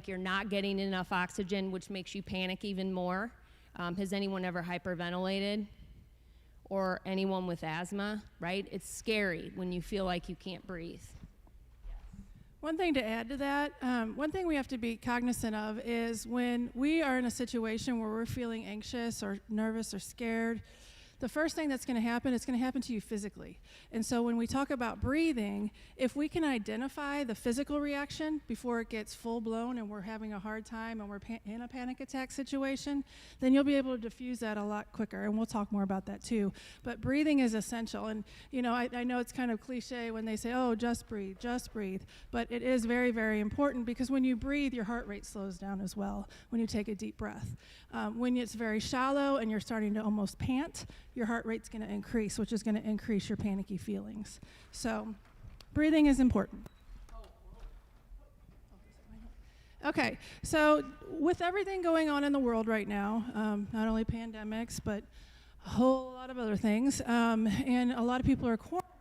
like you're not getting enough oxygen, which makes you panic even more. Has anyone ever hyperventilated? Or anyone with asthma, right? It's scary when you feel like you can't breathe. One thing to add to that, one thing we have to be cognizant of is when we are in a situation where we're feeling anxious or nervous or scared, the first thing that's going to happen, it's going to happen to you physically. And so when we talk about breathing, if we can identify the physical reaction before it gets full blown and we're having a hard time and we're in a panic attack situation, then you'll be able to diffuse that a lot quicker. And we'll talk more about that too. But breathing is essential. And you know, I know it's kind of cliche when they say, oh, just breathe. But it is very, very important because when you breathe, your heart rate slows down as well when you take a deep breath. When it's very shallow and you're starting to almost pant, your heart rate's going to increase, which is going to increase your panicky feelings. So breathing is important. Okay, so with everything going on in the world right now, not only pandemics, but a whole lot of other things, and a lot of people are quarantined,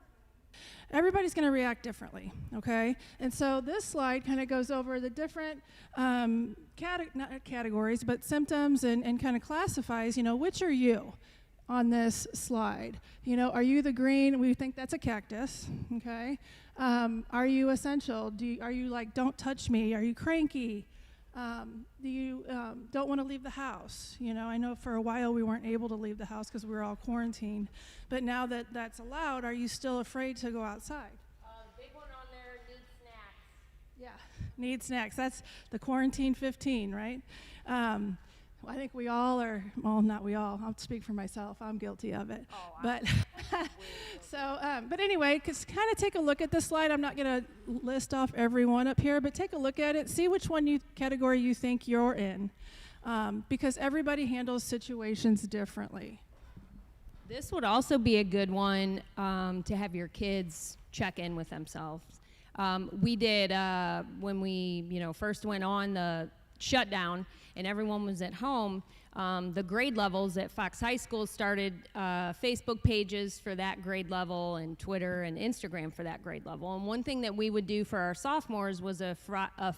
everybody's going to react differently, okay? And so this slide kind of goes over the different not categories, but symptoms and kind of classifies, you know, which are you on this slide. You know, are you the green? We think that's a cactus, okay? Are you essential? Are you like, don't touch me? Are you cranky? Do you don't want to leave the house? You know, I know for a while we weren't able to leave the house because we were all quarantined, but now that that's allowed, are you still afraid to go outside? Big one on there, need snacks. Yeah, need snacks. That's the quarantine 15, right? I think we all are, well, not we all, I'll speak for myself, I'm guilty of it. Oh, but but anyway, just kind of take a look at this slide. I'm not going to list off every one up here, but take a look at it, see which one category you think you're in, because everybody handles situations differently. This would also be a good one to have your kids check in with themselves. We did, when we first went on the shutdown and everyone was at home, the grade levels at Fox High School started Facebook pages for that grade level and Twitter and Instagram for that grade level. And one thing that we would do for our sophomores was a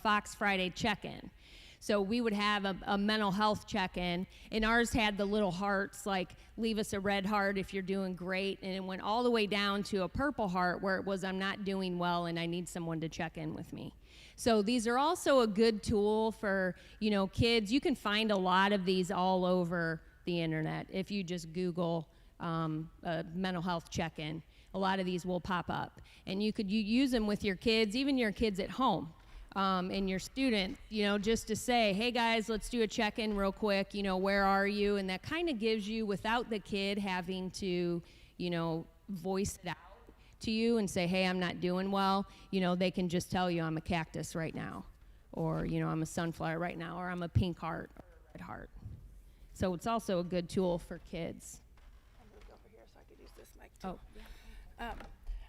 Fox Friday check-in. So we would have a mental health check-in, and ours had the little hearts, like leave us a red heart if you're doing great, and it went all the way down to a purple heart where it was I'm not doing well and I need someone to check in with me. So these are also a good tool for, kids. You can find a lot of these all over the internet. If you just Google a mental health check-in, a lot of these will pop up. And you use them with your kids, even your kids at home, and your student, just to say, hey guys, let's do a check-in real quick, where are you? And that kind of gives you, without the kid having to, voice it out to you and say, hey, I'm not doing well, they can just tell you I'm a cactus right now, or, I'm a sunflower right now, or I'm a pink heart or a red heart. So it's also a good tool for kids. I'll move over here so I could use this mic too. Oh.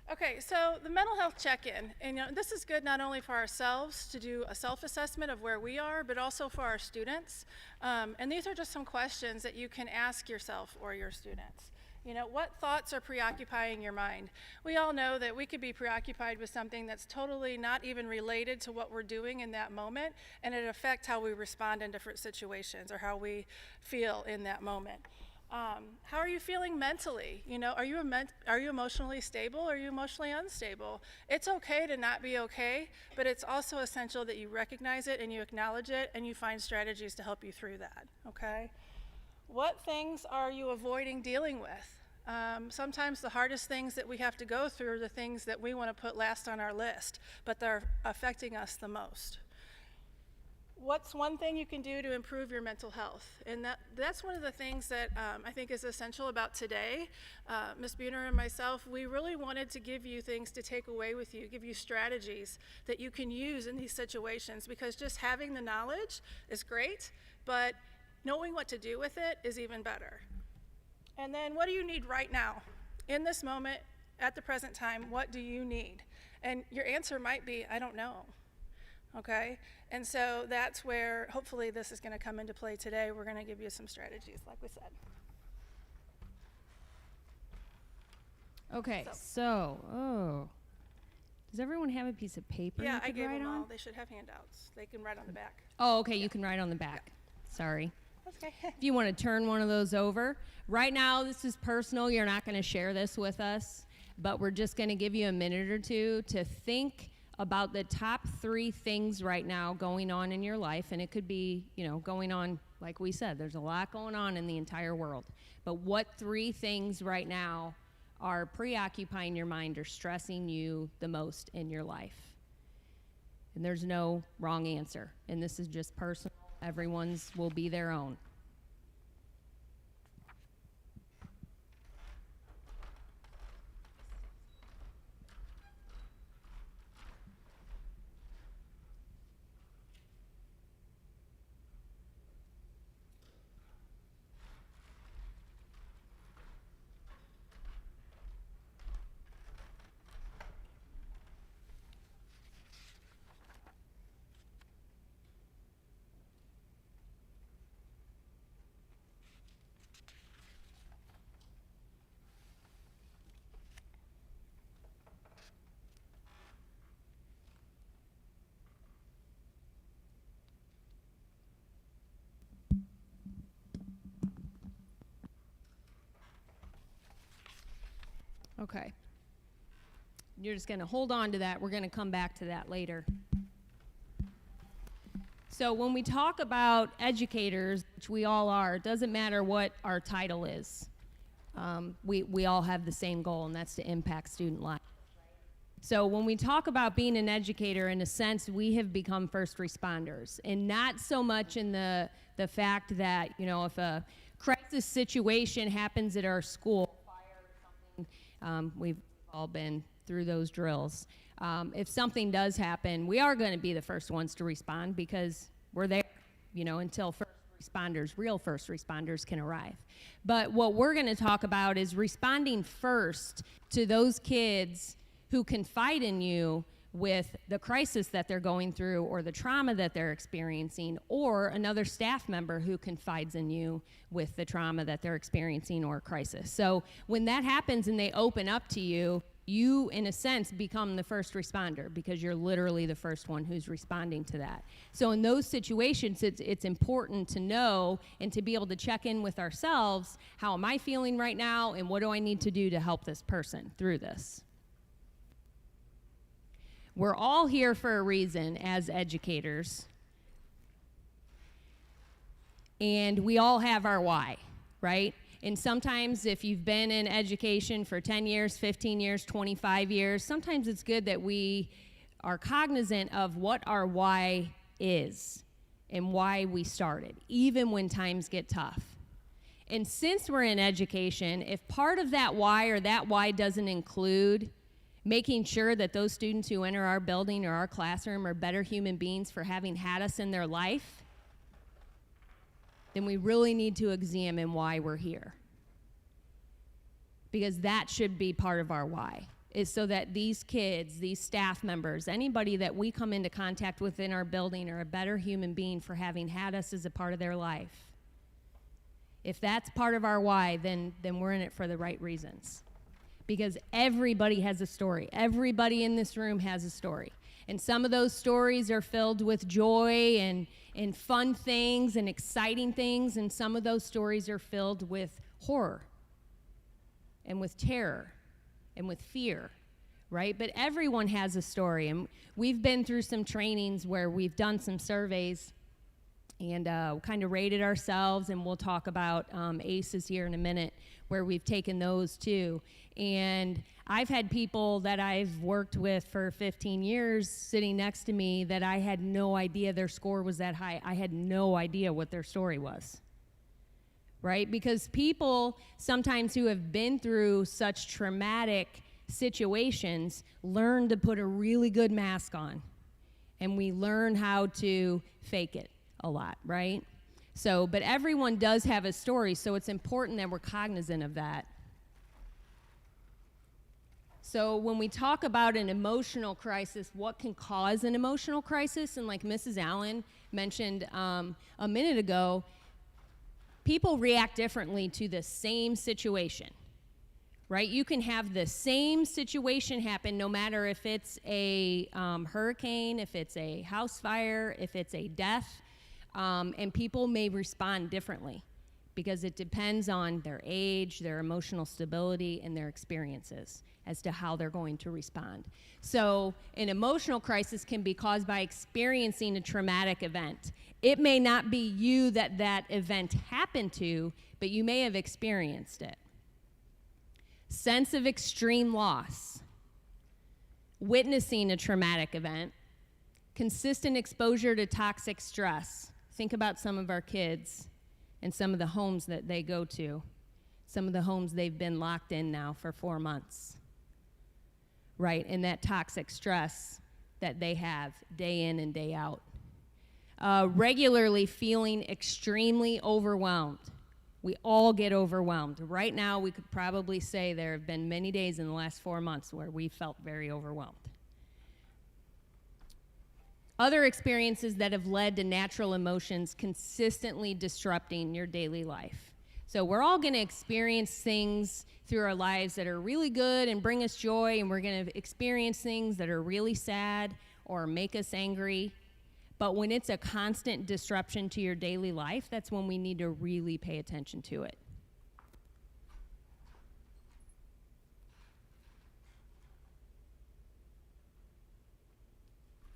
Okay, so the mental health check-in, and this is good not only for ourselves to do a self-assessment of where we are, but also for our students. And these are just some questions that you can ask yourself or your students. What thoughts are preoccupying your mind? We all know that we could be preoccupied with something that's totally not even related to what we're doing in that moment, and it affects how we respond in different situations or how we feel in that moment. How are you feeling mentally? Are you emotionally stable or are you emotionally unstable? It's okay to not be okay, but it's also essential that you recognize it and you acknowledge it and you find strategies to help you through that, okay? What things are you avoiding dealing with? Sometimes the hardest things that we have to go through are the things that we want to put last on our list, but they're affecting us the most. What's one thing you can do to improve your mental health? And that's one of the things that I think is essential about today. Ms. Buhner and myself, we really wanted to give you things to take away with you, give you strategies that you can use in these situations, because just having the knowledge is great, but knowing what to do with it is even better. And then what do you need right now? In this moment, at the present time, what do you need? And your answer might be, I don't know. Okay? And so that's where hopefully this is going to come into play today. We're going to give you some strategies, like we said. Okay, so Does everyone have a piece of paper Yeah, you I could gave write them on? all. They should have handouts. They can write on the back. Oh, okay, you can write on the back. Sorry. Okay. If you want to turn one of those over. Right now, this is personal. You're not going to share this with us, but we're just going to give you a minute or two to think about the top 3 things right now going on in your life. And it could be, going on, like we said, there's a lot going on in the entire world. But what 3 things right now are preoccupying your mind or stressing you the most in your life? And there's no wrong answer. And this is just personal. Everyone's will be their own. Okay. You're just going to hold on to that. We're going to come back to that later. So when we talk about educators, which we all are, it doesn't matter what our title is. We all have the same goal, and that's to impact student life. So when we talk about being an educator, in a sense, we have become first responders, and not so much in the fact that, if a crisis situation happens at our school, we've all been through those drills. If something does happen, we are going to be the first ones to respond because we're there, until real first responders can arrive. But what we're going to talk about is responding first to those kids who confide in you with the crisis that they're going through or the trauma that they're experiencing, or another staff member who confides in you with the trauma that they're experiencing or crisis. So when that happens and they open up to you, you, in a sense, become the first responder because you're literally the first one who's responding to that. So in those situations, it's important to know and to be able to check in with ourselves, how am I feeling right now, and what do I need to do to help this person through this? We're all here for a reason as educators, and we all have our why, right? And sometimes if you've been in education for 10 years, 15 years, 25 years, sometimes it's good that we are cognizant of what our why is and why we started, even when times get tough. And since we're in education, if part of that why or that why doesn't include making sure that those students who enter our building or our classroom are better human beings for having had us in their life, then we really need to examine why we're here. Because that should be part of our why, is so that these kids, these staff members, anybody that we come into contact with in our building are a better human being for having had us as a part of their life. If that's part of our why, then we're in it for the right reasons. Because everybody has a story. Everybody in this room has a story. And some of those stories are filled with joy and fun things and exciting things, and some of those stories are filled with horror and with terror and with fear, right? But everyone has a story, and we've been through some trainings where we've done some surveys and kind of rated ourselves, and we'll talk about ACEs here in a minute, where we've taken those too. And I've had people that I've worked with for 15 years sitting next to me that I had no idea their score was that high. I had no idea what their story was, right? Because people sometimes who have been through such traumatic situations learn to put a really good mask on, and we learn how to fake it a lot, right? So, but everyone does have a story, so it's important that we're cognizant of that. So when we talk about an emotional crisis, what can cause an emotional crisis? And like Mrs. Allen mentioned a minute ago, people react differently to the same situation, right? You can have the same situation happen no matter if it's a hurricane, if it's a house fire, if it's a death, and people may respond differently because it depends on their age, their emotional stability, and their experiences as to how they're going to respond. So an emotional crisis can be caused by experiencing a traumatic event. It may not be you that that event happened to, but you may have experienced it. Sense of extreme loss, witnessing a traumatic event, consistent exposure to toxic stress. Think about some of our kids and some of the homes that they go to, some of the homes they've been locked in now for 4 months, right? And that toxic stress that they have day in and day out. Regularly feeling extremely overwhelmed. We all get overwhelmed. Right now, we could probably say there have been many days in the last 4 months where we felt very overwhelmed. Other experiences that have led to natural emotions consistently disrupting your daily life. So we're all going to experience things through our lives that are really good and bring us joy, and we're going to experience things that are really sad or make us angry. But when it's a constant disruption to your daily life, that's when we need to really pay attention to it.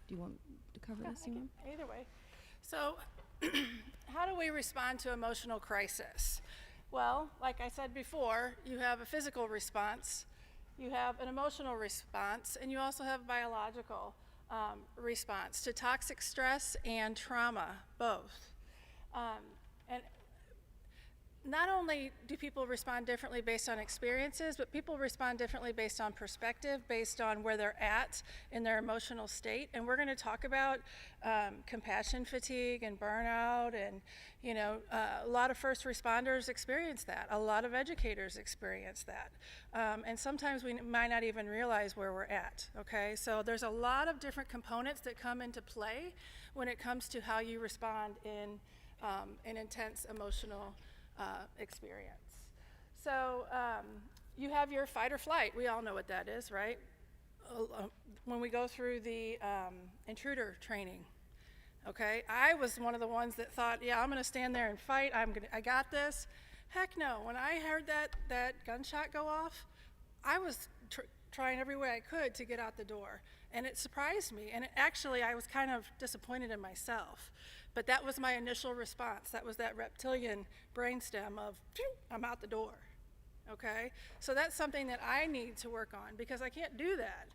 Do you want to cover this one? Either way. So how do we respond to emotional crisis? Well, like I said before, you have a physical response, you have an emotional response, and you also have biological response to toxic stress and trauma, both. And not only do people respond differently based on experiences, but people respond differently based on perspective, based on where they're at in their emotional state. And we're going to talk about compassion fatigue and burnout, and a lot of first responders experience that. A lot of educators experience that. And sometimes we might not even realize where we're at, okay? So there's a lot of different components that come into play when it comes to how you respond in an intense emotional experience. So you have your fight or flight. We all know what that is, right? When we go through the intruder training, okay? I was one of the ones that thought, yeah, I'm going to stand there and fight. I got this. Heck no. When I heard that gunshot go off, I was trying every way I could to get out the door. And it surprised me. And actually, I was kind of disappointed in myself. But that was my initial response. That was that reptilian brainstem of, I'm out the door, okay? So that's something that I need to work on, because I can't do that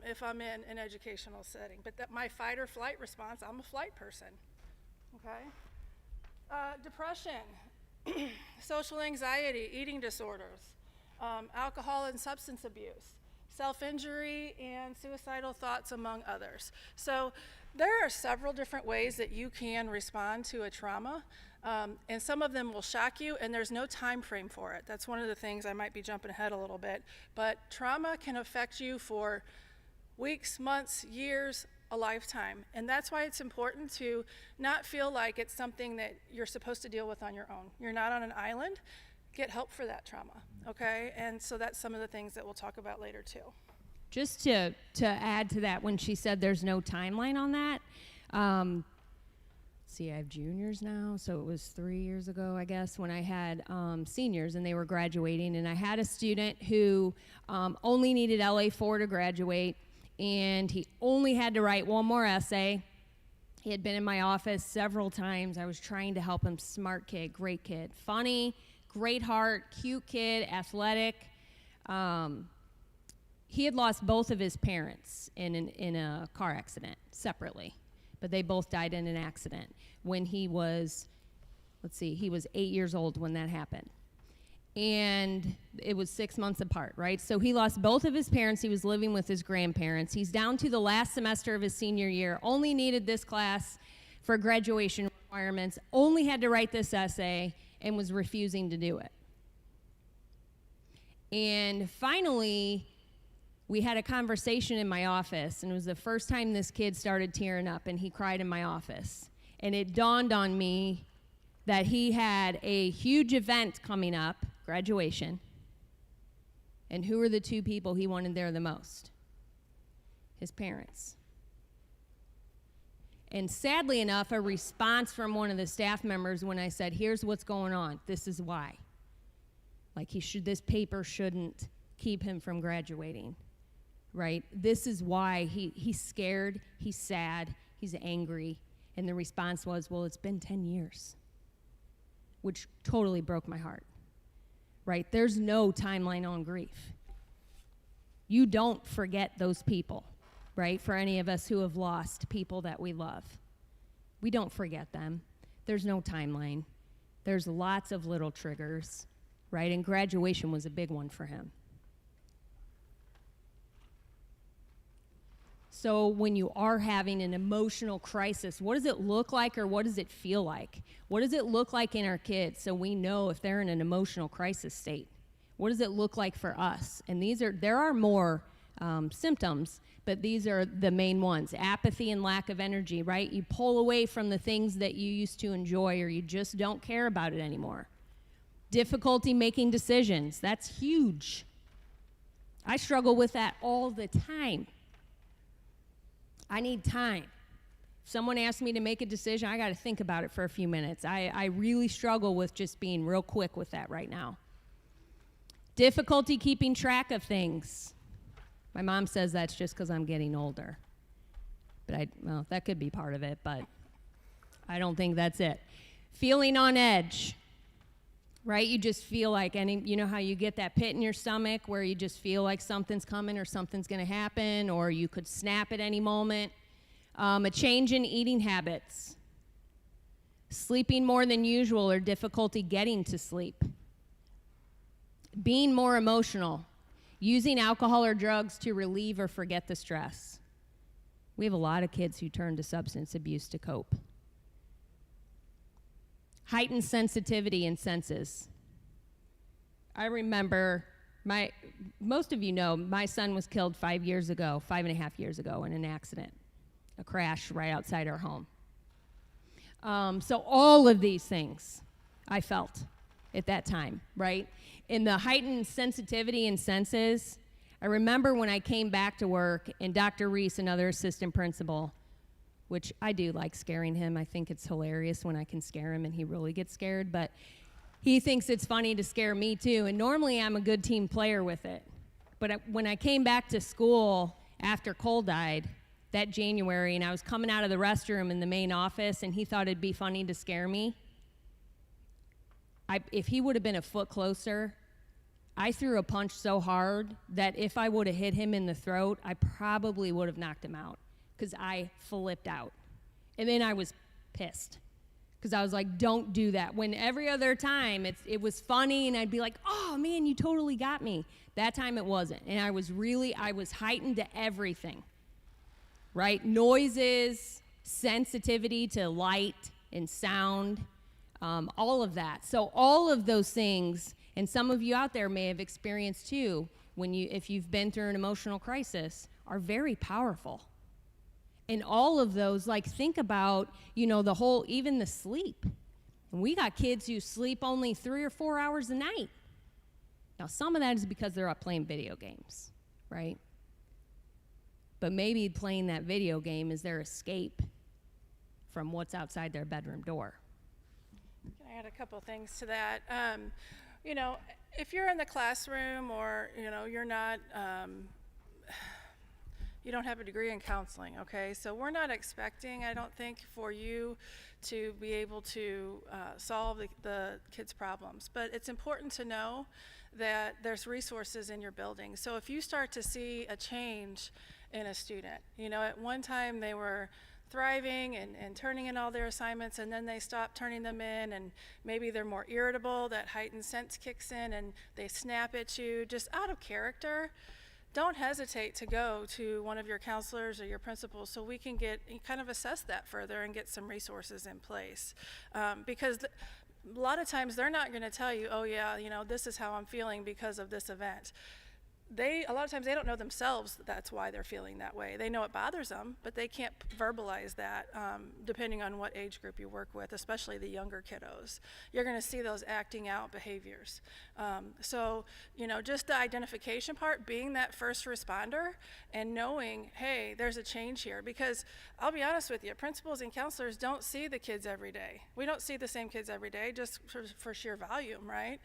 if I'm in an educational setting. But that my fight or flight response, I'm a flight person, okay? Depression, social anxiety, eating disorders, alcohol and substance abuse, self-injury, and suicidal thoughts, among others. So there are several different ways that you can respond to a trauma, and some of them will shock you, and there's no time frame for it. That's one of the things. I might be jumping ahead a little bit, but trauma can affect you for weeks, months, years, a lifetime, and that's why it's important to not feel like it's something that you're supposed to deal with on your own. You're not on an island. Get help for that trauma, okay? And so that's some of the things that we'll talk about later too. Just to add to that, when she said there's no timeline on that, I have juniors now, so it was 3 years ago, I guess, when I had seniors and they were graduating, and I had a student who only needed LA4 to graduate, and he only had to write one more essay. He had been in my office several times. I was trying to help him. Smart kid, great kid, funny, great heart, cute kid, athletic. He had lost both of his parents in a car accident separately, but they both died in an accident when he was, he was 8 years old when that happened. And it was 6 months apart, right? So he lost both of his parents. He was living with his grandparents. He's down to the last semester of his senior year, only needed this class for graduation requirements, only had to write this essay, and was refusing to do it. And finally, we had a conversation in my office, and it was the first time this kid started tearing up, and he cried in my office. And it dawned on me that he had a huge event coming up, graduation, And who are the two people he wanted there the most? His parents. And sadly enough, a response from one of the staff members when I said, here's what's going on, this is why. Like this paper shouldn't keep him from graduating, right? This is why he's scared, he's sad, he's angry. And the response was, well, it's been 10 years, which totally broke my heart, right? There's no timeline on grief. You don't forget those people, right? For any of us who have lost people that we love. We don't forget them. There's no timeline. There's lots of little triggers, right? And graduation was a big one for him. So when you are having an emotional crisis, what does it look like or what does it feel like? What does it look like in our kids so we know if they're in an emotional crisis state? What does it look like for us? And there are more symptoms, but these are the main ones. Apathy and lack of energy, right? You pull away from the things that you used to enjoy or you just don't care about it anymore. Difficulty making decisions, that's huge. I struggle with that all the time. I need time. If someone asks me to make a decision, I got to think about it for a few minutes. I really struggle with just being real quick with that right now. Difficulty keeping track of things. My mom says that's just because I'm getting older. But well, that could be part of it, but I don't think that's it. Feeling on edge, right? You just feel like, you know how you get that pit in your stomach where you just feel like something's coming or something's going to happen or you could snap at any moment. A change in eating habits. Sleeping more than usual or difficulty getting to sleep. Being more emotional. Using alcohol or drugs to relieve or forget the stress. We have a lot of kids who turn to substance abuse to cope. Heightened sensitivity and senses. I remember, most of you know, my son was killed 5.5 years ago in an accident, a crash right outside our home. So all of these things I felt at that time, right? In the heightened sensitivity and senses, I remember when I came back to work and Dr. Reese, another assistant principal, which I do like scaring him. I think it's hilarious when I can scare him and he really gets scared, but he thinks it's funny to scare me too, and normally I'm a good team player with it. But when I came back to school after Cole died that January and I was coming out of the restroom in the main office and he thought it'd be funny to scare me, if he would have been a foot closer, I threw a punch so hard that if I would have hit him in the throat, I probably would have knocked him out because I flipped out. And then I was pissed because I was like, don't do that. When every other time it was funny and I'd be like, oh man, you totally got me. That time it wasn't. And I was heightened to everything, right? Noises, sensitivity to light and sound, all of that. So all of those things, and some of you out there may have experienced too, if you've been through an emotional crisis, are very powerful. And all of those, like think about, even the sleep. And we got kids who sleep only 3 or 4 hours a night. Now some of that is because they're up playing video games, right? But maybe playing that video game is their escape from what's outside their bedroom door. Can I add a couple things to that? If you're in the classroom or, you're not, you don't have a degree in counseling, okay? So we're not expecting, I don't think, for you to be able to solve the kids' problems. But it's important to know that there's resources in your building. So if you start to see a change in a student, at one time they were thriving and turning in all their assignments, and then they stop turning them in, and maybe they're more irritable, that heightened sense kicks in and they snap at you just out of character, don't hesitate to go to one of your counselors or your principals so we can kind of assess that further and get some resources in place. Because a lot of times they're not going to tell you, oh yeah, this is how I'm feeling because of this event. a lot of times they don't know themselves that's why they're feeling that way. They know it bothers them, but they can't verbalize that, depending on what age group you work with, especially the younger kiddos. You're going to see those acting out behaviors. So, just the identification part, being that first responder and knowing, hey, there's a change here. Because I'll be honest with you, principals and counselors don't see the kids every day. We don't see the same kids every day, just for sheer volume, right?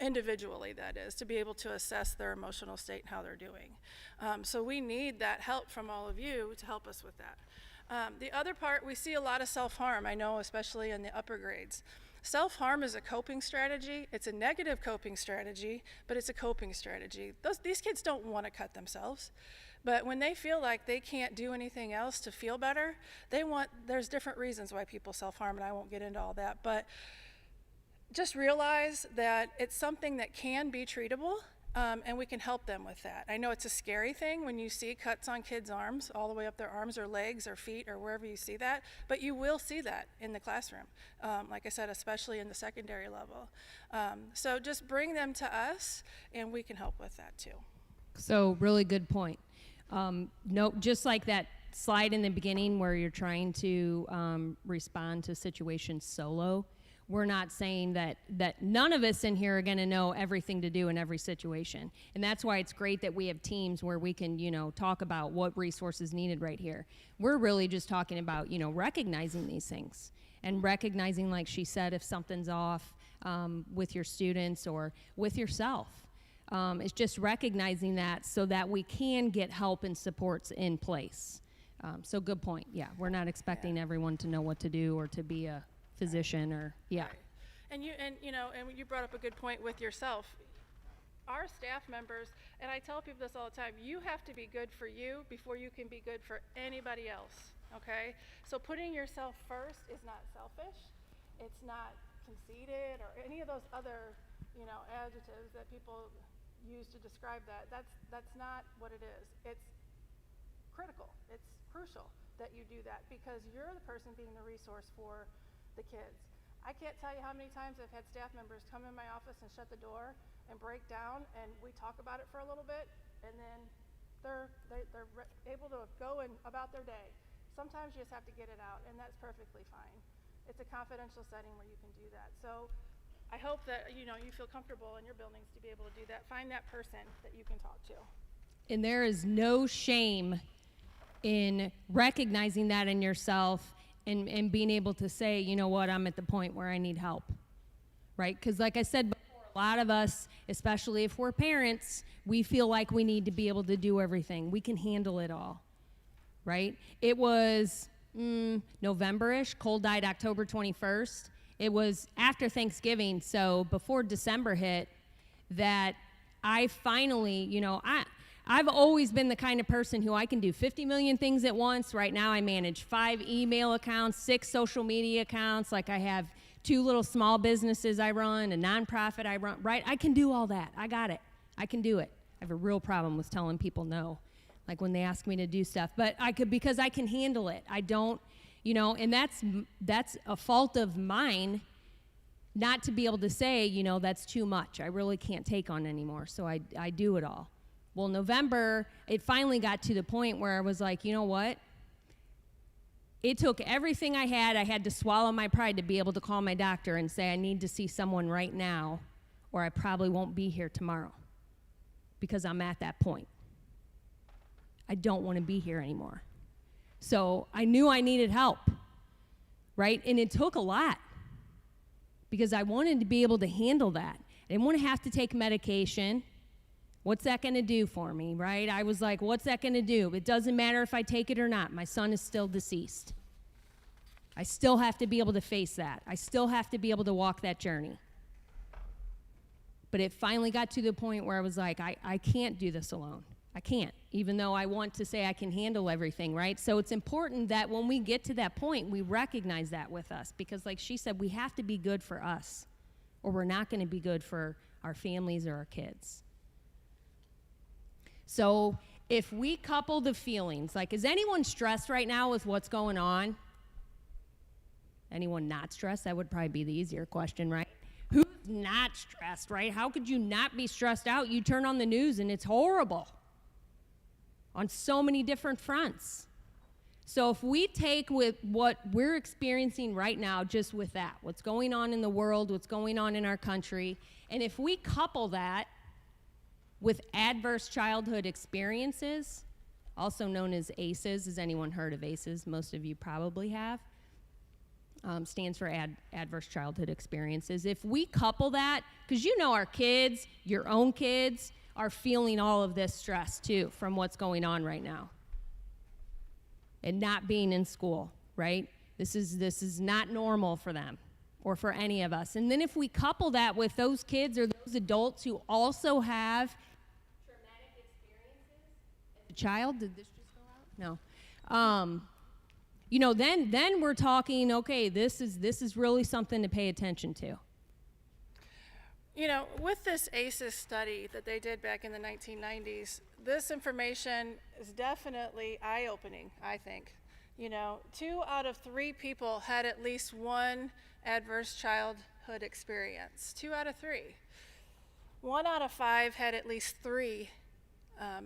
Individually, that is, to be able to assess their emotional state and how they're doing. So we need that help from all of you to help us with that. The other part, we see a lot of self-harm, I know, especially in the upper grades. Self-harm is a coping strategy. It's a negative coping strategy, but it's a coping strategy. These kids don't want to cut themselves, but when they feel like they can't do anything else to feel better, there's different reasons why people self-harm, and I won't get into all that, but just realize that it's something that can be treatable, and we can help them with that. I know it's a scary thing when you see cuts on kids' arms, all the way up their arms or legs or feet or wherever you see that, but you will see that in the classroom, like I said, especially in the secondary level. So just bring them to us, and we can help with that too. So really good point. No, just like that slide in the beginning where you're trying to respond to situations solo, we're not saying that none of us in here are going to know everything to do in every situation. And that's why it's great that we have teams where we can, talk about what resources needed right here. We're really just talking about, recognizing these things and recognizing, like she said, if something's off with your students or with yourself. It's just recognizing that so that we can get help and supports in place. So good point. Yeah, we're not expecting everyone to know what to do or to be a physician or Right. And you brought up a good point with yourself. Our staff members, and I tell people this all the time, you have to be good for you before you can be good for anybody else, okay? So putting yourself first is not selfish, it's not conceited or any of those other, adjectives that people use to describe that. That's not what it is. It's critical, it's crucial that you do that because you're the person being the resource for the kids. I can't tell you how many times I've had staff members come in my office and shut the door and break down, and we talk about it for a little bit, and then they're able to go about their day. Sometimes you just have to get it out, and that's perfectly fine. It's a confidential setting where you can do that. So I hope that you feel comfortable in your buildings to be able to do that. Find that person that you can talk to. And there is no shame in recognizing that in yourself and being able to say, you know what, I'm at the point where I need help, right? Because like I said before, a lot of us, especially if we're parents, we feel like we need to be able to do everything. We can handle it all, right? It was November-ish. Cole died October 21st. It was after Thanksgiving, so before December hit, that I finally, I've always been the kind of person who I can do 50 million things at once. Right now I manage 5 email accounts, 6 social media accounts. Like I have 2 little small businesses I run, a nonprofit I run, right? I can do all that. I got it. I can do it. I have a real problem with telling people no, like when they ask me to do stuff. But because I can handle it. I don't, and that's a fault of mine not to be able to say, that's too much. I really can't take on anymore. So I do it all. Well, November, it finally got to the point where I was like, you know what? It took everything I had. I had to swallow my pride to be able to call my doctor and say, I need to see someone right now, or I probably won't be here tomorrow because I'm at that point. I don't want to be here anymore. So I knew I needed help, right? And it took a lot because I wanted to be able to handle that. I didn't want to have to take medication. What's that going to do for me, right? I was like, what's that going to do? It doesn't matter if I take it or not. My son is still deceased. I still have to be able to face that. I still have to be able to walk that journey. But it finally got to the point where I was like, I can't do this alone. I can't, even though I want to say I can handle everything, right? So it's important that when we get to that point, we recognize that with us. Because like she said, we have to be good for us, or we're not going to be good for our families or our kids. So if we couple the feelings, like, is anyone stressed right now with what's going on? Anyone not stressed? That would probably be the easier question, right? Who's not stressed, right? How could you not be stressed out? You turn on the news and it's horrible on so many different fronts. So if we take with what we're experiencing right now, just with that, what's going on in the world, what's going on in our country, and if we couple that with adverse childhood experiences, also known as ACEs. Has anyone heard of ACEs? Most of you probably have. Stands for adverse childhood experiences. If we couple that, because you know our kids, your own kids, are feeling all of this stress too from what's going on right now. And not being in school, right? This is not normal for them or for any of us. And then if we couple that with those kids or those adults who also have traumatic experiences as a child, did this just go out? No. You know, then we're talking, okay, this is really something to pay attention to. You know, with this ACEs study that they did back in the 1990s, this information is definitely eye-opening, I think. You know, 2 out of 3 people had at least one adverse childhood experience. 2 out of 3. 1 out of 5 had at least 3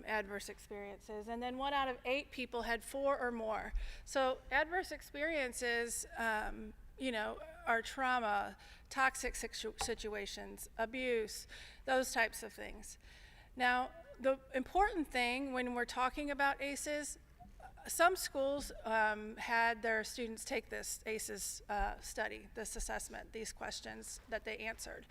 adverse experiences, and then 1 out of 8 people had 4 or more. So adverse experiences, you know, are trauma, toxic situations, abuse, those types of things. Now, the important thing when we're talking about ACEs, some schools had their students take this ACEs study, this assessment, these questions that they answered.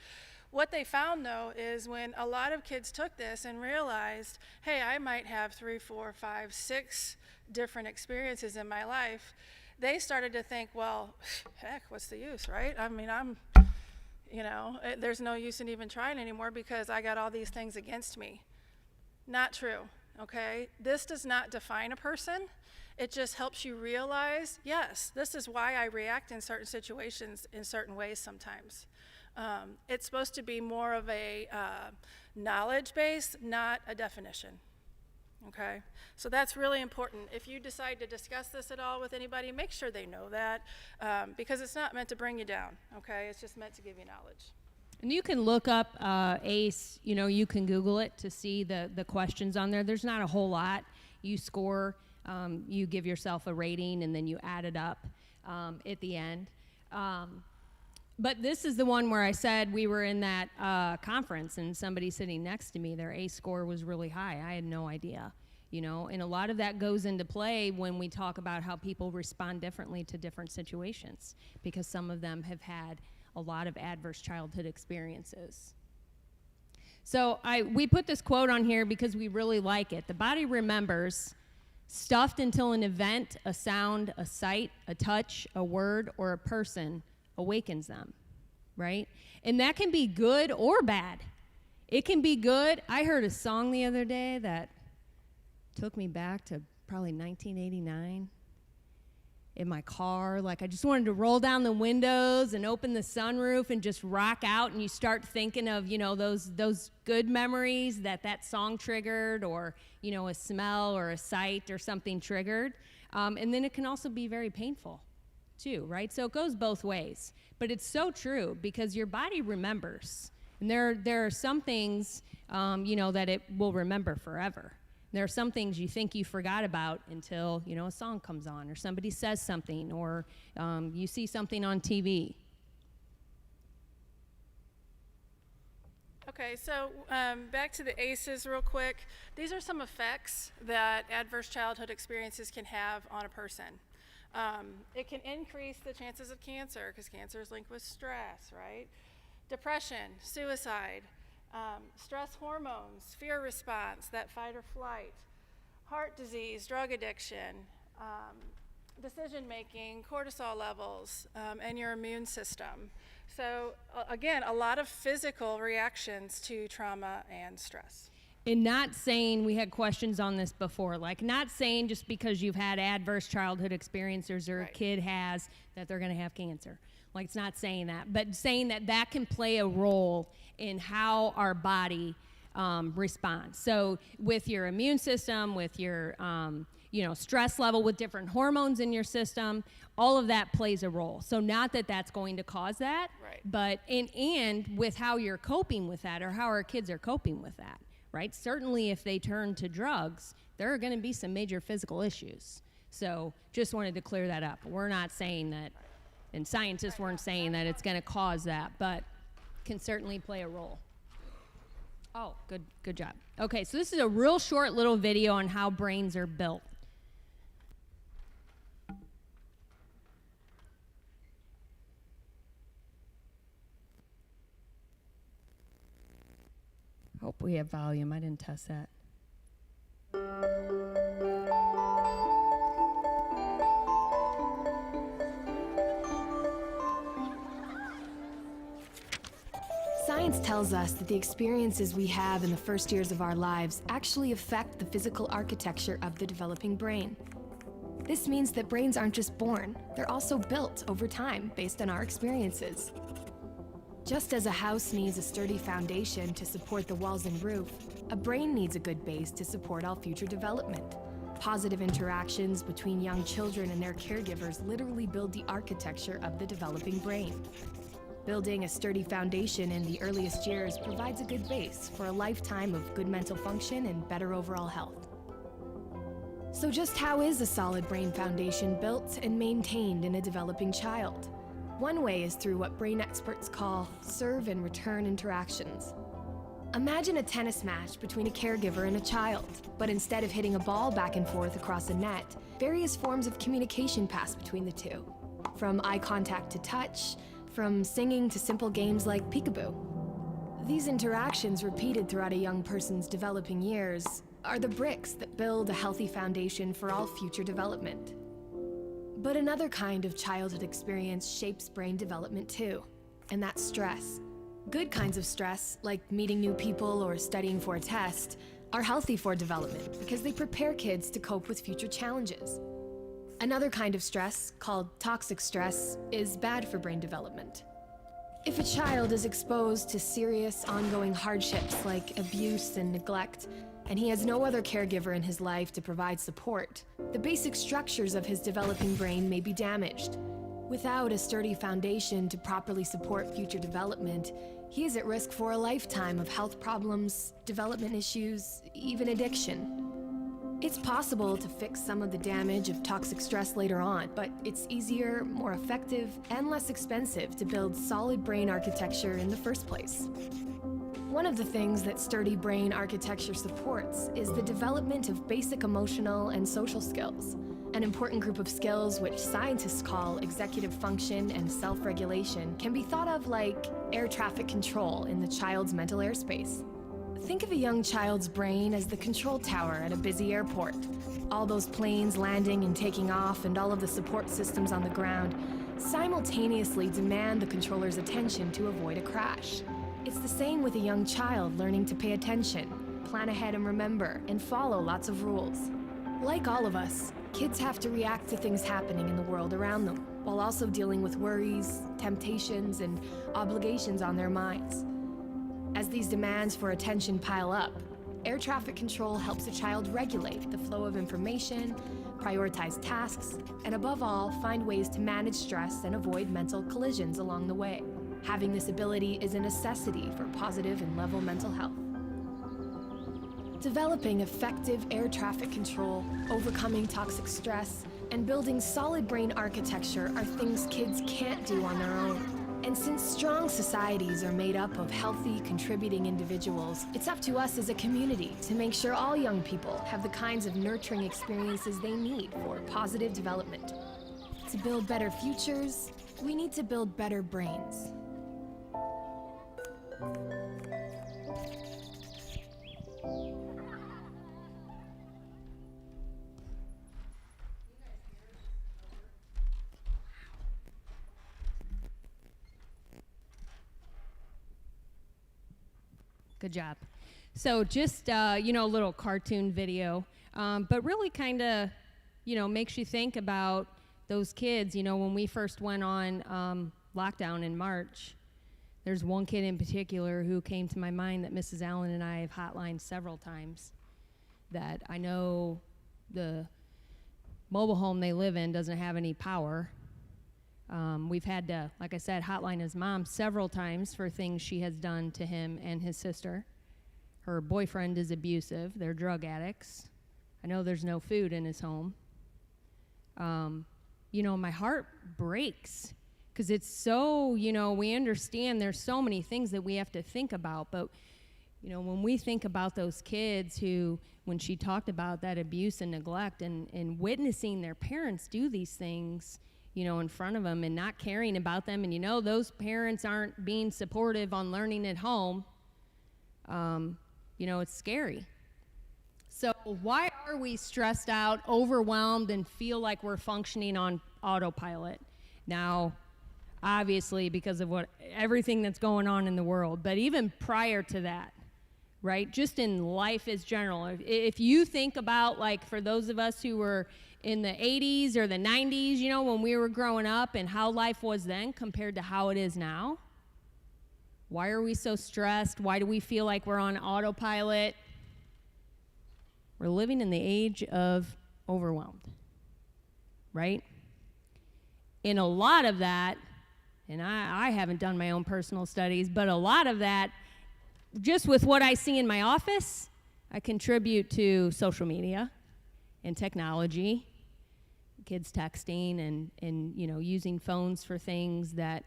What they found, though, is when a lot of kids took this and realized, hey, I might have 3, 4, 5, 6 different experiences in my life, they started to think, well, heck, what's the use, right? I mean, you know, there's no use in even trying anymore because I got all these things against me. Not true, okay? This does not define a person. It just helps you realize, yes, this is why I react in certain situations in certain ways sometimes. It's supposed to be more of a knowledge base, not a definition. Okay, so that's really important. If you decide to discuss this at all with anybody, make sure they know that because it's not meant to bring you down, okay? It's just meant to give you knowledge. And you can look up ACE, you know, you can Google it to see the questions on there. There's not a whole lot. You score, you give yourself a rating, and then you add it up at the end. But this is the one where I said we were in that conference and somebody sitting next to me, their ACE score was really high. I had no idea, you know, and a lot of that goes into play when we talk about how people respond differently to different situations because some of them have had a lot of adverse childhood experiences. So we put this quote on here because we really like it. The body remembers, stuffed until an event, a sound, a sight, a touch, a word, or a person awakens them, right? And that can be good or bad. It can be good. I heard a song the other day that took me back to probably 1989 in my car. Like I just wanted to roll down the windows and open the sunroof and just rock out, and you start thinking of, you know, those good memories that song triggered, or, you know, a smell or a sight or something triggered. And then it can also be very painful too, right? So it goes both ways, but it's so true because your body remembers, and there are some things, you know, that it will remember forever. There are some things you think you forgot about until, you know, a song comes on or somebody says something, or you see something on TV. Okay, so back to the ACEs real quick. These are some effects that adverse childhood experiences can have on a person. It can increase the chances of cancer because cancer is linked with stress, right? Depression, suicide, stress hormones, fear response, that fight or flight, heart disease, drug addiction, decision making, cortisol levels, and your immune system. So again, a lot of physical reactions to trauma and stress. And not saying, we had questions on this before, like not saying just because you've had adverse childhood experiences or a kid has that they're going to have cancer. Like it's not saying that, but saying that can play a role in how our body responds. So with your immune system, with your stress level with different hormones in your system, all of that plays a role. So not that that's going to cause that, Right. but and with how you're coping with that, or how our kids are coping with that, right? Certainly if they turn to drugs, there are going to be some major physical issues. So just wanted to clear that up. We're not saying that, and scientists weren't saying that it's going to cause that, but can certainly play a role. Oh, good job. Okay, so this is a real short little video on how brains are built. Hope we have volume. I didn't test that. Science tells us that the experiences we have in the first years of our lives actually affect the physical architecture of the developing brain. This means that brains aren't just born, they're also built over time based on our experiences. Just as a house needs a sturdy foundation to support the walls and roof, a brain needs a good base to support all future development. Positive interactions between young children and their caregivers literally build the architecture of the developing brain. Building a sturdy foundation in the earliest years provides a good base for a lifetime of good mental function and better overall health. So just how is a solid brain foundation built and maintained in a developing child? One way is through what brain experts call serve and return interactions. Imagine a tennis match between a caregiver and a child, but instead of hitting a ball back and forth across a net, various forms of communication pass between the two. From eye contact to touch, from singing to simple games like peekaboo. These interactions, repeated throughout a young person's developing years, are the bricks that build a healthy foundation for all future development. But another kind of childhood experience shapes brain development too, and that's stress. Good kinds of stress, like meeting new people or studying for a test, are healthy for development because they prepare kids to cope with future challenges. Another kind of stress, called toxic stress, is bad for brain development. If a child is exposed to serious, ongoing hardships like abuse and neglect, and he has no other caregiver in his life to provide support, the basic structures of his developing brain may be damaged. Without a sturdy foundation to properly support future development, he is at risk for a lifetime of health problems, development issues, even addiction. It's possible to fix some of the damage of toxic stress later on, but it's easier, more effective, and less expensive to build solid brain architecture in the first place. One of the things that sturdy brain architecture supports is the development of basic emotional and social skills, an important group of skills which scientists call executive function and self-regulation can be thought of like air traffic control in the child's mental airspace. Think of a young child's brain as the control tower at a busy airport. All those planes landing and taking off and all of the support systems on the ground simultaneously demand the controller's attention to avoid a crash. It's the same with a young child learning to pay attention, plan ahead and remember, and follow lots of rules. Like all of us, kids have to react to things happening in the world around them, while also dealing with worries, temptations, and obligations on their minds. As these demands for attention pile up, air traffic control helps a child regulate the flow of information, prioritize tasks, and above all, find ways to manage stress and avoid mental collisions along the way. Having this ability is a necessity for positive and level mental health. Developing effective air traffic control, overcoming toxic stress, and building solid brain architecture are things kids can't do on their own. And since strong societies are made up of healthy, contributing individuals, it's up to us as a community to make sure all young people have the kinds of nurturing experiences they need for positive development. To build better futures, we need to build better brains. Good job. So just, a little cartoon video, but really kind of, makes you think about those kids. When we first went on lockdown in March, there's one kid in particular who came to my mind that Mrs. Allen and I have hotlined several times, that I know the mobile home they live in doesn't have any power. We've had to, like I said, hotline his mom several times for things she has done to him and his sister. Her boyfriend is abusive. They're drug addicts. I know there's no food in his home. My heart breaks because it's so, we understand there's so many things that we have to think about. But, when we think about those kids who, when she talked about that abuse and neglect and witnessing their parents do these things, in front of them and not caring about them, and those parents aren't being supportive on learning at home, it's scary. So why are we stressed out, overwhelmed, and feel like we're functioning on autopilot? Now, obviously, because of everything that's going on in the world, but even prior to that, right? Just in life as general. If you think about, like, for those of us who were in the 80s or the 90s, when we were growing up and how life was then compared to how it is now, why are we so stressed? Why do we feel like we're on autopilot? We're living in the age of overwhelmed, right? And a lot of that, and I haven't done my own personal studies, but a lot of that, just with what I see in my office, I contribute to social media and technology, kids texting and using phones for things that,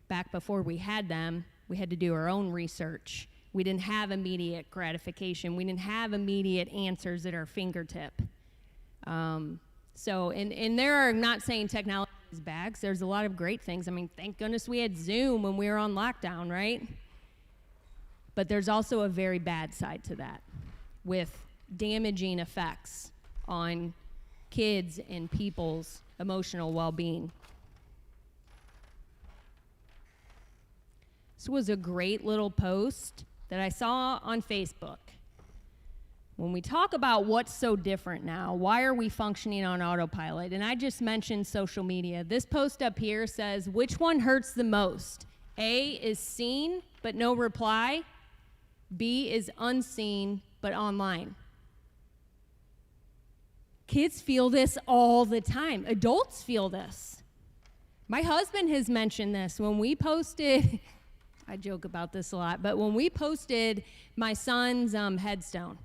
back before we had them, we had to do our own research. We didn't have immediate gratification. We didn't have immediate answers at our fingertip. And there are, not saying technology is bad, 'cause there's a lot of great things. I mean, thank goodness we had Zoom when we were on lockdown, right? But there's also a very bad side to that, with damaging effects on kids and people's emotional well-being. This was a great little post that I saw on Facebook. When we talk about what's so different now, why are we functioning on autopilot? And I just mentioned social media. This post up here says, which one hurts the most? A is seen, but no reply. B is unseen, but online. Kids feel this all the time. Adults feel this. My husband has mentioned this when we posted, I joke about this a lot, but when we posted my son's headstone,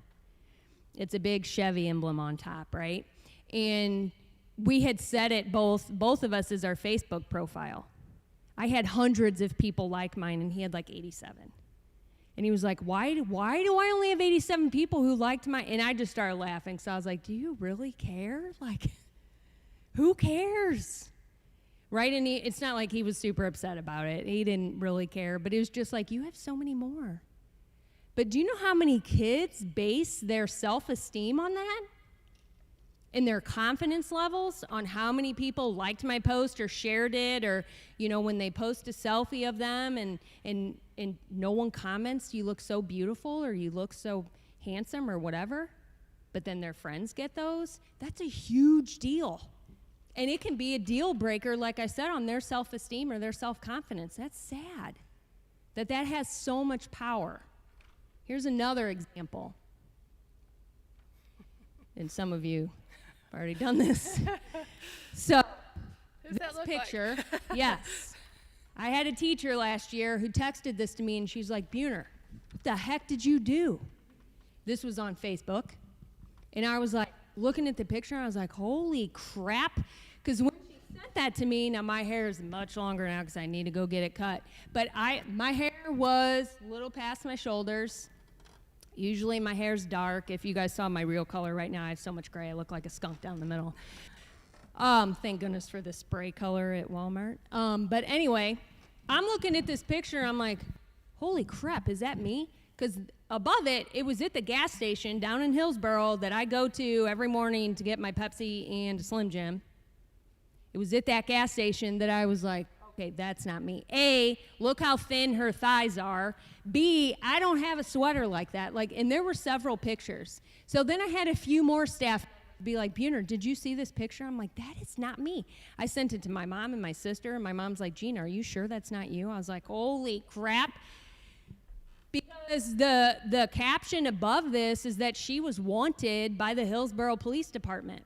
it's a big Chevy emblem on top, right? And we had set it both of us as our Facebook profile. I had hundreds of people like mine, and he had like 87. And he was like, why do I only have 87 people who liked my, and I just started laughing. So I was like, do you really care? Like, who cares? Right? And it's not like he was super upset about it. He didn't really care, but it was just like, you have so many more. But do you know how many kids base their self-esteem on that? And their confidence levels on how many people liked my post or shared it, or, when they post a selfie of them and no one comments, you look so beautiful or you look so handsome or whatever, but then their friends get those, that's a huge deal. And it can be a deal breaker, like I said, on their self-esteem or their self-confidence. That's sad that has so much power. Here's another example. And some of you have already done this. So, Who's that this look picture, like? yes. I had a teacher last year who texted this to me, and she's like, Buhner, what the heck did you do? This was on Facebook. And I was like, looking at the picture, I was like, holy crap. Because when she sent that to me, now my hair is much longer now because I need to go get it cut. But my hair was a little past my shoulders. Usually my hair's dark. If you guys saw my real color right now, I have so much gray. I look like a skunk down the middle. Thank goodness for the spray color at Walmart. But anyway, I'm looking at this picture. I'm like, holy crap, is that me? Because above it was at the gas station down in Hillsboro that I go to every morning to get my Pepsi and Slim Jim. It was at that gas station that I was like, okay, that's not me. A, look how thin her thighs are. B, I don't have a sweater like that. And there were several pictures. So then I had a few more staff be like, Buhner, did you see this picture? I'm like, that is not me. I sent it to my mom and my sister, and my mom's like, Gina, are you sure that's not you? I was like, holy crap. Because the caption above this is that she was wanted by the Hillsboro Police Department.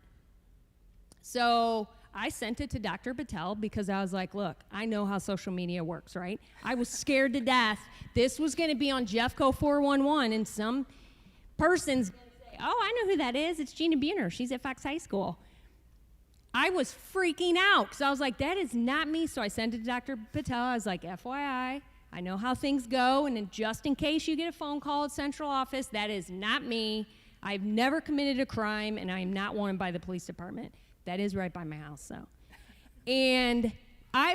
So I sent it to Dr. Patel because I was like, look, I know how social media works, right? I was scared to death. This was going to be on Jeffco 411, and some person's going to say, oh, I know who that is. It's Gina Buhner. She's at Fox High School. I was freaking out because I was like, that is not me. So I sent it to Dr. Patel. I was like, FYI, I know how things go, and then just in case you get a phone call at central office, that is not me. I've never committed a crime, and I am not wanted by the police department. That is right by my house, so. And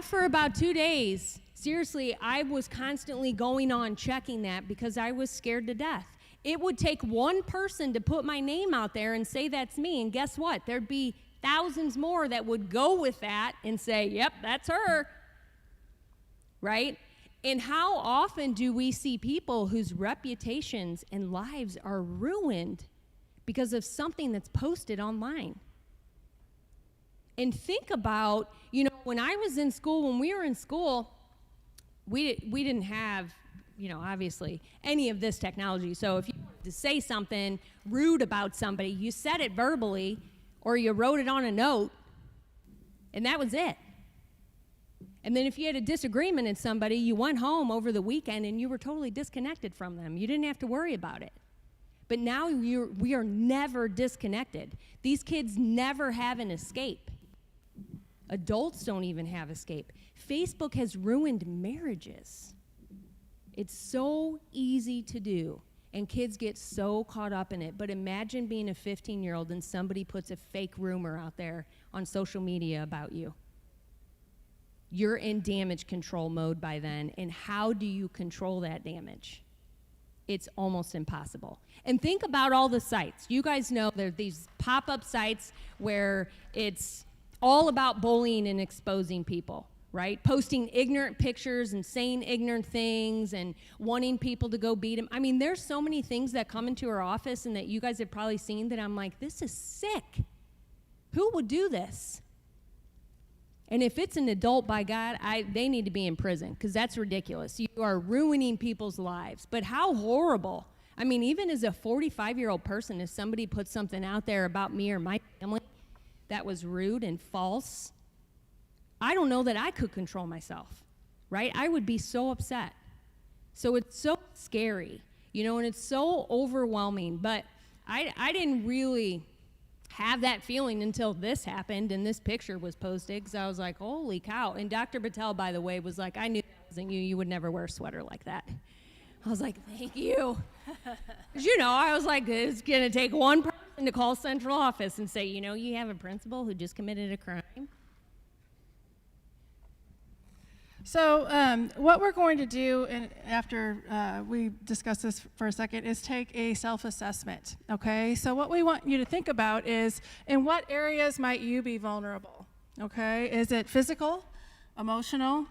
for about 2 days, seriously, I was constantly going on checking that because I was scared to death. It would take one person to put my name out there and say that's me, and guess what? There'd be thousands more that would go with that and say, yep, that's her, right? And how often do we see people whose reputations and lives are ruined because of something that's posted online? And think about, when I was in school, when we were in school, we didn't have, obviously, any of this technology. So if you wanted to say something rude about somebody, you said it verbally, or you wrote it on a note, and that was it. And then if you had a disagreement with somebody, you went home over the weekend and you were totally disconnected from them. You didn't have to worry about it. But now we are never disconnected. These kids never have an escape. Adults don't even have escape. Facebook has ruined marriages. It's so easy to do, and kids get so caught up in it. But imagine being a 15-year-old and somebody puts a fake rumor out there on social media about you. You're in damage control mode by then, and how do you control that damage? It's almost impossible. And think about all the sites. You guys know there are these pop-up sites where it's all about bullying and exposing people, right? Posting ignorant pictures and saying ignorant things and wanting people to go beat them. I mean, there's so many things that come into our office and that you guys have probably seen that I'm like, this is sick. Who would do this? And if it's an adult, by God, they need to be in prison because that's ridiculous. You are ruining people's lives. But how horrible. I mean, even as a 45-year-old person, if somebody puts something out there about me or my family that was rude and false, I don't know that I could control myself, right? I would be so upset. So it's so scary, and it's so overwhelming. But I didn't really have that feeling until this happened and this picture was posted, because I was like, holy cow. And Dr. Patel, by the way, was like, I knew that wasn't you. You would never wear a sweater like that. I was like, thank you. Because, I was like, it's going to take one person to call central office and say, you have a principal who just committed a crime. So what we're going to do after we discuss this for a second is take a self-assessment, okay? So what we want you to think about is, in what areas might you be vulnerable, okay? Is it physical, emotional,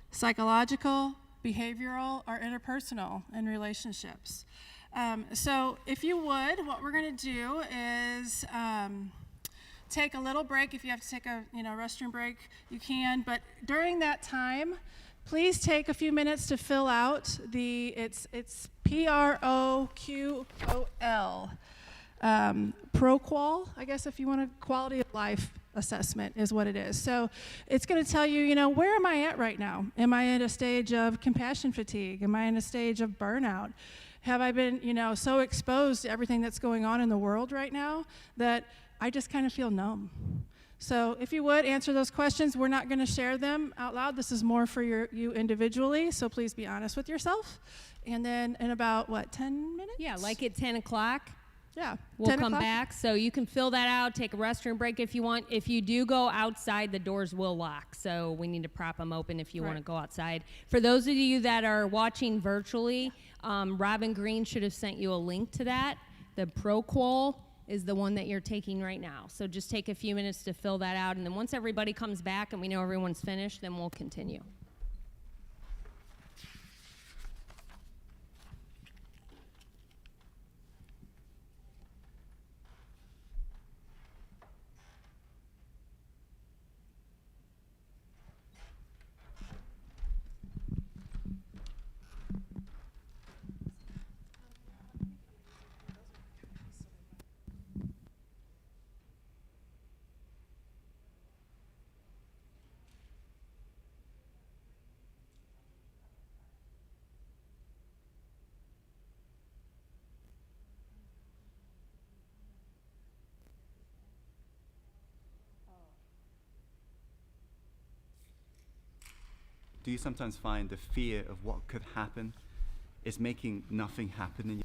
psychological, behavioral, or interpersonal in relationships? So if you would, what we're going to do is take a little break. If you have to take a restroom break, you can. But during that time, please take a few minutes to fill out it's PROQOL, ProQual, I guess, if you want a quality of life assessment is what it is. So it's going to tell you, where am I at right now? Am I in a stage of compassion fatigue? Am I in a stage of burnout? Have I been, so exposed to everything that's going on in the world right now that I just kind of feel numb? So if you would, answer those questions. We're not going to share them out loud. This is more for you individually, so please be honest with yourself. And then in about, 10 minutes? Yeah, like at 10 o'clock. Yeah. We'll come back, so you can fill that out, take a restroom break if you want. If you do go outside, the doors will lock, so we need to prop them open if you want to go outside. For those of you that are watching virtually, Robin Green should have sent you a link to that. The ProQual is the one that you're taking right now. So just take a few minutes to fill that out, and then once everybody comes back and we know everyone's finished, then we'll continue. do you sometimes find the fear of what could happen is making nothing happen in you?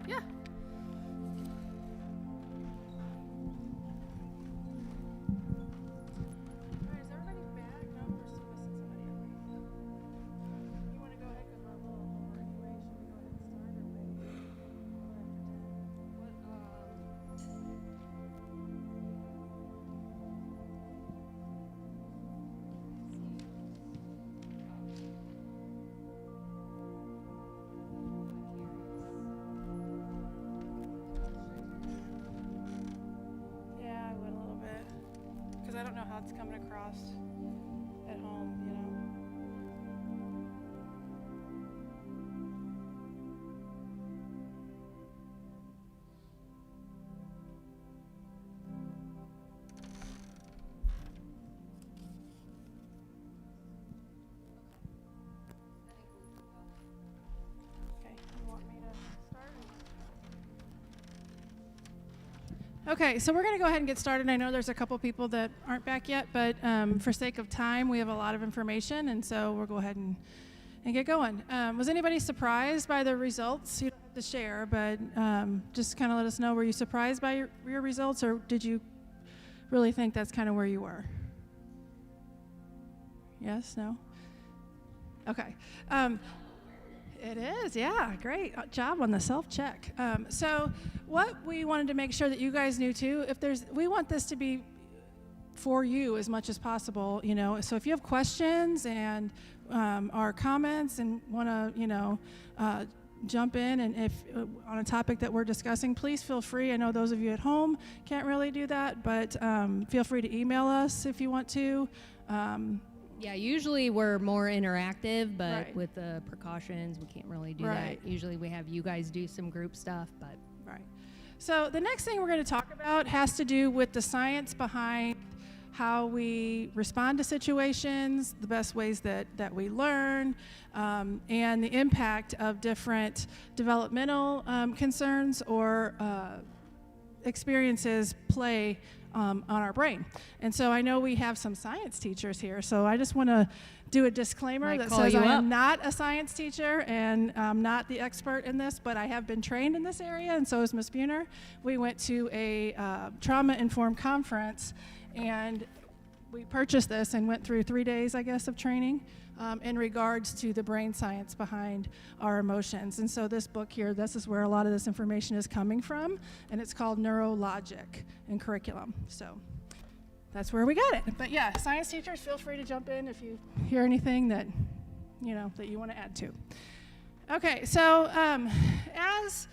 Yeah. All right, is everybody back? No, we're still missing somebody. You want to go ahead because we're a little over anyway. Should we go ahead and start or wait? Yeah, I would a little bit. Because I don't know how it's coming across at home, you know. Okay, you want me to start? Okay, so we're going to go ahead and get started. I know there's a couple people that aren't back yet, but for sake of time, we have a lot of information, and so we'll go ahead and get going. Was anybody surprised by the results? You don't have to share, but just kind of let us know, were you surprised by your results, or did you really think that's kind of where you were? Yes? No? Okay. It is, yeah, great job on the self-check. So what we wanted to make sure that you guys knew too, we want this to be for you as much as possible, you know, so if you have questions and or comments and want to, jump in, and if on a topic that we're discussing, please feel free. I know those of you at home can't really do that, but feel free to email us if you want to. Yeah, usually we're more interactive, but Right. with the precautions, we can't really do Right. that. Usually we have you guys do some group stuff, but Right. So the next thing we're going to talk about has to do with the science behind how we respond to situations, the best ways that we learn, and the impact of different developmental concerns or experiences play on our brain. And so I know we have some science teachers here, so I just want to do a disclaimer Might that call says you I up. am not a science teacher and I'm not the expert in this, but I have been trained in this area, and so is Ms. Buhner. We went to a trauma-informed conference, and we purchased this and went through 3 days, I guess, of training in regards to the brain science behind our emotions. And so this book here, this is where a lot of this information is coming from, and it's called Neurologic in Curriculum. So that's where we got it. But yeah, science teachers, feel free to jump in if you hear anything that you want to add to. Okay, so as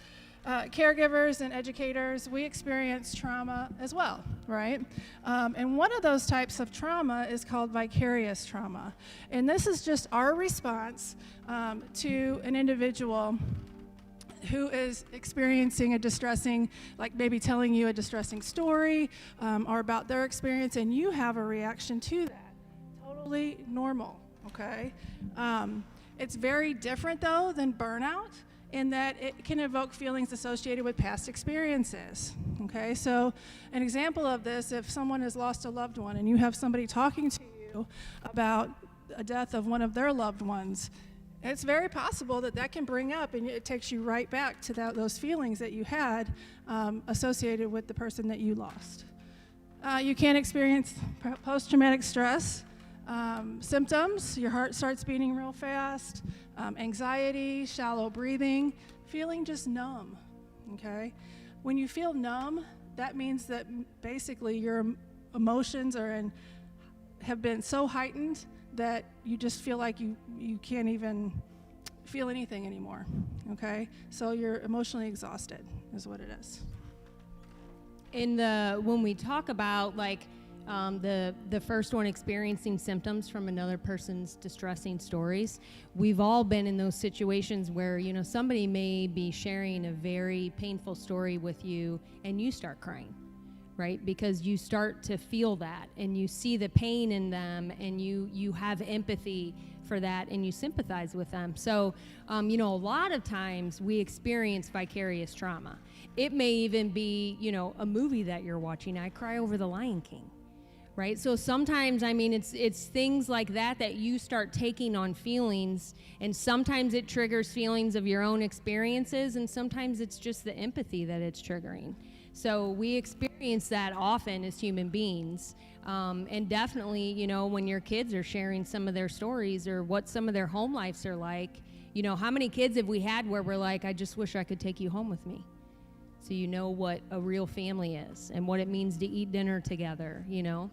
caregivers and educators, we experience trauma as well, right? And one of those types of trauma is called vicarious trauma. And this is just our response to an individual who is experiencing a distressing, like maybe telling you a distressing story or about their experience, and you have a reaction to that. Totally normal, okay? It's very different, though, than burnout, in that it can evoke feelings associated with past experiences, okay? So an example of this, if someone has lost a loved one and you have somebody talking to you about a death of one of their loved ones, it's very possible that can bring up, and it takes you right back to those feelings that you had associated with the person that you lost. You can experience post-traumatic stress symptoms. Your heart starts beating real fast, anxiety, shallow breathing, feeling just numb, okay? When you feel numb, that means that basically your emotions have been so heightened that you just feel like you can't even feel anything anymore, okay? So you're emotionally exhausted is what it is. when we talk about the first one experiencing symptoms from another person's distressing stories, we've all been in those situations where somebody may be sharing a very painful story with you and you start crying, right? Because you start to feel that and you see the pain in them, and you have empathy for that and you sympathize with them. So a lot of times we experience vicarious trauma. It may even be a movie that you're watching. I cry over The Lion King, right? So sometimes, I mean, it's things like that you start taking on feelings, and sometimes it triggers feelings of your own experiences, and sometimes it's just the empathy that it's triggering. So we experience that often as human beings. And definitely, you know, when your kids are sharing some of their stories or what some of their home lives are like, you know, how many kids have we had where we're like, I just wish I could take you home with me? So you know what a real family is and what it means to eat dinner together, you know.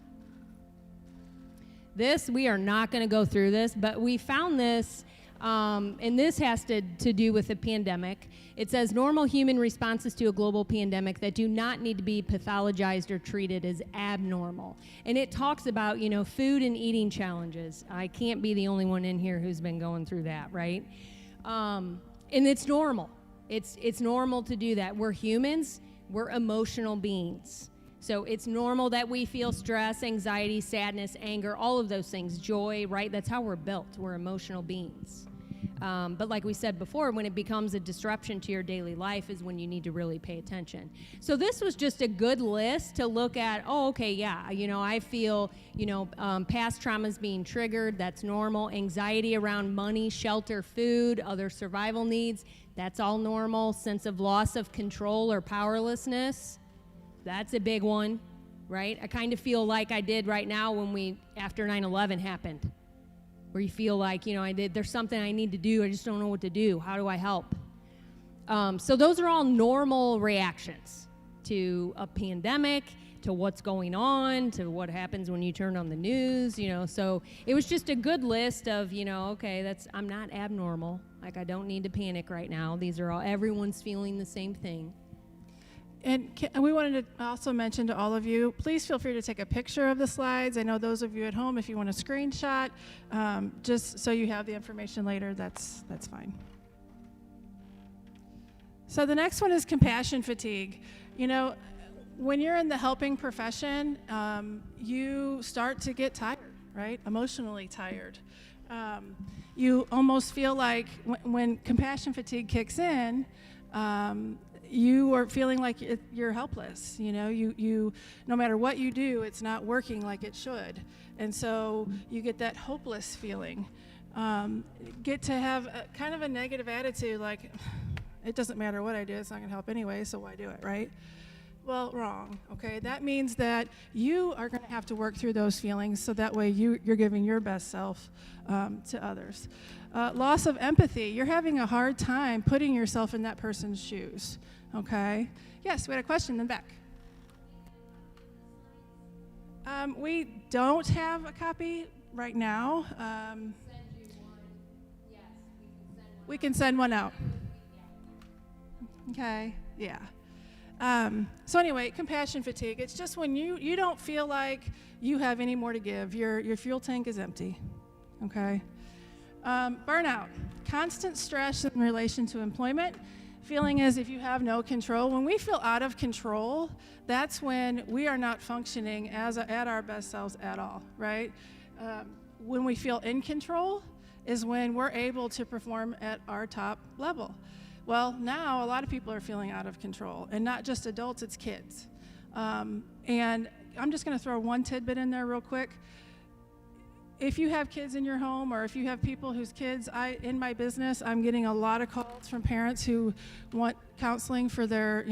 This, we are not going to go through this, but we found this, and this has to do with the pandemic. It says normal human responses to a global pandemic that do not need to be pathologized or treated as abnormal. And it talks about, you know, food and eating challenges. I can't be the only one in here who's been going through that, right? And it's normal. It's normal to do that. We're humans. We're emotional beings. So it's normal that we feel stress, anxiety, sadness, anger, all of those things, joy, right? That's how we're built. We're emotional beings. But like we said before, when it becomes a disruption to your daily life is when you need to really pay attention. So this was just a good list to look at, oh, okay, yeah, you know, I feel, you know, past traumas being triggered, that's normal. Anxiety around money, shelter, food, other survival needs, that's all normal. Sense of loss of control or powerlessness, that's a big one, right? I kind of feel like I did right now after 9/11 happened, where you feel like, you know, there's something I need to do, I just don't know what to do, how do I help? So those are all normal reactions to a pandemic, to what's going on, to what happens when you turn on the news, you know. So it was just a good list of, you know, okay, I'm not abnormal, like I don't need to panic right now. These are all, everyone's feeling the same thing. And we wanted to also mention to all of you, please feel free to take a picture of the slides. I know those of you at home, if you want a screenshot, just so you have the information later, that's fine. So the next one is compassion fatigue. You know, when you're in the helping profession, you start to get tired, right? Emotionally tired. You almost feel like when compassion fatigue kicks in, you are feeling like you're helpless. You know, you no matter what you do, it's not working like it should. And so you get that hopeless feeling. Get to have kind of a negative attitude, like, it doesn't matter what I do, it's not going to help anyway, so why do it, right? Well, wrong, okay? That means that you are going to have to work through those feelings so that way you're giving your best self to others. Loss of empathy. You're having a hard time putting yourself in that person's shoes, okay? Yes, we had a question in the back. We don't have a copy right now. We can send one out. Okay, yeah. So anyway, compassion fatigue. It's just when you don't feel like you have any more to give. Your fuel tank is empty, okay? Burnout, constant stress in relation to employment, feeling as if you have no control. When we feel out of control, that's when we are not functioning at our best selves at all, right? When we feel in control is when we're able to perform at our top level. Well, now a lot of people are feeling out of control, and not just adults, it's kids. And I'm just going to throw one tidbit in there real quick. If you have kids in your home, or if you have people whose kids, in my business, I'm getting a lot of calls from parents who want counseling for their,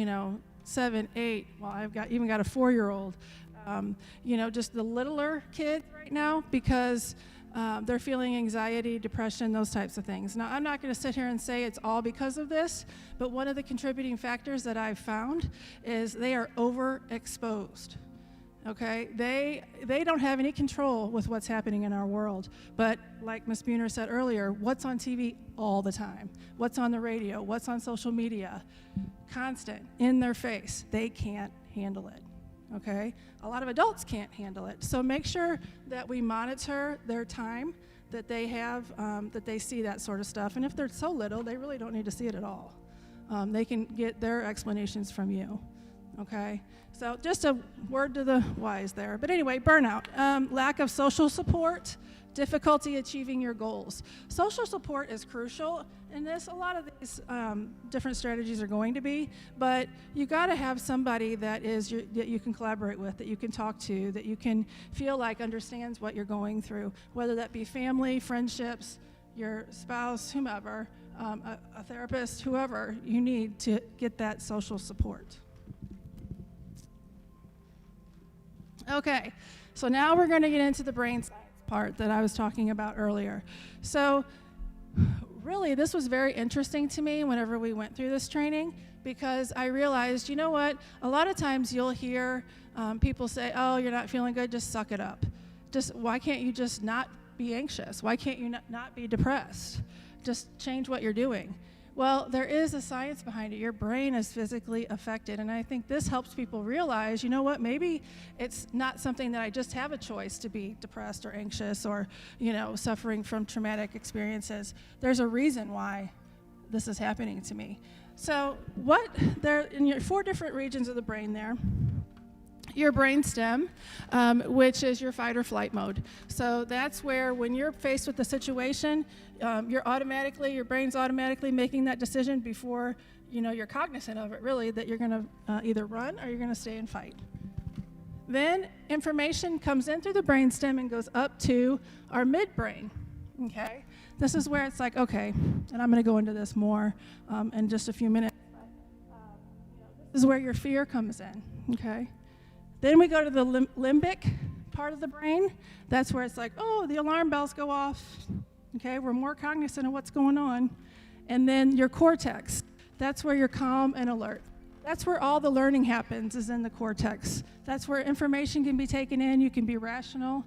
7, 8, well, I've even got a 4-year-old, just the littler kids right now, because they're feeling anxiety, depression, those types of things. Now, I'm not going to sit here and say it's all because of this, but one of the contributing factors that I've found is they are overexposed. Okay, they don't have any control with what's happening in our world. But like Ms. Buhner said earlier, what's on TV all the time? What's on the radio? What's on social media? Constant, in their face. They can't handle it. Okay, a lot of adults can't handle it. So make sure that we monitor their time that they have, that they see that sort of stuff. And if they're so little, they really don't need to see it at all. They can get their explanations from you. Okay, so just a word to the wise there. But anyway, burnout, lack of social support, difficulty achieving your goals. Social support is crucial in this. A lot of these different strategies are going to be, but you got to have somebody that you can collaborate with, that you can talk to, that you can feel like understands what you're going through, whether that be family, friendships, your spouse, whomever, a therapist, whoever you need to get that social support. Okay, so now we're going to get into the brain science part that I was talking about earlier. So really, this was very interesting to me whenever we went through this training, because I realized, you know what, a lot of times you'll hear people say, oh, you're not feeling good, just suck it up. Why can't you just not be anxious? Why can't you not be depressed? Just change what you're doing. Well, there is a science behind it. Your brain is physically affected, and I think this helps people realize, you know what, maybe it's not something that I just have a choice to be depressed or anxious or, suffering from traumatic experiences. There's a reason why this is happening to me. So in your 4 different regions of the brain there, your brain stem, which is your fight or flight mode. So that's where when you're faced with the situation, your brain's automatically making that decision before you're cognizant of it, really, that you're going to either run or you're going to stay and fight. Then information comes in through the brain stem and goes up to our midbrain. Okay, this is where it's like, okay, and I'm going to go into this more in just a few minutes. This is where your fear comes in. Okay. Then we go to the limbic part of the brain. That's where it's like, oh, the alarm bells go off. Okay, we're more cognizant of what's going on. And then your cortex. That's where you're calm and alert. That's where all the learning happens, is in the cortex. That's where information can be taken in. You can be rational.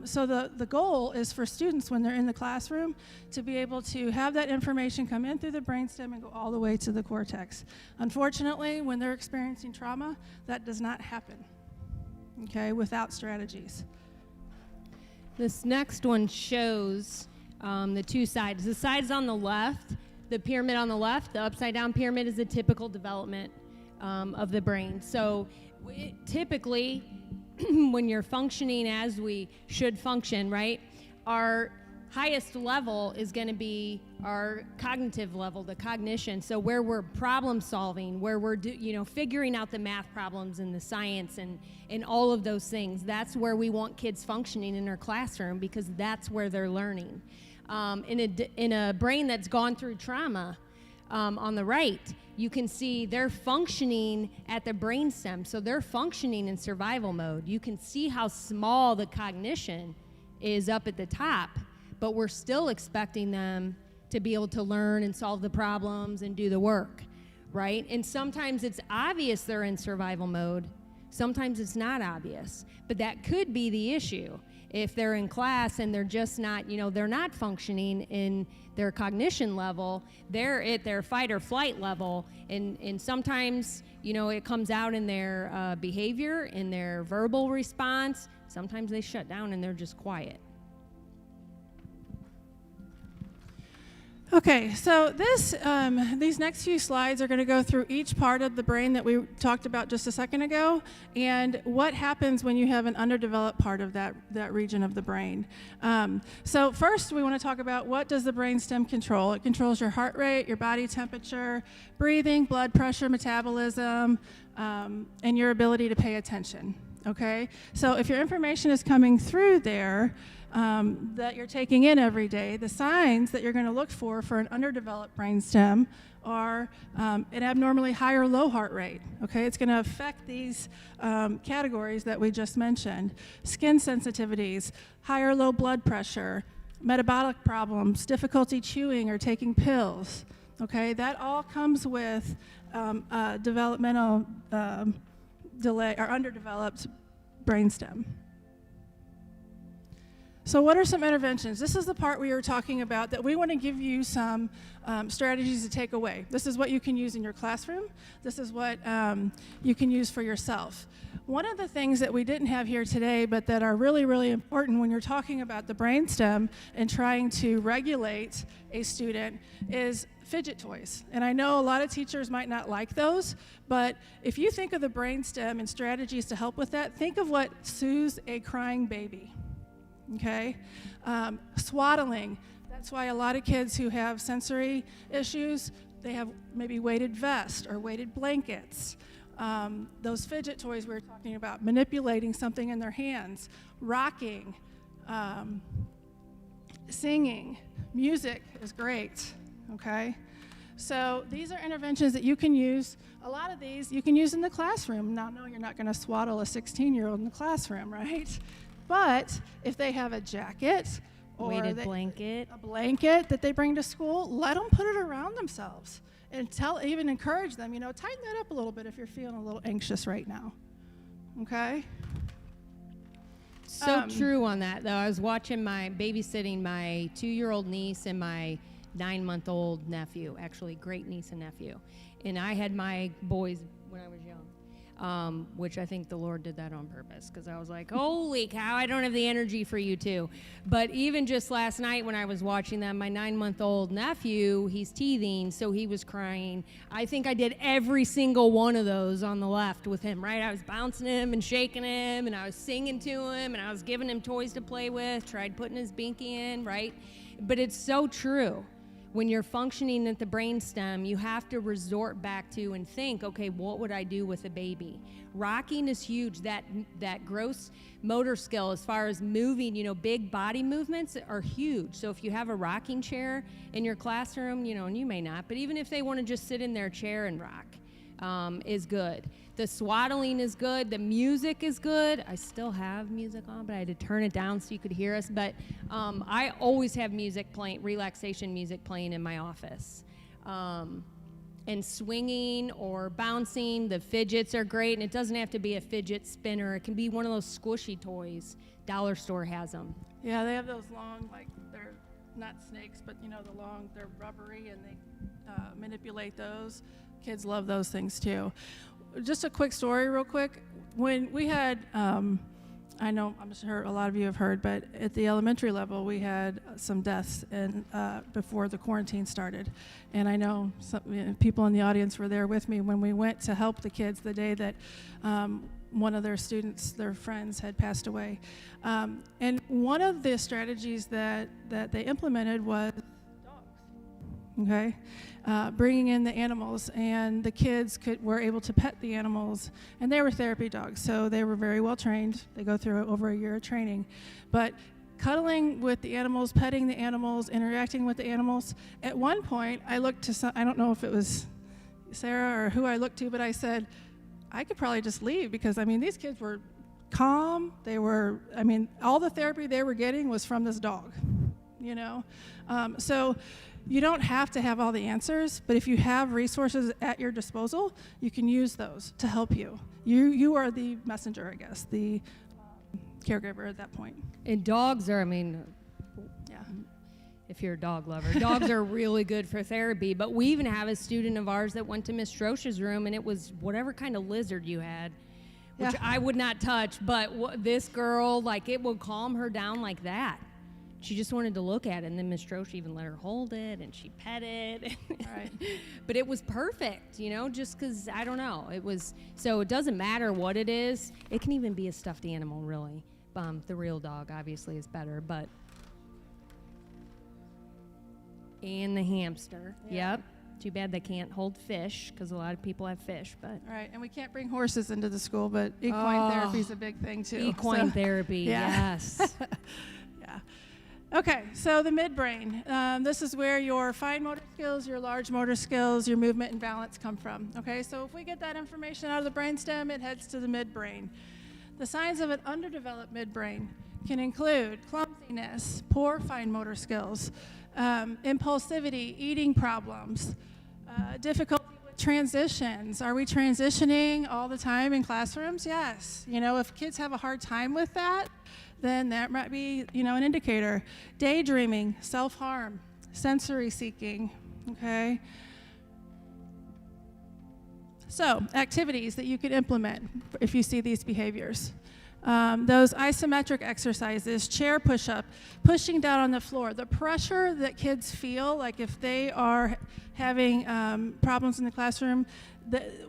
So the goal is for students, when they're in the classroom, to be able to have that information come in through the brainstem and go all the way to the cortex. Unfortunately, when they're experiencing trauma, that does not happen, okay, without strategies. This next one shows the 2 sides. The sides on the left, the pyramid on the left, the upside down pyramid, is the typical development of the brain. So typically, when you're functioning as we should function, right, our highest level is going to be our cognitive level, the cognition. So where we're problem solving, where we're figuring out the math problems and the science and all of those things. That's where we want kids functioning in our classroom, because that's where they're learning. In a brain that's gone through trauma, on the right, you can see they're functioning at the brainstem. So they're functioning in survival mode. You can see how small the cognition is up at the top, but we're still expecting them to be able to learn and solve the problems and do the work, right? And sometimes it's obvious they're in survival mode. Sometimes it's not obvious, but that could be the issue. If they're in class and they're just not, they're not functioning in their cognition level, they're at their fight or flight level, and sometimes, it comes out in their behavior, in their verbal response. Sometimes they shut down and they're just quiet. Okay, so these next few slides are going to go through each part of the brain that we talked about just a second ago, and what happens when you have an underdeveloped part of that region of the brain. So first, we want to talk about, what does the brainstem control? It controls your heart rate, your body temperature, breathing, blood pressure, metabolism, and your ability to pay attention. Okay, so if your information is coming through there, that you're taking in every day, the signs that you're going to look for an underdeveloped brainstem are an abnormally high or low heart rate. Okay, it's going to affect these categories that we just mentioned: skin sensitivities, high or low blood pressure, metabolic problems, difficulty chewing or taking pills. Okay, that all comes with developmental delay or underdeveloped brainstem. So what are some interventions? This is the part we were talking about, that we want to give you some strategies to take away. This is what you can use in your classroom. This is what you can use for yourself. One of the things that we didn't have here today, but that are really, really important when you're talking about the brainstem and trying to regulate a student, is fidget toys. And I know a lot of teachers might not like those, but if you think of the brainstem and strategies to help with that, think of what soothes a crying baby. okay? Swaddling, that's why a lot of kids who have sensory issues, they have maybe weighted vests or weighted blankets. Those fidget toys we were talking about, manipulating something in their hands, rocking, singing, music is great, okay? So these are interventions that you can use. A lot of these you can use in the classroom. Now, no, you're not going to swaddle a 16-year-old in the classroom, right? But if they have a jacket or Weighted blanket. a blanket that they bring to school, let them put it around themselves and even encourage them, tighten that up a little bit if you're feeling a little anxious right now, okay? So true on that, though. I was babysitting my 2-year-old niece and my 9-month-old nephew, actually great niece and nephew. And I had my boys when I was young, which I think the Lord did that on purpose, because I was like, holy cow, I don't have the energy for you two. But even just last night when I was watching them, my 9-month-old nephew, he's teething, so he was crying. I think I did every single one of those on the left with him, right? I was bouncing him and shaking him, and I was singing to him, and I was giving him toys to play with, tried putting his binky in, right? But it's so true. When you're functioning at the brainstem, you have to resort back to and think, okay, what would I do with a baby? Rocking is huge. That gross motor skill as far as moving, big body movements are huge. So if you have a rocking chair in your classroom, and you may not, but even if they want to just sit in their chair and rock, is good. The swaddling is good. The music is good. I still have music on, but I had to turn it down so you could hear us. But I always have music playing, relaxation music playing in my office. And swinging or bouncing, the fidgets are great. And it doesn't have to be a fidget spinner. It can be one of those squishy toys. Dollar store has them. Yeah, they have those long, they're not snakes, but they're rubbery, and they manipulate those. Kids love those things too. Just a quick story real quick. When we had, I know I'm sure a lot of you have heard, but at the elementary level we had some deaths before the quarantine started. And I know some people in the audience were there with me when we went to help the kids the day that one of their students, their friends, had passed away. And one of the strategies that they implemented was dogs, okay? Bringing in the animals, and the kids were able to pet the animals, and they were therapy dogs, so they were very well trained. They go through over a year of training. But cuddling with the animals, petting the animals, interacting with the animals, at one point I looked to I don't know if it was Sarah or who I looked to, but I said, I could probably just leave, because these kids were calm. They were, all the therapy they were getting was from this dog, so you don't have to have all the answers, but if you have resources at your disposal, you can use those to help you. You are the messenger, I guess, the caregiver at that point. And dogs are, Yeah. if you're a dog lover, dogs are really good for therapy. But we even have a student of ours that went to Miss Strosh's room, and it was whatever kind of lizard you had, which I would not touch, but this girl, it would calm her down like that. She just wanted to look at it, and then Miss Strosh even let her hold it, and she pet it. Right. But it was perfect, just because, I don't know. So it doesn't matter what it is. It can even be a stuffed animal, really. The real dog, obviously, is better, but. And the hamster. Yeah. Yep. Too bad they can't hold fish, because a lot of people have fish, but. Right, and we can't bring horses into the school, but equine therapy is a big thing, too. Equine therapy, yeah. yes. Yeah. Okay, so the midbrain. This is where your fine motor skills, your large motor skills, your movement and balance come from. Okay, so if we get that information out of the brainstem, it heads to the midbrain. The signs of an underdeveloped midbrain can include clumsiness, poor fine motor skills, impulsivity, eating problems, difficulty with transitions. Are we transitioning all the time in classrooms? Yes. If kids have a hard time with that, then that might be, an indicator. Daydreaming, self-harm, sensory seeking, okay? So, activities that you could implement if you see these behaviors. Those isometric exercises, chair push-up, pushing down on the floor. The pressure that kids feel, like if they are having problems in the classroom,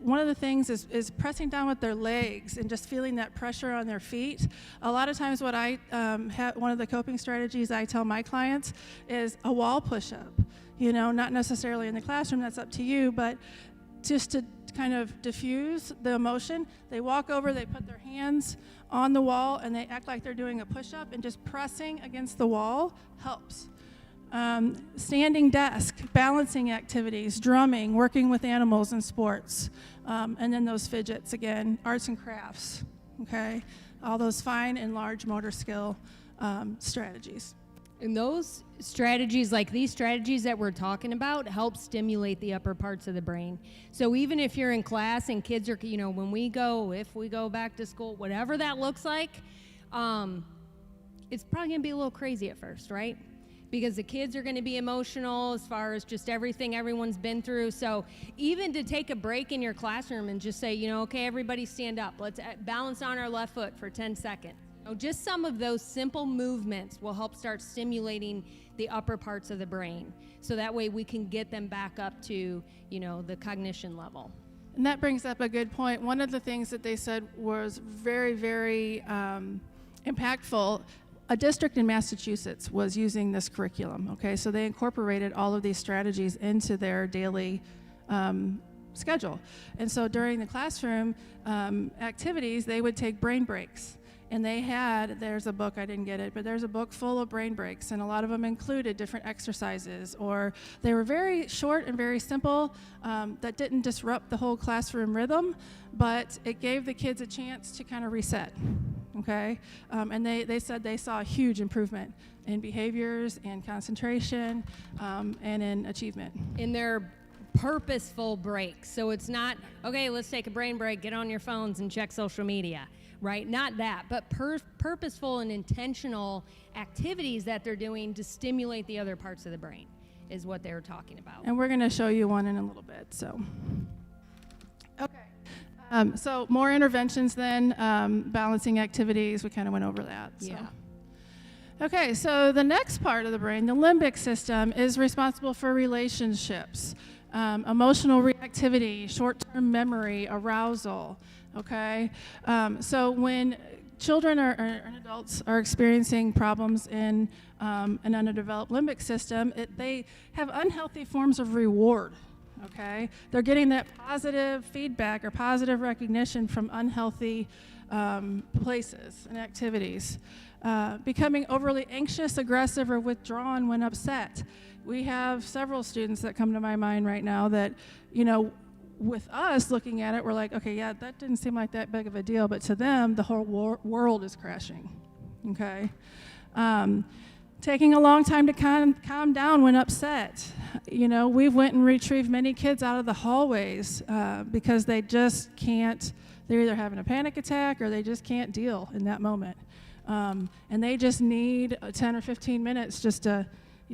one of the things is pressing down with their legs and just feeling that pressure on their feet. A lot of times what one of the coping strategies I tell my clients is a wall push-up. You know, not necessarily in the classroom, that's up to you, but just to kind of diffuse the emotion, they walk over, they put their hands on the wall, and they act like they're doing a push-up, and just pressing against the wall helps. Standing desk, balancing activities, drumming, working with animals in sports, and then those fidgets again, arts and crafts, okay? All those fine and large motor skill strategies. And those strategies, like these strategies that we're talking about, help stimulate the upper parts of the brain. So even if you're in class and kids are, you know, if we go back to school, whatever that looks like, it's probably gonna be a little crazy at first, right? Because the kids are gonna be emotional as far as just everything everyone's been through. So even to take a break in your classroom and just say, you know, okay, everybody stand up. Let's balance on our left foot for 10 seconds. Just some of those simple movements will help start stimulating the upper parts of the brain. So that way we can get them back up to, you know, the cognition level. And that brings up a good point. One of the things that they said was very, very impactful. A district in Massachusetts was using this curriculum, okay? So they incorporated all of these strategies into their daily schedule. And so during the classroom activities, they would take brain breaks. And there's a book, I didn't get it, but there's a book full of brain breaks, and a lot of them included different exercises, or they were very short and very simple that didn't disrupt the whole classroom rhythm, but it gave the kids a chance to kind of reset, okay? And they said they saw a huge improvement in behaviors and concentration and in achievement. In their purposeful breaks. So it's not, okay, let's take a brain break, get on your phones and check social media. Right? Not that, but purposeful and intentional activities that they're doing to stimulate the other parts of the brain is what they were talking about. And we're going to show you one in a little bit. So, okay. So more interventions then, balancing activities. We kind of went over that. So. Yeah. Okay, so the next part of the brain, the limbic system, is responsible for relationships, emotional reactivity, short-term memory, arousal. Okay, so when children and adults are experiencing problems in an underdeveloped limbic system, they have unhealthy forms of reward. Okay, they're getting that positive feedback or positive recognition from unhealthy places and activities. Becoming overly anxious, aggressive, or withdrawn when upset. We have several students that come to my mind right now that, you know, with us looking at it, we're like, okay, yeah, that didn't seem like that big of a deal, but to them, the whole world is crashing, okay? Taking a long time to calm down when upset. You know, we've went and retrieved many kids out of the hallways because they just can't, they're either having a panic attack or they just can't deal in that moment. And they just need 10 or 15 minutes just to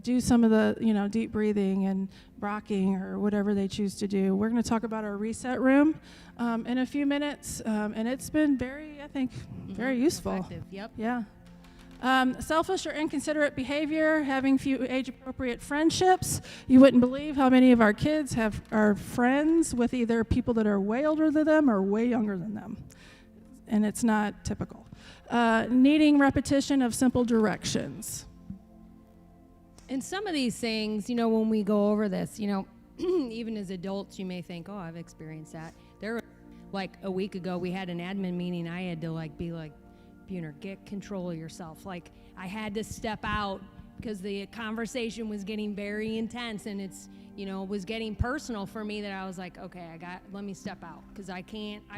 do some of the, you know, deep breathing and rocking or whatever they choose to do. We're going to talk about our reset room in a few minutes, and it's been very, I think, very useful. Effective. Yep. Yeah. Selfish or inconsiderate behavior, having few age-appropriate friendships. You wouldn't believe how many of our kids are friends with either people that are way older than them or way younger than them, and it's not typical. Needing repetition of simple directions. And some of these things, you know, when we go over this, you know, even as adults, you may think, oh, I've experienced that. Like a week ago, we had an admin meeting. I had to be like, Buner, get control of yourself. Like, I had to step out because the conversation was getting very intense, and it's, you know, was getting personal for me that I was like, okay, let me step out because I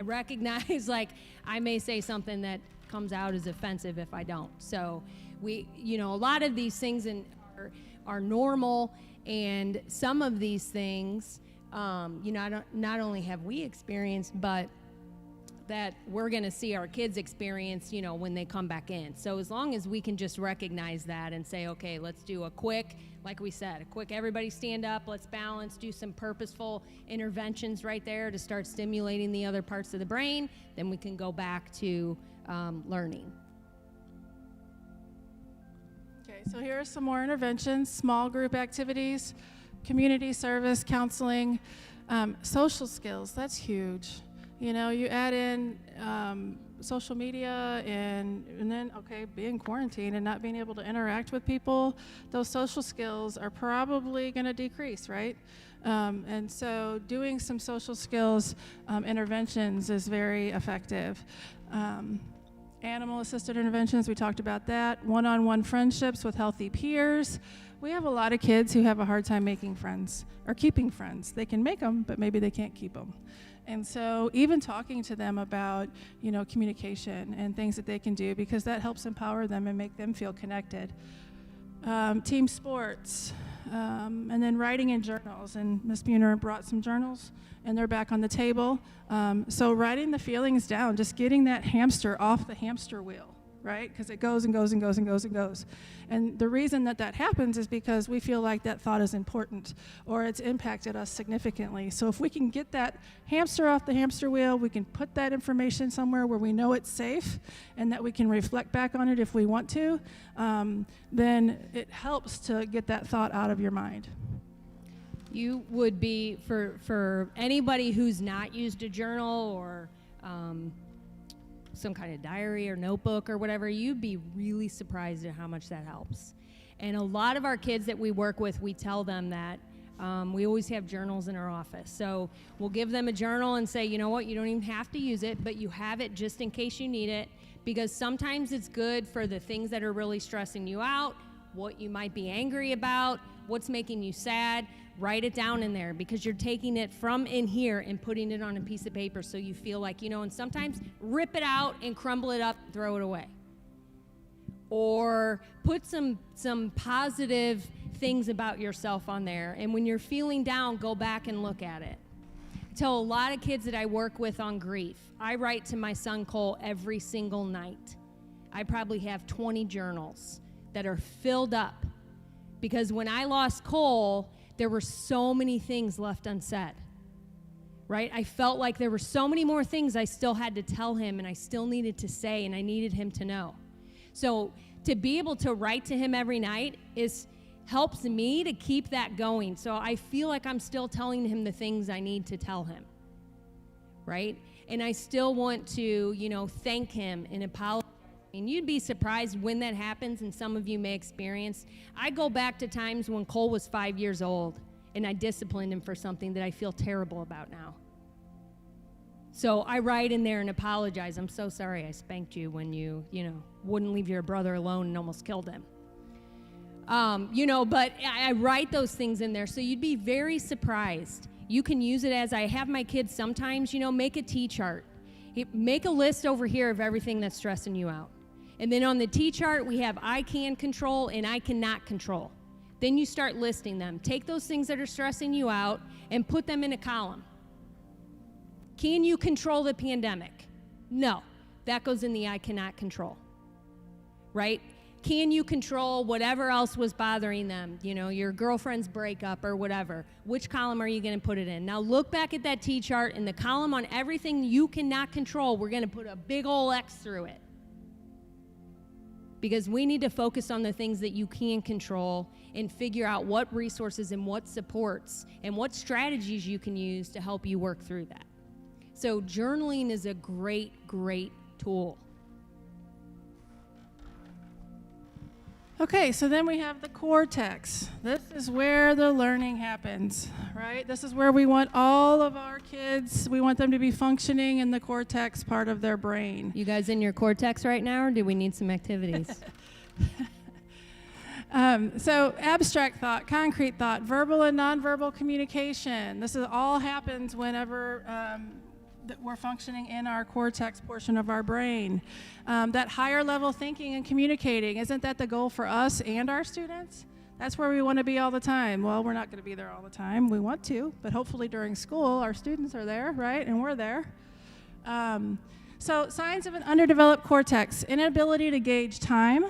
recognize like I may say something that comes out as offensive if I don't. So you know, a lot of these things are normal, and some of these things, you know, not only have we experienced, but that we're going to see our kids experience, you know, when they come back in. So as long as we can just recognize that and say, okay, let's do a quick, like we said, everybody stand up, let's balance, do some purposeful interventions right there to start stimulating the other parts of the brain, then we can go back to learning. Okay, so here are some more interventions: small group activities, community service, counseling, social skills. That's huge. You know, you add in social media and then, okay, being quarantined and not being able to interact with people, those social skills are probably going to decrease, right? And so doing some social skills interventions is very effective. Animal-assisted interventions, we talked about that. One-on-one friendships with healthy peers. We have a lot of kids who have a hard time making friends or keeping friends. They can make them, but maybe they can't keep them. And so even talking to them about, you know, communication and things that they can do, because that helps empower them and make them feel connected. Team sports, and then writing in journals. And Ms. Buhner brought some journals, and they're back on the table. So writing the feelings down, just getting that hamster off the hamster wheel, right? Because it goes and goes and goes and goes and goes. And the reason that that happens is because we feel like that thought is important or it's impacted us significantly. So if we can get that hamster off the hamster wheel, we can put that information somewhere where we know it's safe and that we can reflect back on it if we want to, then it helps to get that thought out of your mind. You would be, for anybody who's not used a journal or some kind of diary or notebook or whatever, you'd be really surprised at how much that helps. And a lot of our kids that we work with, we tell them that we always have journals in our office. So we'll give them a journal and say, you know what, you don't even have to use it, but you have it just in case you need it, because sometimes it's good for the things that are really stressing you out, what you might be angry about, what's making you sad. Write it down in there, because you're taking it from in here and putting it on a piece of paper so you feel like, you know, and sometimes rip it out and crumble it up and throw it away. Or put some positive things about yourself on there, and when you're feeling down, go back and look at it. I tell a lot of kids that I work with on grief, I write to my son Cole every single night. I probably have 20 journals that are filled up, because when I lost Cole, there were so many things left unsaid, right? I felt like there were so many more things I still had to tell him and I still needed to say and I needed him to know. So to be able to write to him every night helps me to keep that going. So I feel like I'm still telling him the things I need to tell him, right? And I still want to, you know, thank him and apologize. And you'd be surprised when that happens, and some of you may experience. I go back to times when Cole was 5 years old and I disciplined him for something that I feel terrible about now. So I write in there and apologize. I'm so sorry I spanked you when you wouldn't leave your brother alone and almost killed him. But I write those things in there, so you'd be very surprised. You can use it as I have my kids sometimes, make a T-chart. Make a list over here of everything that's stressing you out. And then on the T-chart, we have I can control and I cannot control. Then you start listing them. Take those things that are stressing you out and put them in a column. Can you control the pandemic? No. That goes in the I cannot control, right? Can you control whatever else was bothering them? Your girlfriend's breakup or whatever. Which column are you going to put it in? Now look back at that T-chart, and the column on everything you cannot control, we're going to put a big ol' X through it. Because we need to focus on the things that you can control and figure out what resources and what supports and what strategies you can use to help you work through that. So journaling is a great, great tool. Okay, so then we have the cortex. This is where the learning happens, right? This is where we want all of our kids, we want them to be functioning in the cortex part of their brain. You guys in your cortex right now, or do we need some activities? So abstract thought, concrete thought, verbal and nonverbal communication. This all happens whenever that we're functioning in our cortex portion of our brain. That higher level thinking and communicating, isn't that the goal for us and our students? That's where we want to be all the time. Well, we're not going to be there all the time. We want to, but hopefully during school, our students are there, right? And we're there. So signs of an underdeveloped cortex: inability to gauge time,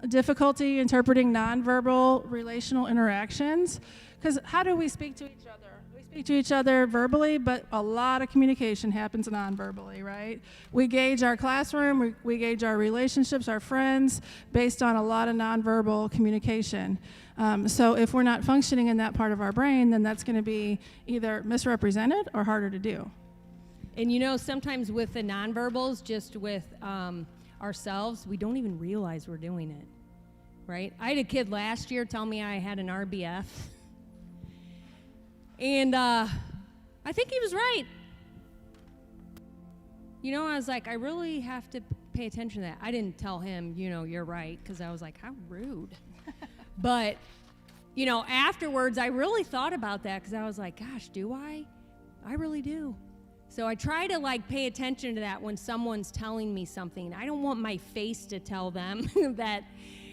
difficulty interpreting nonverbal relational interactions, Because how do we speak to each other? We speak to each other verbally, but a lot of communication happens non-verbally, right? We gauge our classroom, we gauge our relationships, our friends, based on a lot of nonverbal communication. So if we're not functioning in that part of our brain, then that's going to be either misrepresented or harder to do. And you know, sometimes with the nonverbals, just with ourselves, we don't even realize we're doing it, right? I had a kid last year tell me I had an RBF. And I think he was right. You know, I was like, I really have to pay attention to that. I didn't tell him, you know, you're right, because I was like, how rude. But, you know, afterwards, I really thought about that, because I was like, gosh, do I? I really do. So I try to, like, pay attention to that when someone's telling me something. I don't want my face to tell them that,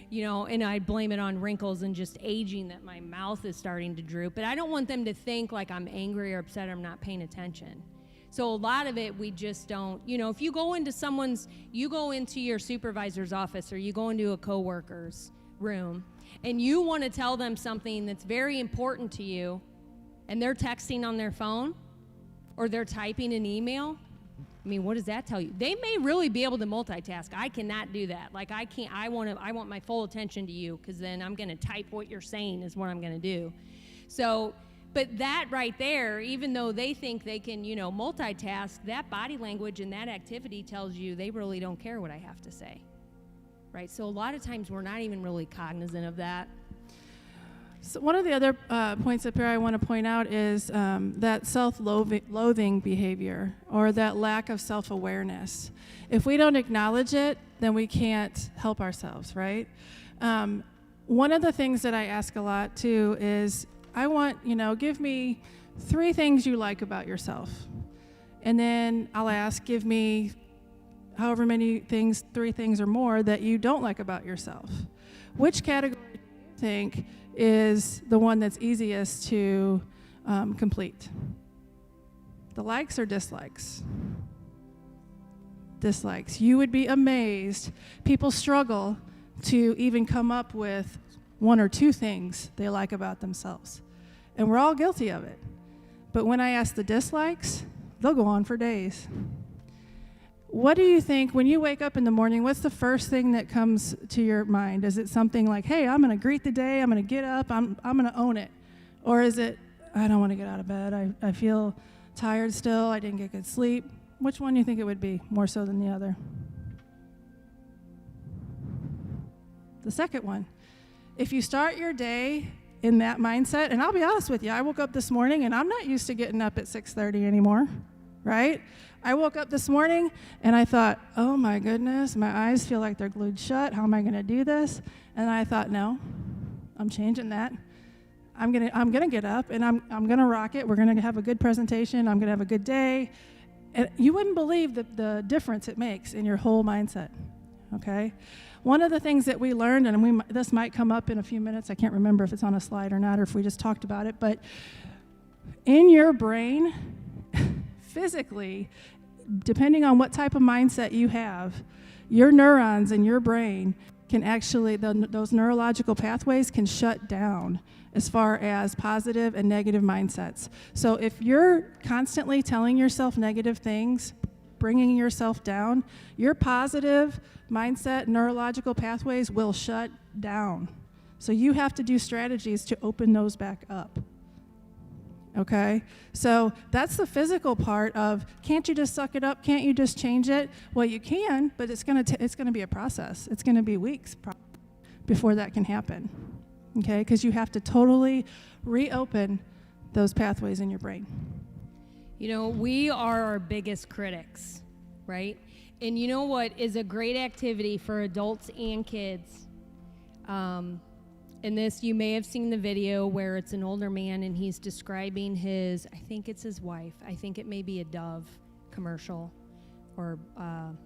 you know, and I blame it on wrinkles and just aging, that my mouth is starting to droop. But I don't want them to think like I'm angry or upset or I'm not paying attention. So a lot of it, we just don't, you know, if you go into you go into your supervisor's office or you go into a coworker's room and you want to tell them something that's very important to you and they're texting on their phone or they're typing an email, I mean, what does that tell you? They may really be able to multitask. I cannot do that. Like, I can't. I want my full attention to you, because then I'm going to type what you're saying is what I'm going to do. So, but that right there, even though they think they can, you know, multitask, that body language and that activity tells you they really don't care what I have to say, right? So a lot of times we're not even really cognizant of that. So one of the other points up here I want to point out is that self-loathing behavior, or that lack of self-awareness. If we don't acknowledge it, then we can't help ourselves, right? One of the things that I ask a lot too is, I want, you know, give me 3 things you like about yourself. And then I'll ask, give me however many things, 3 things or more that you don't like about yourself. Which category do you think is the one that's easiest to complete? The likes or dislikes? Dislikes. You would be amazed. People struggle to even come up with 1 or 2 things they like about themselves. And we're all guilty of it. But when I ask the dislikes, they'll go on for days. What do you think when you wake up in the morning? What's the first thing that comes to your mind? Is it something like, hey, I'm going to greet the day, I'm going to get up, I'm going to own it? Or is it, I don't want to get out of bed, I feel tired still, I didn't get good sleep? Which one do you think it would be more so than the other? The second one. If you start your day in that mindset, and I'll be honest with you, I woke up this morning and I'm not used to getting up at 6:30 anymore, right? I woke up this morning and I thought, oh my goodness, my eyes feel like they're glued shut. How am I going to do this? And I thought, no, I'm changing that. I'm gonna get up and I'm gonna rock it. We're gonna have a good presentation. I'm gonna have a good day. And you wouldn't believe the difference it makes in your whole mindset. Okay. One of the things that we learned, and this might come up in a few minutes. I can't remember if it's on a slide or not, or if we just talked about it. But in your brain, physically, depending on what type of mindset you have, your neurons in your brain can actually, those neurological pathways can shut down as far as positive and negative mindsets. So if you're constantly telling yourself negative things, bringing yourself down, your positive mindset neurological pathways will shut down. So you have to do strategies to open those back up. Okay, so that's the physical part of, can't you just suck it up? Can't you just change it? Well, you can, but it's gonna be a process. It's gonna be weeks before that can happen. Okay, because you have to totally reopen those pathways in your brain. You know, we are our biggest critics, right? And you know what is a great activity for adults and kids? In this, you may have seen the video where it's an older man and he's describing I think it's his wife. I think it may be a Dove commercial, or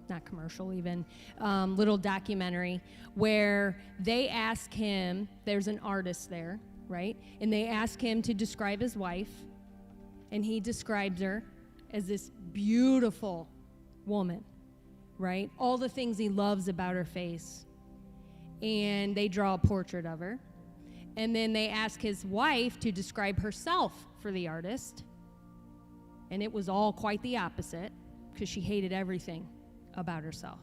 not commercial even, little documentary where they ask him, there's an artist there, right? And they ask him to describe his wife, and he describes her as this beautiful woman, right? All the things he loves about her face. And they draw a portrait of her. And then they asked his wife to describe herself for the artist. And it was all quite the opposite, because she hated everything about herself,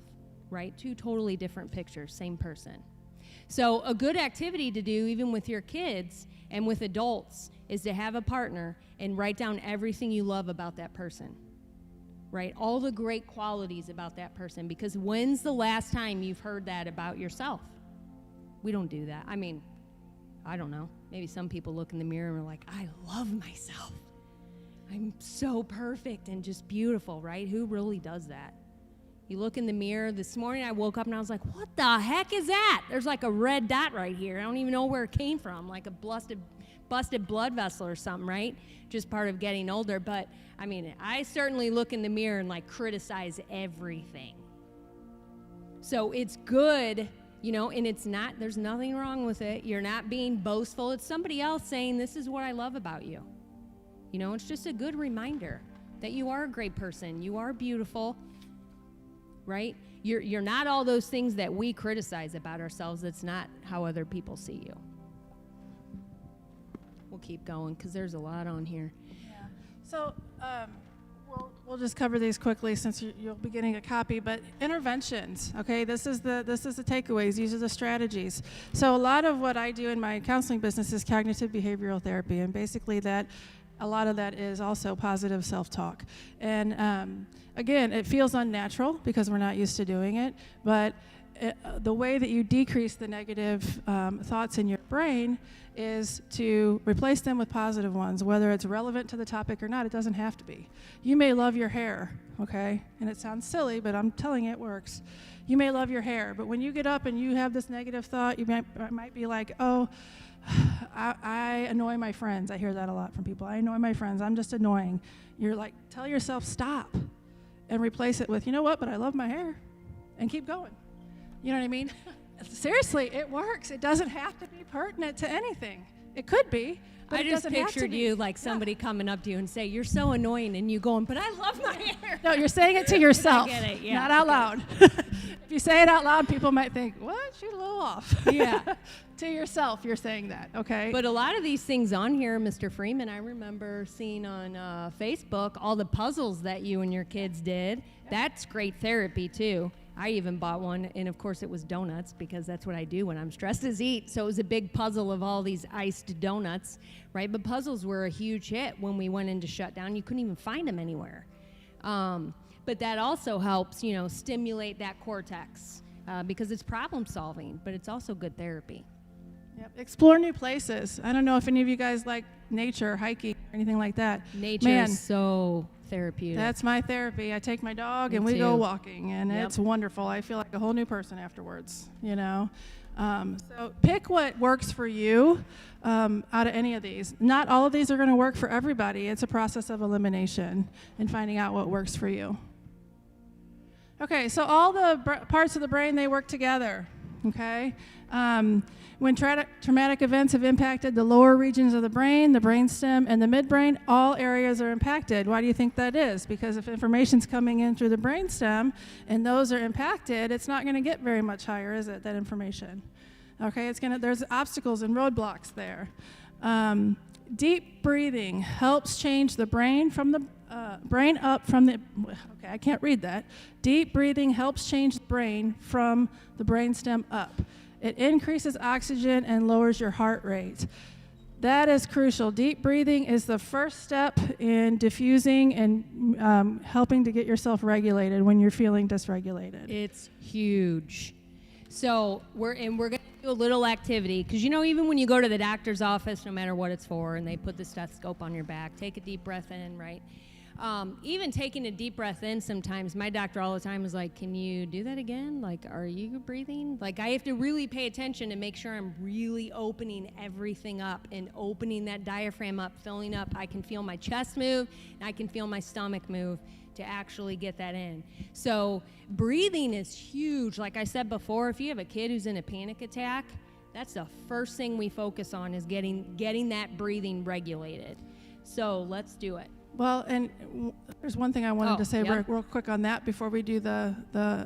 right? Two totally different pictures, same person. So a good activity to do, even with your kids and with adults, is to have a partner and write down everything you love about that person, right? All the great qualities about that person, because when's the last time you've heard that about yourself? We don't do that. I mean, I don't know. Maybe some people look in the mirror and are like, I love myself. I'm so perfect and just beautiful, right? Who really does that? You look in the mirror. This morning I woke up and I was like, what the heck is that? There's like a red dot right here. I don't even know where it came from, like a busted blood vessel or something, right? Just part of getting older. But I mean, I certainly look in the mirror and like criticize everything. So it's good, you know, and it's not, there's nothing wrong with it. You're not being boastful. It's somebody else saying, this is what I love about you. You know, it's just a good reminder that you are a great person. You are beautiful, right? You're not all those things that we criticize about ourselves. That's not how other people see you. We'll keep going because there's a lot on here. Yeah. So we'll just cover these quickly since you'll be getting a copy. But interventions, okay? This is the takeaways. These are the strategies. So a lot of what I do in my counseling business is cognitive behavioral therapy, and basically a lot of that is also positive self-talk. And again, it feels unnatural because we're not used to doing it, but the way that you decrease the negative thoughts in your brain is to replace them with positive ones, whether it's relevant to the topic or not. It doesn't have to be. You may love your hair, okay? And it sounds silly, but I'm telling you it works. You may love your hair, but when you get up and you have this negative thought, you might be like, oh, I annoy my friends. I hear that a lot from people. I annoy my friends. I'm just annoying. You're like, tell yourself stop and replace it with, you know what, but I love my hair, and keep going. You know what I mean? Seriously, it works. It doesn't have to be pertinent to anything. It could be, but I it just doesn't have to pictured be. you like somebody coming up to you and say, you're so annoying, and you going, but I love my hair. No, you're saying it to yourself, I get it, yeah, not out okay. loud. If you say it out loud, people might think, what? She's a little off. Yeah. To yourself, you're saying that, okay? But a lot of these things on here, Mr. Freeman, I remember seeing on Facebook all the puzzles that you and your kids did. That's great therapy, too. I even bought one, and of course it was donuts, because that's what I do when I'm stressed as eat. So it was a big puzzle of all these iced donuts, right? But puzzles were a huge hit when we went into shutdown. You couldn't even find them anywhere. But that also helps, you know, stimulate that cortex, because it's problem solving, but it's also good therapy. Yep. Explore new places. I don't know if any of you guys like nature, hiking, or anything like that. Nature Man, is so therapeutic. that's my therapy. I take my dog Me and we go too. walking, and Yep. it's wonderful. I feel like a whole new person afterwards, you know. So pick what works for you out of any of these. Not all of these are going to work for everybody. It's a process of elimination and finding out what works for you. Okay, so all the parts of the brain, they work together, okay? When traumatic events have impacted the lower regions of the brainstem, and the midbrain, all areas are impacted. Why do you think that is? Because if information's coming in through the brainstem and those are impacted, it's not going to get very much higher, is it, that information? Okay, there's obstacles and roadblocks there. Deep breathing helps change the brain from the brain up from the, okay, I can't read that. Deep breathing helps change the brain from the brainstem up. It increases oxygen and lowers your heart rate. That is crucial. Deep breathing is the first step in diffusing and helping to get yourself regulated when you're feeling dysregulated. It's huge. So we're going to do a little activity, because you know, even when you go to the doctor's office, no matter what it's for, and they put the stethoscope on your back, take a deep breath in, right? Even taking a deep breath in sometimes, my doctor all the time is like, can you do that again? Like, are you breathing? Like, I have to really pay attention and make sure I'm really opening everything up and opening that diaphragm up, filling up. I can feel my chest move, and I can feel my stomach move to actually get that in. So breathing is huge. Like I said before, if you have a kid who's in a panic attack, that's the first thing we focus on, is getting that breathing regulated. So let's do it. Well, and there's one thing I wanted to say yep. real quick on that before we do the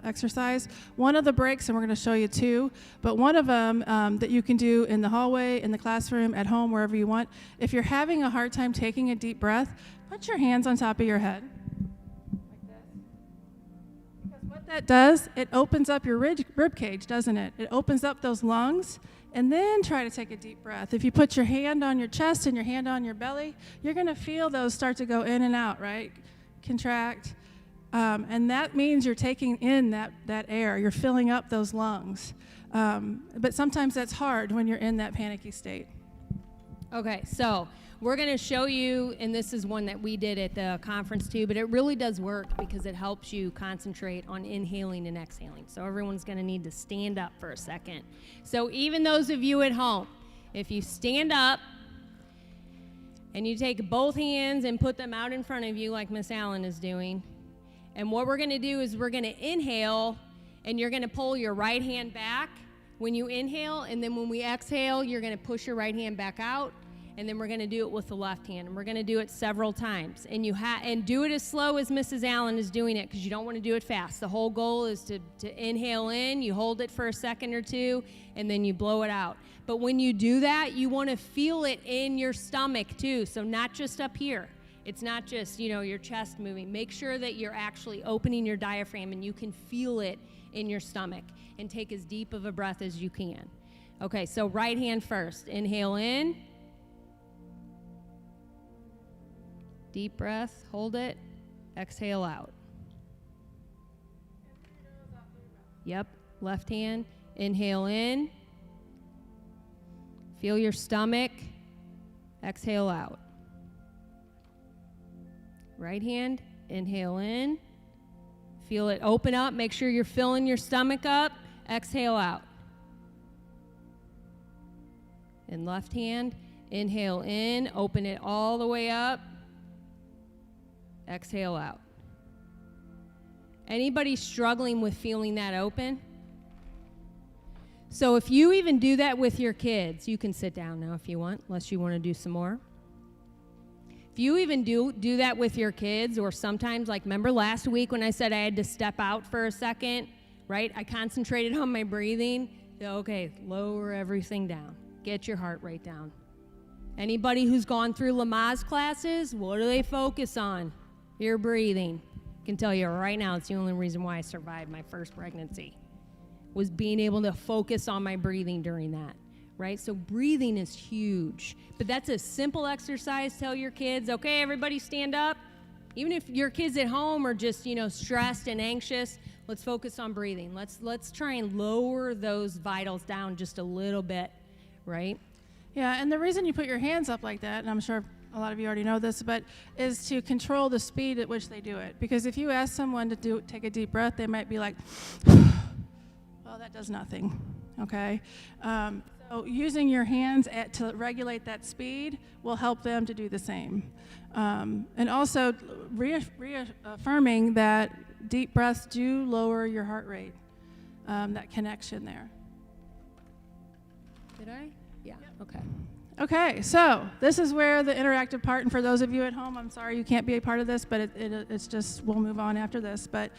exercise. One of the breaks, and we're going to show you two, but one of them that you can do in the hallway, in the classroom, at home, wherever you want. If you're having a hard time taking a deep breath, put your hands on top of your head. Like this. Because what that does, it opens up your rib cage, doesn't it? It opens up those lungs. And then try to take a deep breath. If you put your hand on your chest and your hand on your belly, you're going to feel those start to go in and out, right? Contract. And that means you're taking in that air. You're filling up those lungs. But sometimes that's hard when you're in that panicky state. Okay, so we're going to show you, and this is one that we did at the conference too, but it really does work because it helps you concentrate on inhaling and exhaling. So everyone's going to need to stand up for a second. So even those of you at home, if you stand up and you take both hands and put them out in front of you like Miss Allen is doing, and what we're going to do is we're going to inhale, and you're going to pull your right hand back when you inhale, and then when we exhale, you're going to push your right hand back out. And then we're going to do it with the left hand, and we're going to do it several times. And and do it as slow as Mrs. Allen is doing it, because you don't want to do it fast. The whole goal is to inhale in, you hold it for a second or two, and then you blow it out. But when you do that, you want to feel it in your stomach too. So not just up here. It's not just, your chest moving. Make sure that you're actually opening your diaphragm and you can feel it in your stomach, and take as deep of a breath as you can. Okay, so right hand first. Inhale in. Deep breath, hold it, exhale out. Yep, left hand, inhale in. Feel your stomach, exhale out. Right hand, inhale in. Feel it open up, make sure you're filling your stomach up, exhale out. And left hand, inhale in, open it all the way up. Exhale out. Anybody struggling with feeling that open? So if you even do that with your kids, you can sit down now if you want, unless you want to do some more. If you even do that with your kids, or sometimes, like, remember last week when I said I had to step out for a second, right? I concentrated on my breathing. Okay, lower everything down. Get your heart rate down. Anybody who's gone through Lamaze classes, what do they focus on? Your breathing. I can tell you right now, it's the only reason why I survived my first pregnancy, was being able to focus on my breathing during that, right? So breathing is huge. But that's a simple exercise. Tell your kids, okay, everybody stand up. Even if your kids at home are just, stressed and anxious, let's focus on breathing. Let's try and lower those vitals down just a little bit, right? Yeah, and the reason you put your hands up like that, and I'm sure a lot of you already know this, but is to control the speed at which they do it. Because if you ask someone to take a deep breath, they might be like, well, that does nothing, okay? So using your hands to regulate that speed will help them to do the same. And also reaffirming that deep breaths do lower your heart rate, that connection there. Did I? Yeah, okay. Okay, so this is where the interactive part, and for those of you at home, I'm sorry you can't be a part of this, but it's just, we'll move on after this. But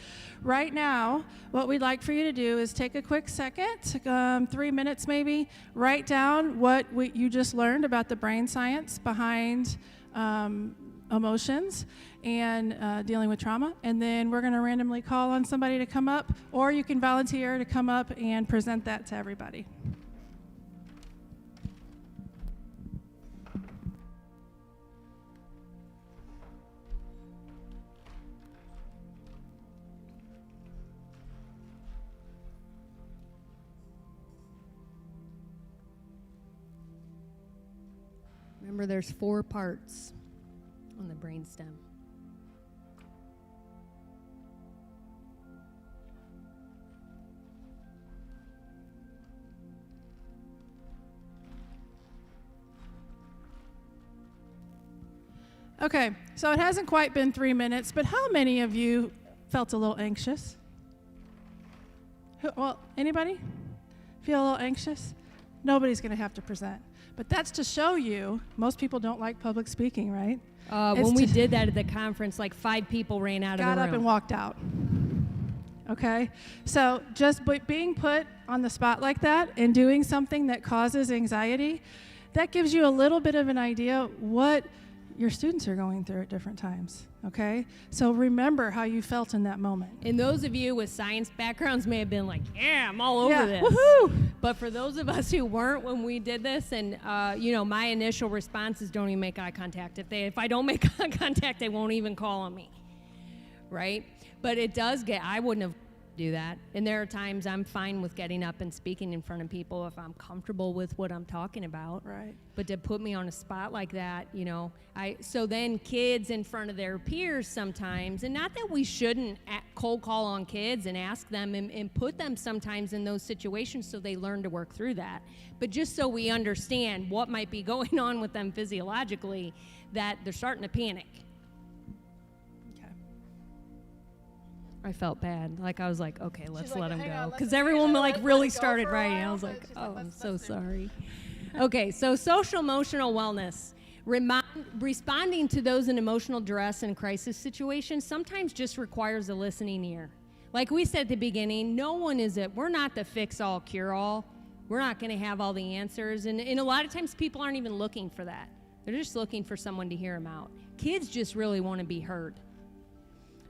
right now, what we'd like for you to do is take a quick second, 3 minutes maybe, write down what you just learned about the brain science behind emotions and dealing with trauma, and then we're going to randomly call on somebody to come up, or you can volunteer to come up and present that to everybody. Remember, there's 4 parts on the brainstem. Okay, so it hasn't quite been 3 minutes, but how many of you felt a little anxious? Well, anybody feel a little anxious? Nobody's going to have to present. But that's to show you, most people don't like public speaking, right? When we did that at the conference, like 5 people ran out of the room. Got up and walked out. Okay? So just being put on the spot like that and doing something that causes anxiety, that gives you a little bit of an idea what your students are going through at different times, okay? So remember how you felt in that moment. And those of you with science backgrounds may have been like, yeah, I'm all over this. Woohoo! But for those of us who weren't when we did this, and my initial response is don't even make eye contact. If I don't make eye contact, they won't even call on me, right? But it does I wouldn't have do that. And there are times I'm fine with getting up and speaking in front of people if I'm comfortable with what I'm talking about. Right. But to put me on a spot like that, so then kids in front of their peers sometimes, and not that we shouldn't cold call on kids and ask them and put them sometimes in those situations so they learn to work through that. But just so we understand what might be going on with them physiologically, that they're starting to panic. I felt bad. Like, I was like, okay, let's let him go. Because everyone really started writing. I was like, oh, I'm so sorry. Okay, so social emotional wellness. Responding to those in emotional duress and crisis situations sometimes just requires a listening ear. Like we said at the beginning, we're not the fix-all, cure-all. We're not going to have all the answers. And a lot of times people aren't even looking for that. They're just looking for someone to hear them out. Kids just really want to be heard.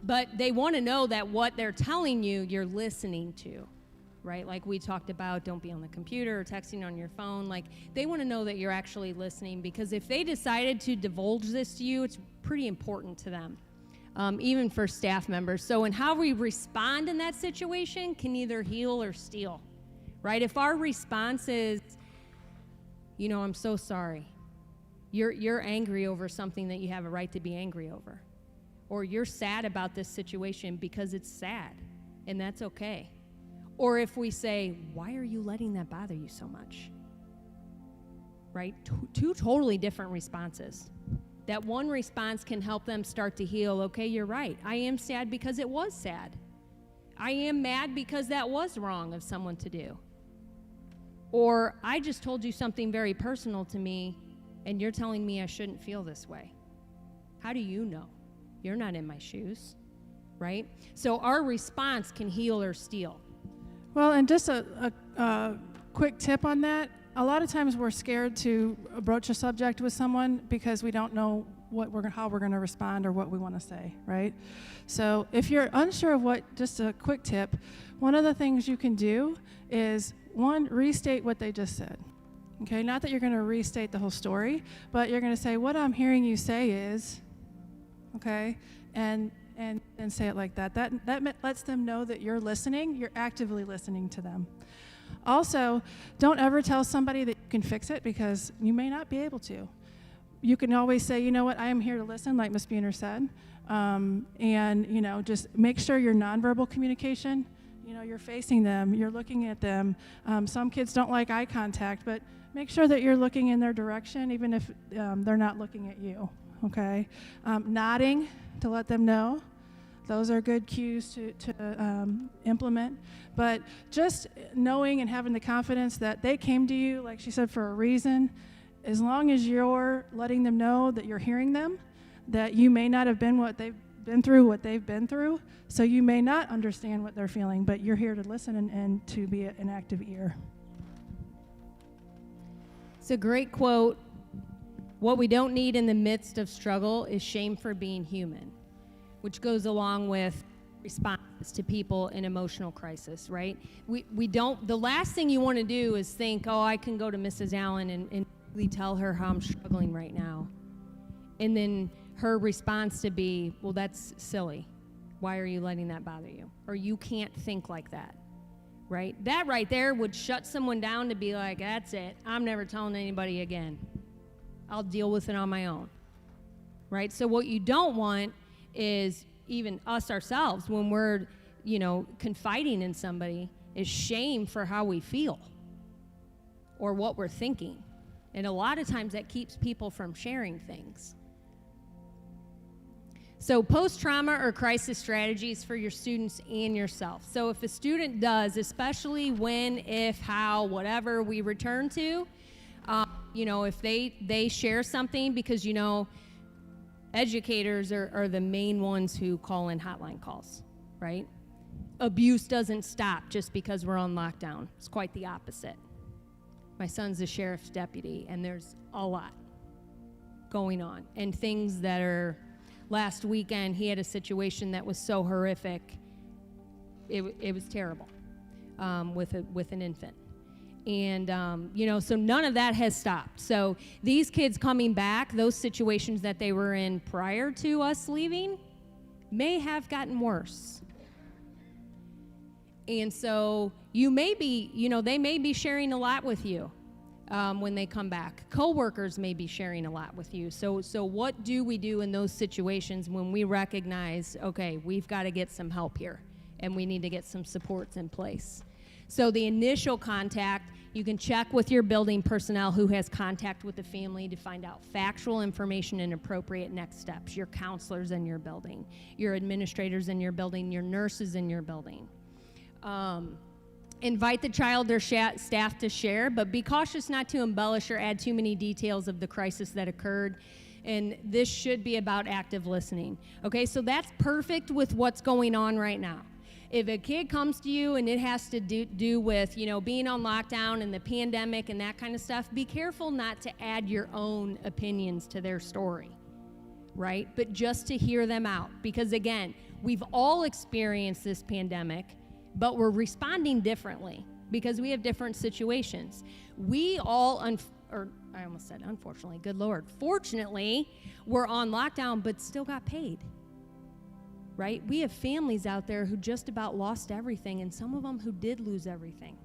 But they want to know that what they're telling you, you're listening to, right? Like we talked about, don't be on the computer or texting on your phone. Like, they want to know that you're actually listening, because if they decided to divulge this to you, it's pretty important to them, even for staff members. So, and how we respond in that situation can either heal or steal, right? If our response is, I'm so sorry. You're angry over something that you have a right to be angry over. Or you're sad about this situation because it's sad, and that's okay. Or if we say, why are you letting that bother you so much? Right? Two totally different responses. That one response can help them start to heal. Okay, you're right. I am sad because it was sad. I am mad because that was wrong of someone to do. Or I just told you something very personal to me, and you're telling me I shouldn't feel this way. How do you know? You're not in my shoes, right? So our response can heal or steal. Well, and just a quick tip on that. A lot of times we're scared to broach a subject with someone because we don't know how we're going to respond or what we want to say, right? So if you're unsure of just a quick tip, one of the things you can do is, one, restate what they just said. Okay, not that you're going to restate the whole story, but you're going to say, what I'm hearing you say is... Okay, and say it like that. That lets them know that you're listening. You're actively listening to them. Also, don't ever tell somebody that you can fix it, because you may not be able to. You can always say, you know what, I am here to listen, like Ms. Buhner said, and just make sure your nonverbal communication. You're facing them, you're looking at them. Some kids don't like eye contact, but make sure that you're looking in their direction, even if they're not looking at you. Okay, nodding to let them know. Those are good cues to implement. But just knowing and having the confidence that they came to you, like she said, for a reason, as long as you're letting them know that you're hearing them, that you may not have been what they've been through, so you may not understand what they're feeling, but you're here to listen and to be an active ear. It's a great quote. What we don't need in the midst of struggle is shame for being human, which goes along with responses to people in emotional crisis, right? The last thing you want to do is think, oh, I can go to Mrs. Allen and really tell her how I'm struggling right now. And then her response to be, well, that's silly. Why are you letting that bother you? Or you can't think like that, right? That right there would shut someone down to be like, that's it. I'm never telling anybody again. I'll deal with it on my own, right? So what you don't want is, even us ourselves, when we're, confiding in somebody, is shame for how we feel or what we're thinking. And a lot of times that keeps people from sharing things. So post-trauma or crisis strategies for your students and yourself. So if a student does, especially when, if, how, whatever we return to, if they share something, because, educators are the main ones who call in hotline calls, right? Abuse doesn't stop just because we're on lockdown. It's quite the opposite. My son's a sheriff's deputy, and there's a lot going on. And things that are, last weekend, he had a situation that was so horrific, it was terrible, with an infant. And, so none of that has stopped. So these kids coming back, those situations that they were in prior to us leaving may have gotten worse. And so you may be, they may be sharing a lot with you when they come back. Coworkers may be sharing a lot with you. So what do we do in those situations when we recognize, okay, we've got to get some help here and we need to get some supports in place? So the initial contact, you can check with your building personnel who has contact with the family to find out factual information and appropriate next steps. Your counselors in your building, your administrators in your building, your nurses in your building. Invite the child or staff to share, but be cautious not to embellish or add too many details of the crisis that occurred. And this should be about active listening. Okay, so that's perfect with what's going on right now. If a kid comes to you and it has to do with, being on lockdown and the pandemic and that kind of stuff, be careful not to add your own opinions to their story, right? But just to hear them out. Because again, we've all experienced this pandemic, but we're responding differently because we have different situations. We all, I almost said unfortunately, good Lord. Fortunately, we're on lockdown, but still got paid. Right? We have families out there who just about lost everything, and some of them who did lose everything.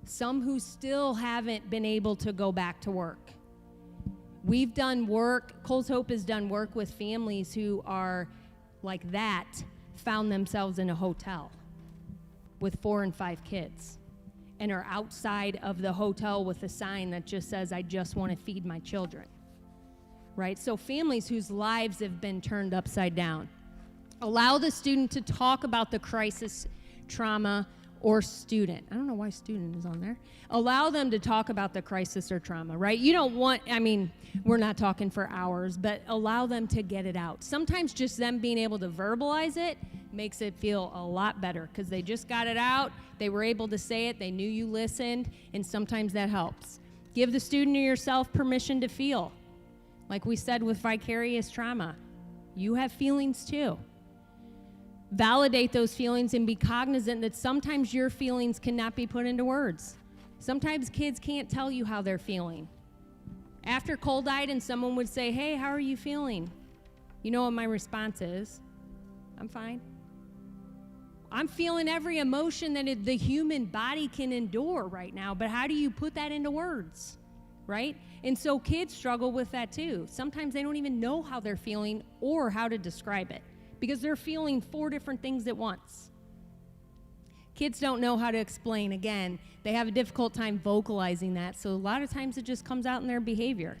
Some who still haven't been able to go back to work. We've done work, Cole's Hope has done work with families who are like that, found themselves in a hotel with 4 and 5 kids and are outside of the hotel with a sign that just says, I just want to feed my children. Right? So families whose lives have been turned upside down. Allow the student to talk about the crisis, trauma, or student. I don't know why student is on there. Allow them to talk about the crisis or trauma, right? You don't want, we're not talking for hours, but allow them to get it out. Sometimes just them being able to verbalize it makes it feel a lot better because they just got it out, they were able to say it, they knew you listened, and sometimes that helps. Give the student or yourself permission to feel. Like we said with vicarious trauma, you have feelings too. Validate those feelings and be cognizant that sometimes your feelings cannot be put into words. Sometimes kids can't tell you how they're feeling. After Cole died and someone would say, hey, how are you feeling? You know what my response is? I'm fine. I'm feeling every emotion that the human body can endure right now, but how do you put that into words, right? And so kids struggle with that too. Sometimes they don't even know how they're feeling or how to describe it, because they're feeling 4 different things at once. Kids don't know how to explain. Again, they have a difficult time vocalizing that, so a lot of times it just comes out in their behavior.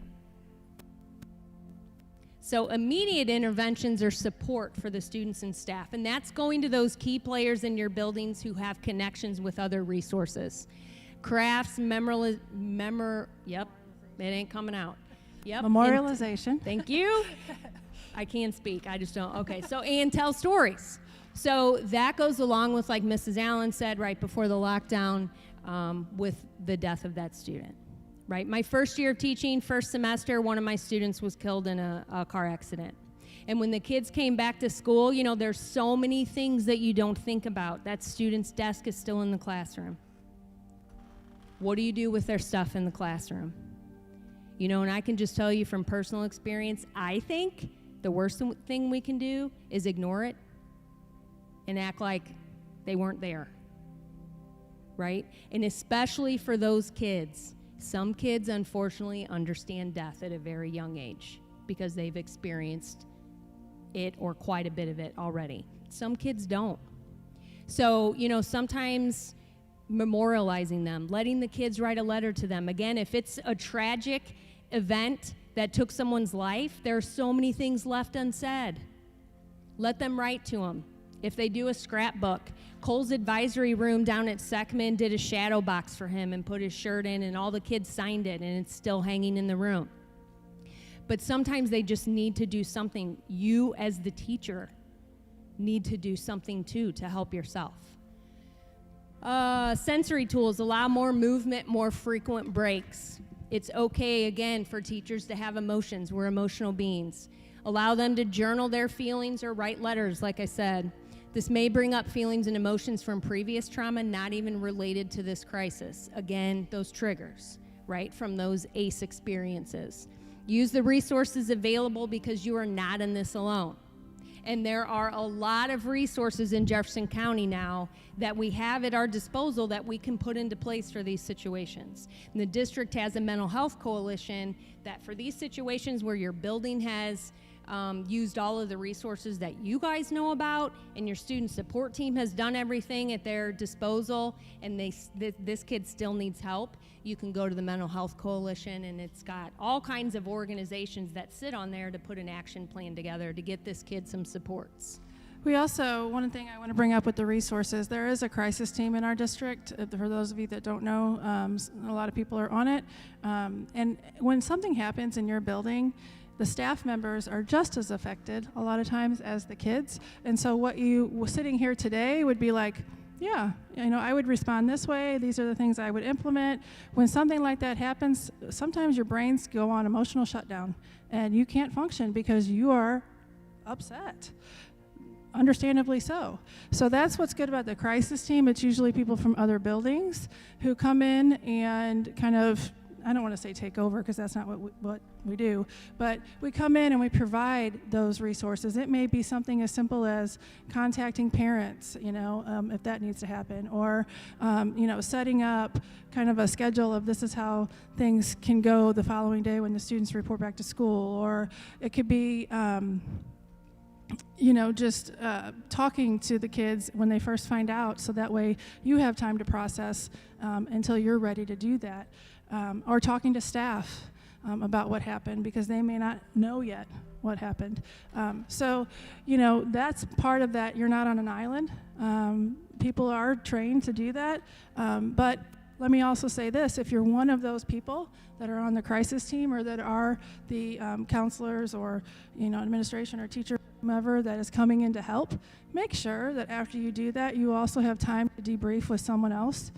So immediate interventions are support for the students and staff, and that's going to those key players in your buildings who have connections with other resources. Crafts, yep, it ain't coming out. Yep. Memorialization. Thank you. I can speak, I just don't. Okay, so and tell stories. So that goes along with, like Mrs. Allen said right before the lockdown, with the death of that student, right? My first year of teaching, first semester, one of my students was killed in a car accident. And when the kids came back to school, there's so many things that you don't think about. That student's desk is still in the classroom. What do you do with their stuff in the classroom? And I can just tell you from personal experience, I think the worst thing we can do is ignore it and act like they weren't there, right? And especially for those kids. Some kids, unfortunately, understand death at a very young age because they've experienced it or quite a bit of it already. Some kids don't. So, sometimes memorializing them, letting the kids write a letter to them. Again, if it's a tragic event that took someone's life, there are so many things left unsaid. Let them write to them. If they do a scrapbook, Cole's advisory room down at Seckman did a shadow box for him and put his shirt in, and all the kids signed it, and it's still hanging in the room. But sometimes they just need to do something. You as the teacher need to do something too to help yourself. Sensory tools allow more movement, more frequent breaks. It's okay, again, for teachers to have emotions. We're emotional beings. Allow them to journal their feelings or write letters, like I said. This may bring up feelings and emotions from previous trauma, not even related to this crisis. Again, those triggers, right, from those ACE experiences. Use the resources available because you are not in this alone. And there are a lot of resources in Jefferson County now that we have at our disposal that we can put into place for these situations. And the district has a mental health coalition that for these situations where your building has used all of the resources that you guys know about, and your student support team has done everything at their disposal, and this kid still needs help, you can go to the Mental Health Coalition, and it's got all kinds of organizations that sit on there to put an action plan together to get this kid some supports. We also, one thing I want to bring up with the resources, there is a crisis team in our district. For those of you that don't know, a lot of people are on it. And when something happens in your building, the staff members are just as affected a lot of times as the kids. And so what you sitting here today would be like, yeah, I would respond this way. These are the things I would implement. When something like that happens, sometimes your brains go on emotional shutdown and you can't function because you are upset. Understandably so. So that's what's good about the crisis team. It's usually people from other buildings who come in and kind of, I don't want to say take over because that's not what we do, but we come in and we provide those resources. It may be something as simple as contacting parents, if that needs to happen, or setting up kind of a schedule of this is how things can go the following day when the students report back to school, or it could be just talking to the kids when they first find out, so that way you have time to process until you're ready to do that. Or talking to staff about what happened because they may not know yet what happened. So that's part of that. You're not on an island. People are trained to do that. But let me also say this, if you're one of those people that are on the crisis team or that are the counselors or administration or teacher, whomever that is coming in to help, make sure that after you do that, you also have time to debrief with someone else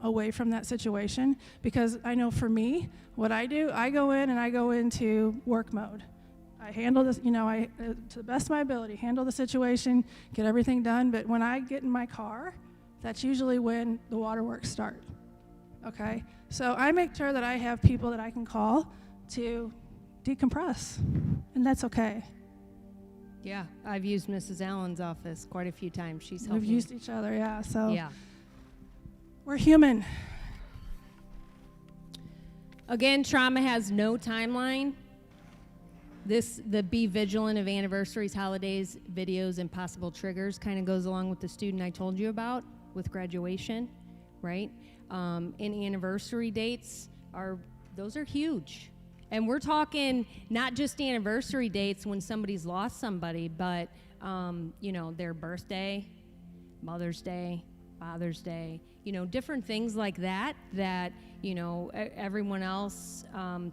away from that situation. Because I know for me, what I do, I go in and I go into work mode. I handle this, I to the best of my ability, handle the situation, get everything done. But when I get in my car, that's usually when the waterworks start. Okay? So I make sure that I have people that I can call to decompress, and that's okay. Yeah, I've used Mrs. Allen's office quite a few times. She's helped We've me. used each other, yeah. So Yeah. We're human. Again, trauma has no timeline. The be vigilant of anniversaries, holidays, videos, and possible triggers kind of goes along with the student I told you about with graduation, right? And anniversary dates those are huge. And we're talking not just anniversary dates when somebody's lost somebody, but their birthday, Mother's Day, Father's Day, different things like that everyone else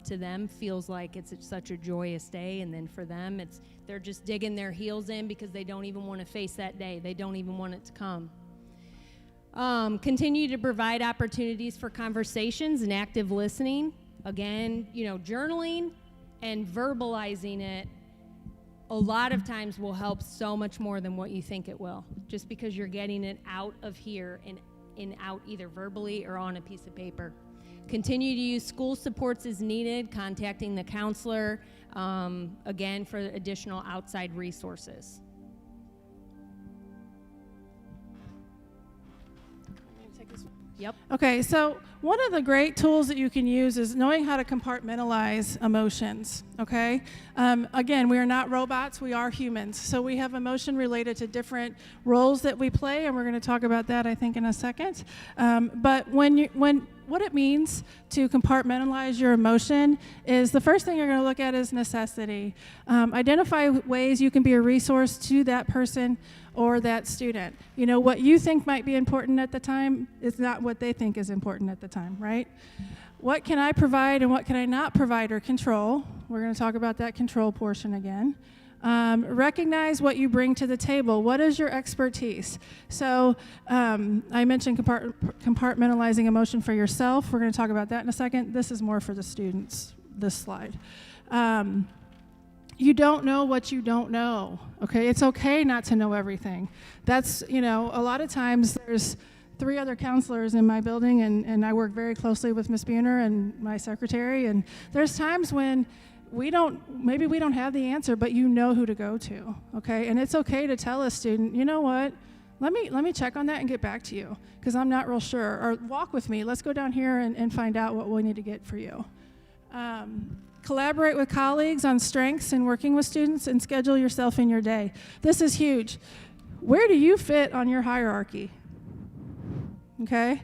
to them feels like it's such a joyous day, and then for them they're just digging their heels in because they don't even want to face that day. They don't even want it to come. Continue to provide opportunities for conversations and active listening. Again, journaling and verbalizing it a lot of times will help so much more than what you think it will, just because you're getting it out of here and out either verbally or on a piece of paper. Continue to use school supports as needed, contacting the counselor, again, for additional outside resources. Yep. Okay, so one of the great tools that you can use is knowing how to compartmentalize emotions, okay? Again, we are not robots, we are humans. So we have emotion related to different roles that we play, and we're going to talk about that, I think, in a second. But when what it means to compartmentalize your emotion is the first thing you're going to look at is necessity. Identify ways you can be a resource to that person or that student. You know, what you think might be important at the time is not what they think is important at the time, right? What can I provide and what can I not provide or control? We're going to talk about that control portion again. Recognize what you bring to the table. What is your expertise? So I mentioned compartmentalizing emotion for yourself. We're going to talk about that in a second. This is more for the students, this slide. You don't know what you don't know, okay? It's okay not to know everything. That's, you know, a lot of times there's 3 other counselors in my building, and I work very closely with Ms. Buhner and my secretary, and there's times when maybe we don't have the answer, but you know who to go to, okay? And it's okay to tell a student, you know what, let me check on that and get back to you, because I'm not real sure, or walk with me, let's go down here and find out what we need to get for you. Collaborate with colleagues on strengths and working with students, and schedule yourself in your day. This is huge. Where do you fit on your hierarchy? Okay?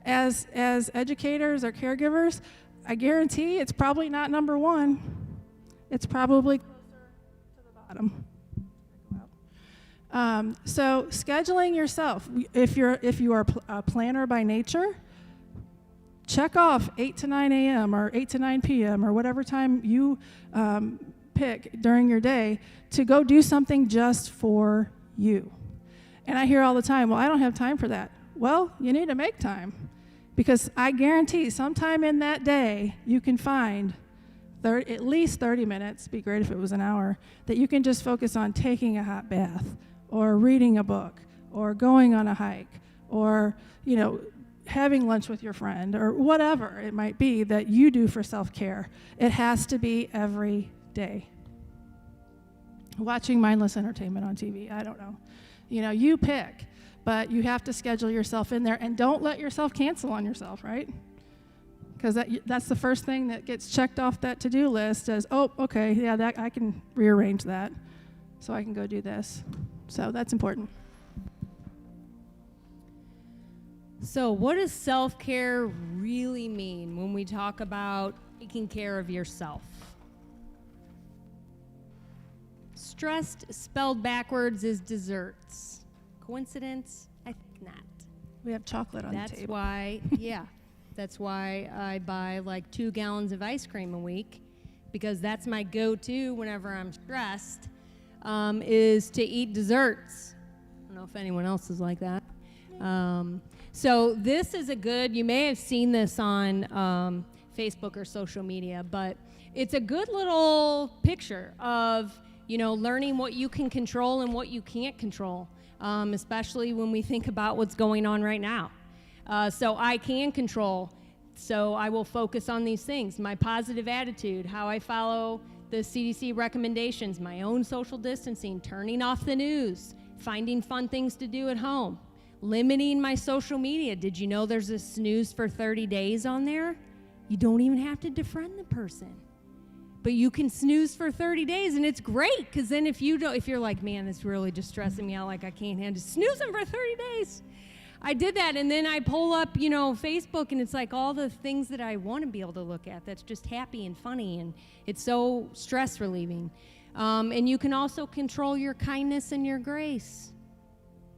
As educators or caregivers, I guarantee it's probably not number 1. It's probably closer to the bottom. So scheduling yourself. If you are a planner by nature, check off 8 to 9 a.m. or 8 to 9 p.m. or whatever time you pick during your day to go do something just for you. And I hear all the time, well, I don't have time for that. Well, you need to make time, because I guarantee sometime in that day you can find at least 30 minutes, be great if it was an hour, that you can just focus on taking a hot bath or reading a book or going on a hike or, you know, having lunch with your friend or whatever it might be that you do for self-care. It has to be every day. Watching mindless entertainment on TV, I don't know. You know, you pick, but you have to schedule yourself in there, and don't let yourself cancel on yourself, right? Because that's the first thing that gets checked off that to-do list as, oh, okay, yeah, that I can rearrange that so I can go do this. So that's important. So what does self-care really mean when we talk about taking care of yourself? Stressed, spelled backwards, is desserts. Coincidence? I think not. We have chocolate on the table. That's why, yeah. That's why I buy like 2 gallons of ice cream a week, because that's my go-to whenever I'm stressed, is to eat desserts. I don't know if anyone else is like that. So this is you may have seen this on Facebook or social media, but it's a good little picture of, you know, learning what you can control and what you can't control, especially when we think about what's going on right now. So I can control, so I will focus on these things. My positive attitude, how I follow the CDC recommendations, my own social distancing, turning off the news, finding fun things to do at home, limiting my social media. Did you know there's a snooze for 30 days on there? You don't even have to defriend the person. But you can snooze for 30 days, and it's great, because then if you're like, man, it's really just stressing me out, like I can't handle snoozing for 30 days. I did that, and then I pull up, you know, Facebook, and it's like all the things that I want to be able to look at that's just happy and funny, and it's so stress relieving. And you can also control your kindness and your grace,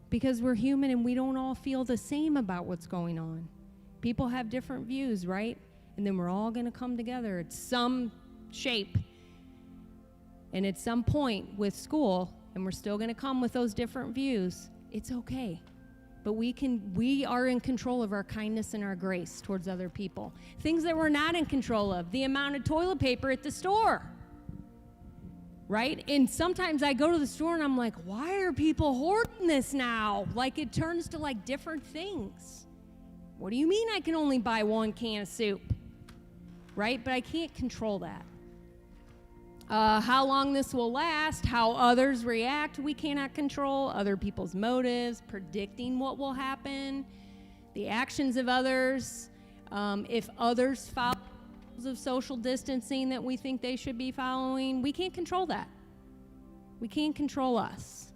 because we're human and we don't all feel the same about what's going on. People have different views, right? And then we're all going to come together at some shape and at some point with school, and we're still going to come with those different views. It's okay. But we are in control of our kindness and our grace towards other people. Things that we're not in control of, the amount of toilet paper at the store, right? And sometimes I go to the store and I'm like, why are people hoarding this now? Like, it turns to like different things. What do you mean I can only buy 1 can of soup, right? But I can't control that. How long this will last, how others react, we cannot control. Other people's motives, predicting what will happen, the actions of others, if others follow rules of social distancing that we think they should be following, we can't control that. We can't control us,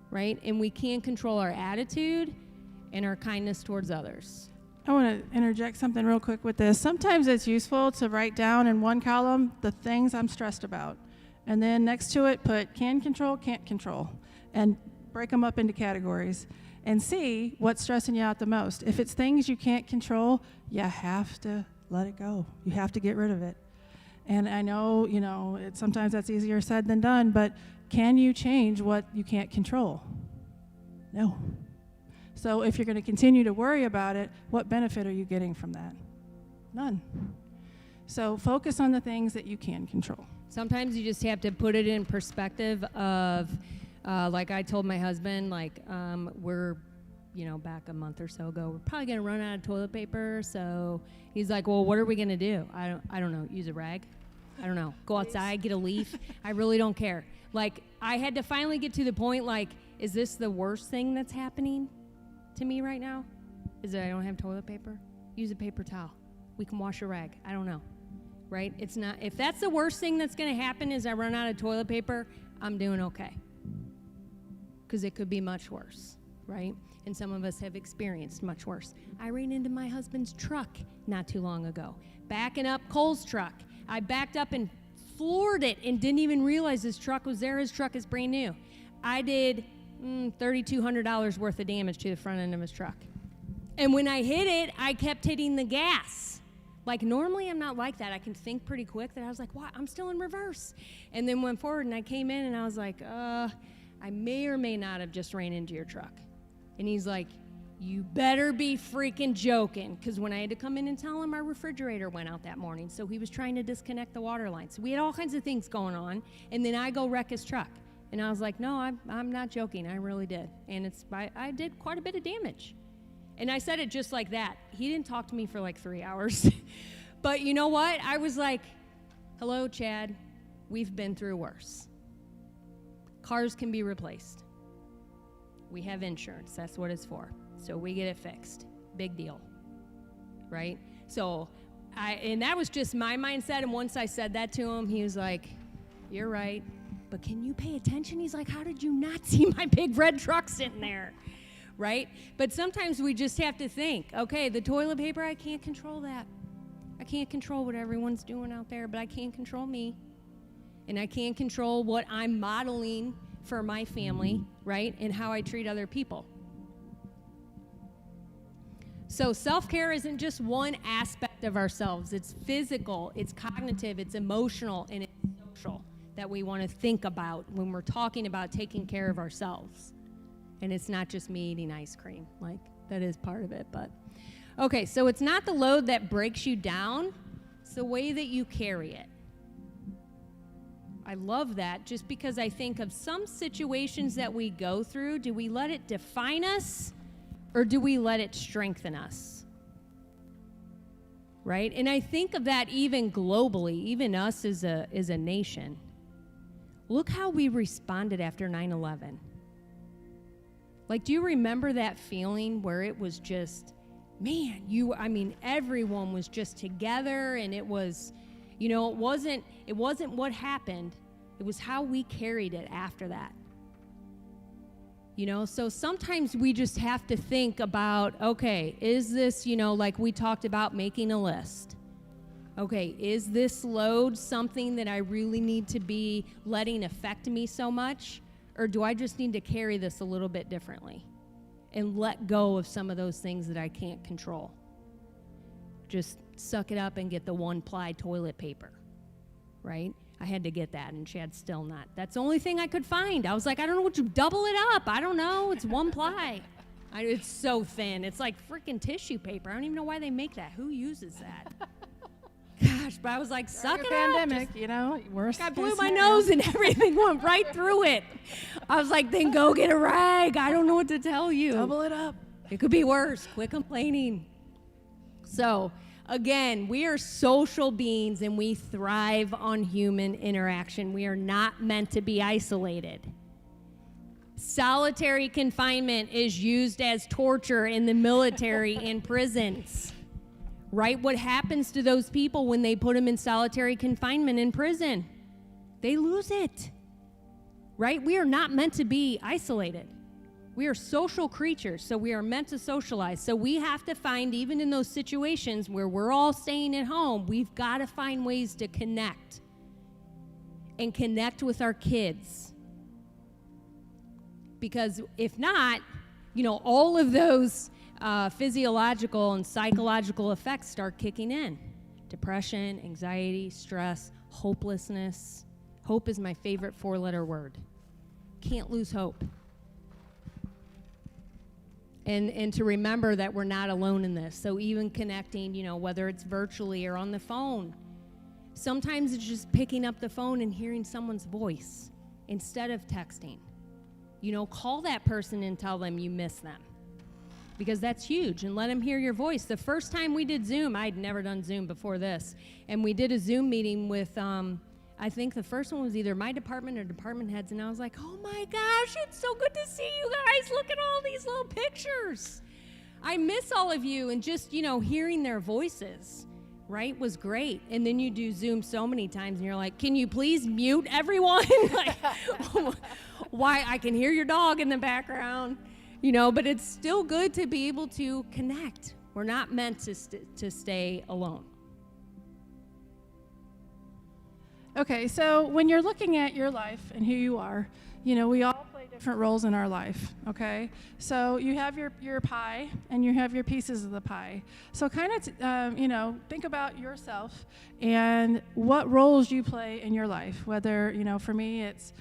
right? And we can control our attitude and our kindness towards others. I want to interject something real quick with this. Sometimes it's useful to write down in one column the things I'm stressed about. And then next to it, put can control, can't control. And break them up into categories. And see what's stressing you out the most. If it's things you can't control, you have to let it go. You have to get rid of it. And I know, sometimes that's easier said than done, but can you change what you can't control? No. So if you're going to continue to worry about it, what benefit are you getting from that? None. So focus on the things that you can control. Sometimes you just have to put it in perspective of, like I told my husband, we're, back a month or so ago, we're probably going to run out of toilet paper. So he's like, well, what are we going to do? I don't know, use a rag? I don't know. Go outside, get a leaf. I really don't care. I had to finally get to the point, is this the worst thing that's happening to me right now? Is that I don't have toilet paper? Use a paper towel. We can wash a rag. I don't know. Right? It's not, if that's the worst thing that's going to happen is I run out of toilet paper, I'm doing okay. Because it could be much worse, right? And some of us have experienced much worse. I ran into my husband's truck not too long ago, backing up Cole's truck. I backed up and floored it and didn't even realize his truck was there. His truck is brand new. I did $3,200 worth of damage to the front end of his truck. And when I hit it, I kept hitting the gas. Normally I'm not like that. I can think pretty quick that I was like, wow, I'm still in reverse. And then went forward and I came in and I was like, I may or may not have just ran into your truck. And he's like, you better be freaking joking. Because when I had to come in and tell him, our refrigerator went out that morning. So he was trying to disconnect the water line. So we had all kinds of things going on. And then I go wreck his truck. And I was like, no, I'm not joking. I really did. And I did quite a bit of damage. And I said it just like that. He didn't talk to me for 3 hours. But you know what? I was like, hello, Chad. We've been through worse. Cars can be replaced. We have insurance. That's what it's for. So we get it fixed. Big deal. Right? So and that was just my mindset. And once I said that to him, he was like, you're right. But can you pay attention? He's like, how did you not see my big red truck sitting there? Right? But sometimes we just have to think, okay, the toilet paper, I can't control that. I can't control what everyone's doing out there, but I can control me. And I can control what I'm modeling for my family, right? And how I treat other people. So self-care isn't just one aspect of ourselves. It's physical, it's cognitive, it's emotional, and it's social that we want to think about when we're talking about taking care of ourselves. And it's not just me eating ice cream. That is part of it. But okay, so it's not the load that breaks you down. It's the way that you carry it. I love that just because I think of some situations that we go through. Do we let it define us or do we let it strengthen us? Right? And I think of that even globally, even us as a nation. Look how we responded after 9/11. Do you remember that feeling where it was just, man, everyone was just together and it was, it wasn't what happened. It was how we carried it after that. So sometimes we just have to think about, okay, is this, like we talked about making a list. Okay, is this load something that I really need to be letting affect me so much? Or do I just need to carry this a little bit differently and let go of some of those things that I can't control? Just suck it up and get the one-ply toilet paper, right? I had to get that, and Chad's still not. That's the only thing I could find. I was like, I don't know what you double it up. I don't know. It's one-ply. It's so thin. It's like freaking tissue paper. I don't even know why they make that. Who uses that? Gosh, but I was like, suck it pandemic, up. Worse. I blew my nose and everything went right through it. I was like, then go get a rag. I don't know what to tell you. Double it up. It could be worse. Quit complaining. So, again, we are social beings and we thrive on human interaction. We are not meant to be isolated. Solitary confinement is used as torture in the military and prisons. Right? What happens to those people when they put them in solitary confinement in prison? They lose it. Right? We are not meant to be isolated. We are social creatures, so we are meant to socialize. So we have to find, even in those situations where we're all staying at home, we've got to find ways to connect and connect with our kids. Because if not, all of those physiological and psychological effects start kicking in. Depression, anxiety, stress, hopelessness. Hope is my favorite four-letter word. Can't lose hope. And to remember that we're not alone in this. So even connecting, whether it's virtually or on the phone, sometimes it's just picking up the phone and hearing someone's voice instead of texting. Call that person and tell them you miss them, because that's huge, and let them hear your voice. The first time we did Zoom, I'd never done Zoom before this, and we did a Zoom meeting with, I think the first one was either my department or department heads, and I was like, oh my gosh, it's so good to see you guys. Look at all these little pictures. I miss all of you, and just, hearing their voices, right, was great. And then you do Zoom so many times, and you're like, can you please mute everyone? Like, why? I can hear your dog in the background, but it's still good to be able to connect. We're not meant to stay alone. Okay, so when you're looking at your life and who you are, we all play different roles in our life, okay? So you have your pie and you have your pieces of the pie. So kind of, think about yourself and what roles you play in your life, whether, for me it's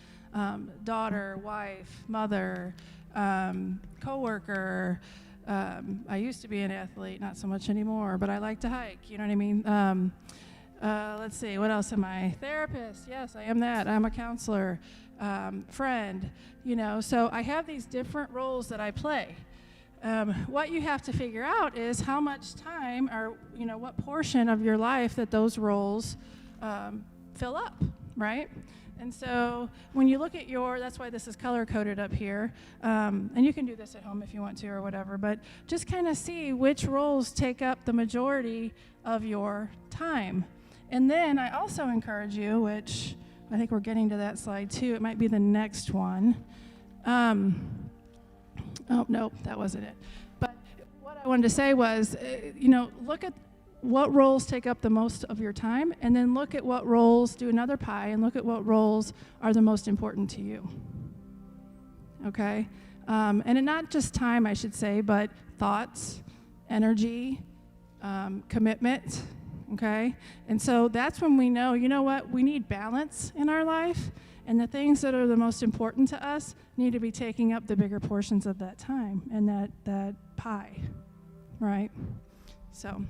daughter, wife, mother, coworker. I used to be an athlete, not so much anymore, but I like to hike, you know what I mean? Let's see, what else am I? Therapist, yes, I am that. I'm a counselor, friend, so I have these different roles that I play. What you have to figure out is how much time or, what portion of your life that those roles fill up, right? And so when you look at that's why this is color-coded up here, and you can do this at home if you want to or whatever, but just kind of see which roles take up the majority of your time. And then I also encourage you, which I think we're getting to that slide too, it might be the next one. Oh, no, that wasn't it. But what I wanted to say was, look at what roles take up the most of your time, and then look at what roles, do another pie, and look at what roles are the most important to you. Okay? And not just time, I should say, but thoughts, energy, commitment, okay? And so that's when we know, what? We need balance in our life, and the things that are the most important to us need to be taking up the bigger portions of that time and that pie, right? So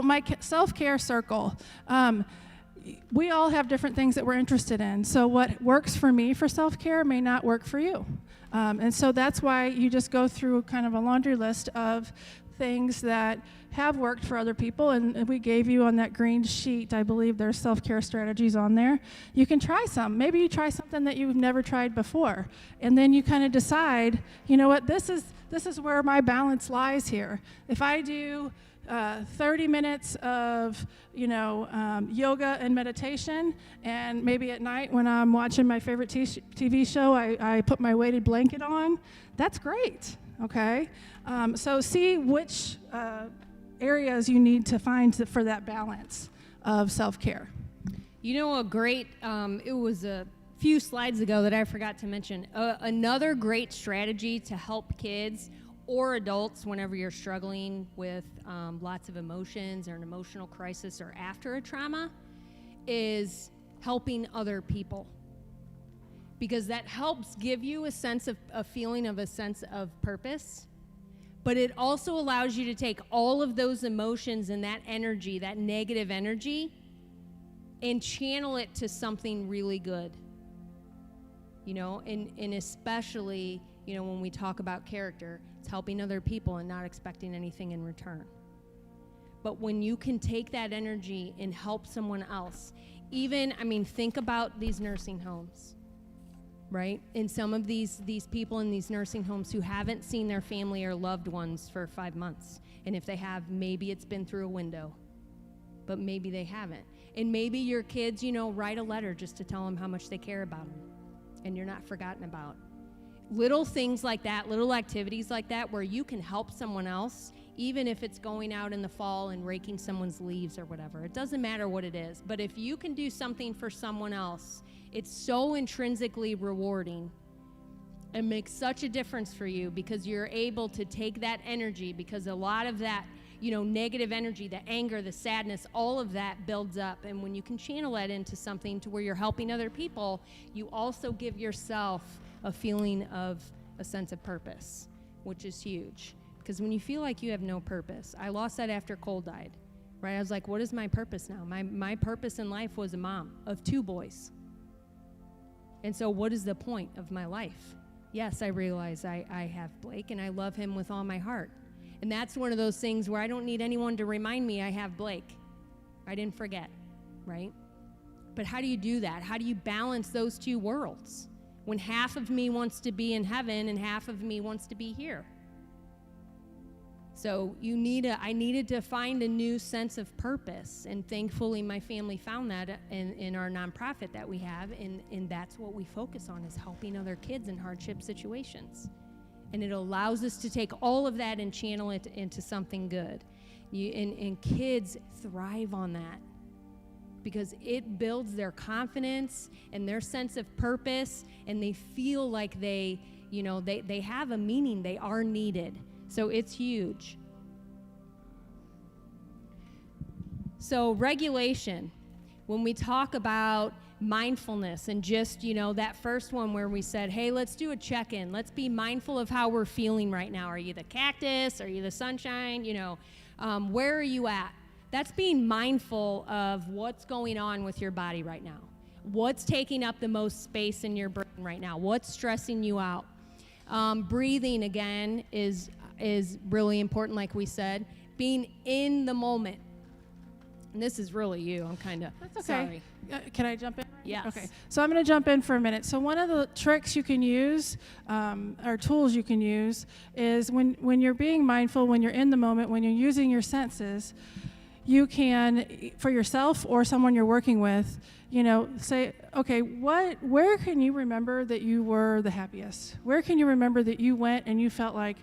my self-care circle, we all have different things that we're interested in. So what works for me for self-care may not work for you. And so that's why you just go through kind of a laundry list of things that have worked for other people, and we gave you on that green sheet, I believe there's self-care strategies on there. You can try some. Maybe you try something that you've never tried before, and then you kind of decide, what, this is where my balance lies here. If I do 30 minutes of, yoga and meditation, and maybe at night when I'm watching my favorite TV show, I put my weighted blanket on, that's great, okay? So see which areas you need to find for that balance of self-care. A great, it was a few slides ago that I forgot to mention, another great strategy to help kids or adults whenever you're struggling with lots of emotions or an emotional crisis or after a trauma is helping other people. Because that helps give you a sense of a feeling of a sense of purpose, but it also allows you to take all of those emotions and that energy, that negative energy, and channel it to something really good. And especially, when we talk about character, it's helping other people and not expecting anything in return. But when you can take that energy and help someone else, think about these nursing homes, right? And some of these people in these nursing homes who haven't seen their family or loved ones for 5 months. And if they have, maybe it's been through a window, but maybe they haven't. And maybe your kids, write a letter just to tell them how much they care about them, and you're not forgotten about. little things like that, little activities like that, where you can help someone else, even if it's going out in the fall and raking someone's leaves or whatever. It doesn't matter what it is. But if you can do something for someone else, it's so intrinsically rewarding. It makes such a difference for you because you're able to take that energy, because a lot of that, negative energy, the anger, the sadness, all of that builds up. And when you can channel that into something to where you're helping other people, you also give yourself a feeling of a sense of purpose, which is huge. Because when you feel like you have no purpose, I lost that after Cole died, right? I was like, what is my purpose now? My purpose in life was a mom of 2 boys. And so what is the point of my life? Yes, I realize I have Blake and I love him with all my heart. And that's one of those things where I don't need anyone to remind me I have Blake. I didn't forget, right? But how do you do that? How do you balance those 2 worlds when half of me wants to be in heaven and half of me wants to be here? So I needed to find a new sense of purpose, and thankfully my family found that in our nonprofit that we have, and that's what we focus on, is helping other kids in hardship situations. And it allows us to take all of that and channel it into something good. And kids thrive on that because it builds their confidence and their sense of purpose, and they feel like they have a meaning, they are needed. So it's huge. So regulation, when we talk about mindfulness and just, that first one where we said, hey, let's do a check-in. Let's be mindful of how we're feeling right now. Are you the cactus? Are you the sunshine? Where are you at? That's being mindful of what's going on with your body right now. What's taking up the most space in your brain right now? What's stressing you out? Breathing, again, is really important, like we said. Being in the moment. And this is really you. I'm kind of sorry. Can I jump in? Yes. Okay. So I'm going to jump in for a minute. So one of the tricks you can use, or tools you can use, is when you're being mindful, when you're in the moment, when you're using your senses, you can, for yourself or someone you're working with, say, okay, where can you remember that you were the happiest? Where can you remember that you went and you felt like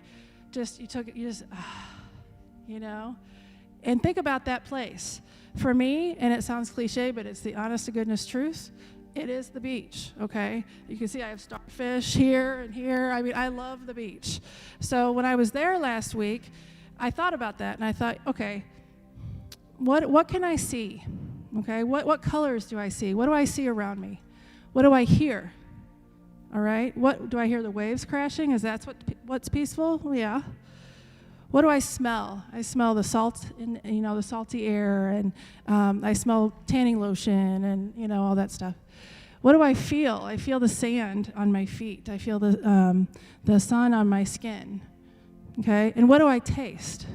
and think about that place. For me, and it sounds cliche, but it's the honest to goodness truth, it is the beach, okay? You can see I have starfish here and here. I mean, I love the beach. So when I was there last week, I thought about that, and I thought, okay, what can I see? Okay, what colors do I see? What do I see around me? What do I hear? All right, what do I hear? The waves crashing? Is that what's peaceful? Well, yeah. What do I smell? I smell the salt, the salty air, and I smell tanning lotion, and all that stuff. What do I feel? I feel the sand on my feet. I feel the sun on my skin. Okay, and what do I taste?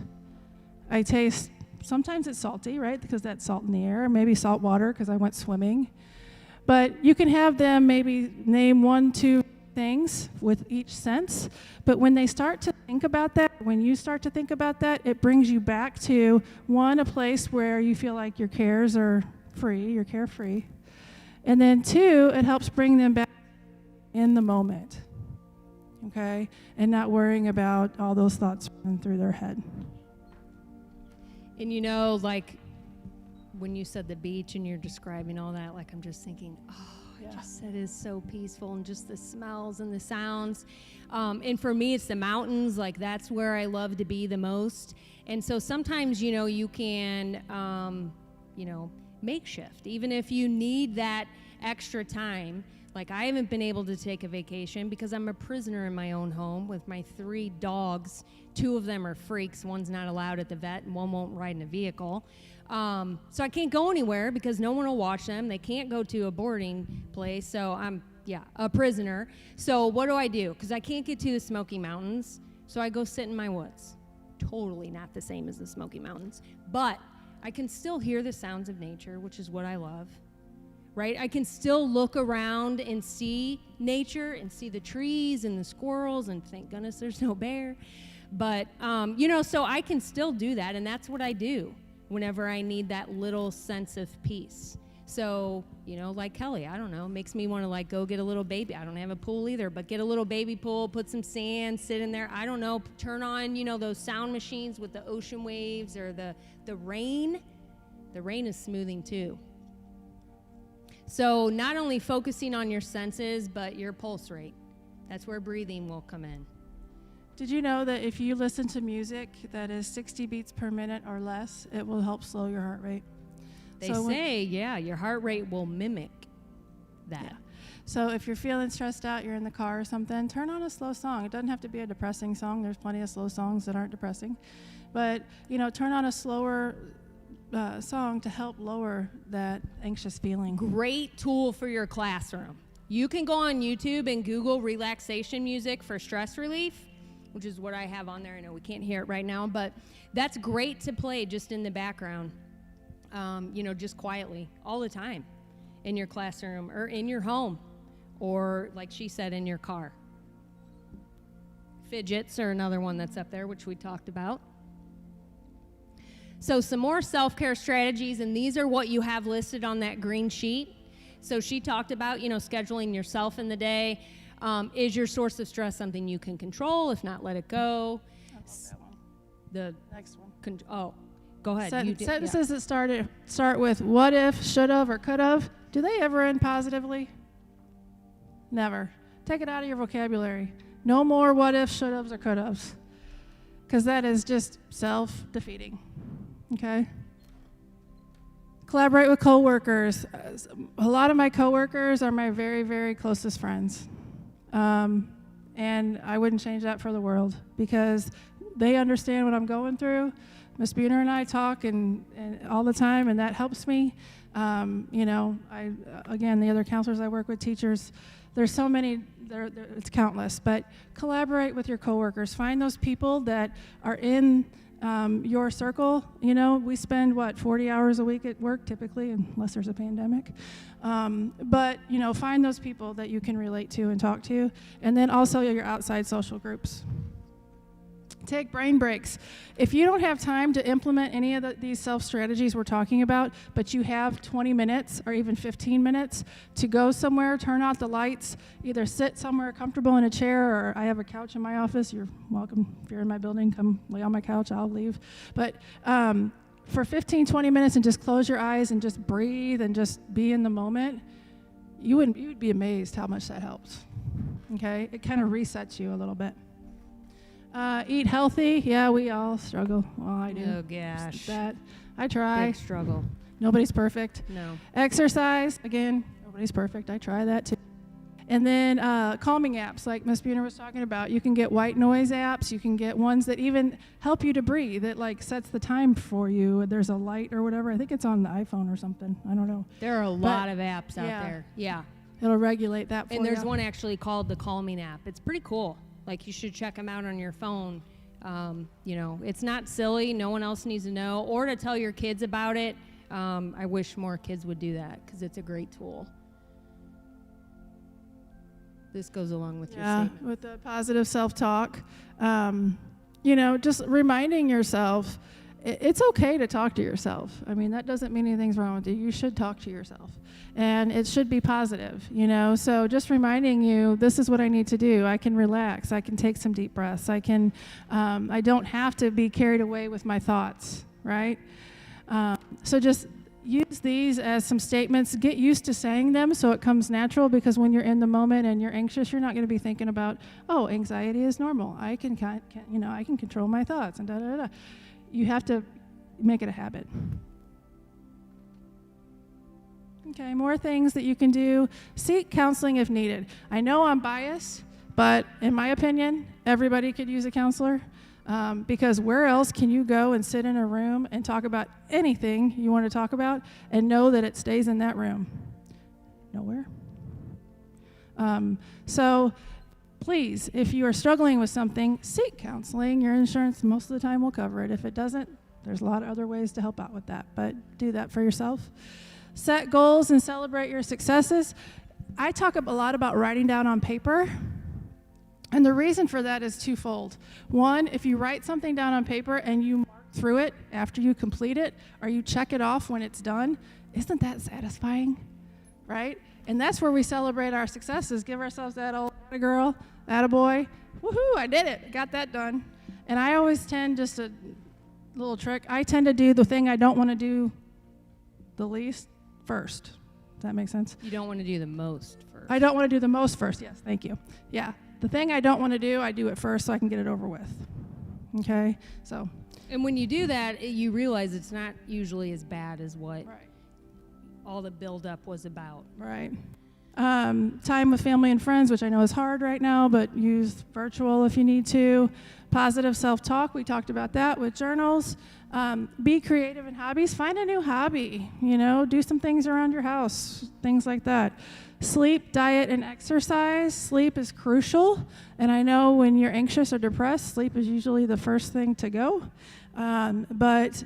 I taste. Sometimes it's salty, right? Because that's salt in the air. Maybe salt water because I went swimming. But you can have them maybe name 1, 2 things with each sense, but when they start to think about that, when you start to think about that, it brings you back to, 1, a place where you feel like your cares are free, you're carefree, and then 2, it helps bring them back in the moment, okay, and not worrying about all those thoughts running through their head. And like when you said the beach and you're describing all that, like I'm just thinking, just it is so peaceful, and just the smells and the sounds. And for me, it's the mountains. Like that's where I love to be the most. And so sometimes, you can, makeshift, even if you need that extra time. Like I haven't been able to take a vacation because I'm a prisoner in my own home with my 3 dogs. 2 of them are freaks. One's not allowed at the vet, and one won't ride in a vehicle. So I can't go anywhere because no one will watch them. They can't go to a boarding place. So I'm, a prisoner. So what do? Because I can't get to the Smoky Mountains. So I go sit in my woods. Totally not the same as the Smoky Mountains. But I can still hear the sounds of nature, which is what I love. Right? I can still look around and see nature and see the trees and the squirrels, and thank goodness there's no bear. But, so I can still do that, and that's what I do whenever I need that little sense of peace. So, like Kelly, I don't know, makes me want to like go get a little baby. I don't have a pool either, but get a little baby pool, put some sand, sit in there. I don't know, turn on, those sound machines with the ocean waves or the rain. The rain is smoothing too. So not only focusing on your senses, but your pulse rate. That's where breathing will come in. Did you know that if you listen to music that is 60 beats per minute or less, it will help slow your heart rate? They say, your heart rate will mimic that. Yeah. So if you're feeling stressed out, you're in the car or something, turn on a slow song. It doesn't have to be a depressing song. There's plenty of slow songs that aren't depressing. But, turn on a slower song to help lower that anxious feeling. Great tool for your classroom. You can go on YouTube and Google relaxation music for stress relief, which is what I have on there. I know we can't hear it right now, but that's great to play just in the background. Just quietly all the time in your classroom or in your home or, like she said, in your car. Fidgets are another one that's up there, which we talked about. So some more self-care strategies, and these are what you have listed on that green sheet. So she talked about, scheduling yourself in the day. Is your source of stress something you can control? If not, let it go. I love that one. The next one. Go ahead. Sentences that start with what if, should have, or could have, do they ever end positively? Never. Take it out of your vocabulary. No more what if, should haves, or could haves, because that is just self-defeating. Okay? Collaborate with coworkers. A lot of my coworkers are my very, very closest friends. And I wouldn't change that for the world because they understand what I'm going through. Ms. Buhner and I talk and all the time, and that helps me. Again, the other counselors I work with, teachers, there's so many, it's countless, but collaborate with your coworkers. Find those people that are in your circle. We spend, 40 hours a week at work typically, unless there's a pandemic. But find those people that you can relate to and talk to, and then also your outside social groups. Take brain breaks. If you don't have time to implement any of these self-strategies we're talking about, but you have 20 minutes or even 15 minutes to go somewhere, turn out the lights, either sit somewhere comfortable in a chair, or I have a couch in my office. You're welcome. If you're in my building, come lay on my couch. I'll leave. But for 15, 20 minutes and just close your eyes and just breathe and just be in the moment, you would be amazed how much that helps. Okay? It kind of resets you a little bit. Eat healthy. Yeah, we all struggle. Well, I do. Oh, gosh. That. I try. Big struggle. Nobody's perfect. No. Exercise. Again, nobody's perfect. I try that too. And then calming apps like Ms. Buhner was talking about. You can get white noise apps. You can get ones that even help you to breathe. That like sets the time for you. There's a light or whatever. I think it's on the iPhone or something. I don't know. There are a lot of apps out there. Yeah. It'll regulate that for you. And there's one actually called the Calming app. It's pretty cool. Like, you should check them out on your phone. It's not silly. No one else needs to know. Or to tell your kids about it. I wish more kids would do that because it's a great tool. This goes along with your statement. With the positive self-talk. Just reminding yourself, it's okay to talk to yourself. I mean, that doesn't mean anything's wrong with you. You should talk to yourself. And it should be positive, So just reminding you, this is what I need to do. I can relax. I can take some deep breaths. I don't have to be carried away with my thoughts, right? So just use these as some statements. Get used to saying them so it comes natural, because when you're in the moment and you're anxious, you're not going to be thinking about, anxiety is normal. I can control my thoughts and da-da-da. You have to make it a habit. Okay, more things that you can do. Seek counseling if needed. I know I'm biased, but in my opinion, everybody could use a counselor, because where else can you go and sit in a room and talk about anything you want to talk about and know that it stays in that room? Nowhere. So please, if you are struggling with something, seek counseling. Your insurance most of the time will cover it. If it doesn't, there's a lot of other ways to help out with that, but do that for yourself. Set goals and celebrate your successes. I talk a lot about writing down on paper, and the reason for that is twofold. One, if you write something down on paper and you mark through it after you complete it, or you check it off when it's done, Isn't that satisfying, right? And that's where we celebrate our successes, give ourselves that old girl, attaboy, woohoo, I did it, got that done. And I always tend, just a little trick, I tend to do the thing I don't want to do the least first. Does that make sense? You don't want to do the most first. I don't want to do the most first, yes, thank you. Yeah, the thing I don't want to do, I do it first so I can get it over with, okay? So. And when you do that, you realize it's not usually as bad as what all the buildup was about. Right. Time with family and friends, which I know is hard right now, but use virtual if you need to. Positive self-talk, we talked about that with journals. Be creative in hobbies. Find a new hobby, do some things around your house, things like that. Sleep, diet, and exercise. Sleep is crucial, and I know when you're anxious or depressed, sleep is usually the first thing to go. But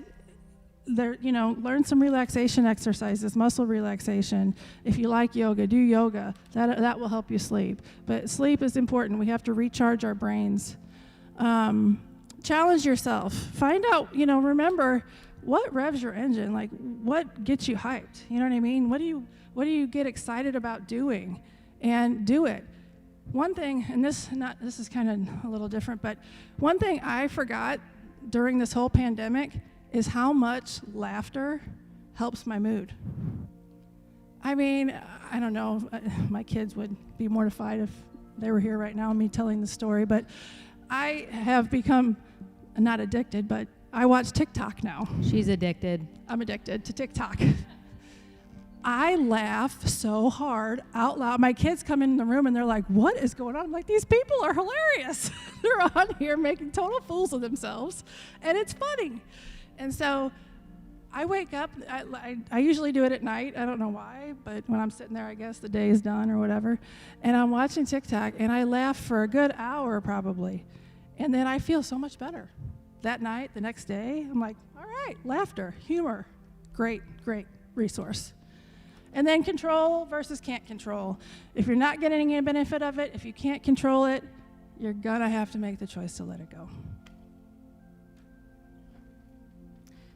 there, learn some relaxation exercises, muscle relaxation. If you like yoga, do yoga. That will help you sleep. But sleep is important. We have to recharge our brains. Challenge yourself. Find out, remember what revs your engine, like what gets you hyped. You know what I mean? What do you get excited about doing? And do it. One thing, and this is kind of a little different, but one thing I forgot during this whole pandemic is how much laughter helps my mood. I mean, I don't know, my kids would be mortified if they were here right now, me telling the story, but I have become, not addicted, but I watch TikTok now. She's addicted. I'm addicted to TikTok. I laugh so hard out loud. My kids come in the room and they're like, what is going on? I'm like, these people are hilarious. They're on here making total fools of themselves, and it's funny. And so I wake up, I usually do it at night. I don't know why, but when I'm sitting there, I guess the day is done or whatever. And I'm watching TikTok, and I laugh for a good hour probably. And then I feel so much better. That night, the next day, I'm like, all right, laughter, humor, great resource. And then control versus can't control. If you're not getting any benefit of it, if you can't control it, you're gonna have to make the choice to let it go.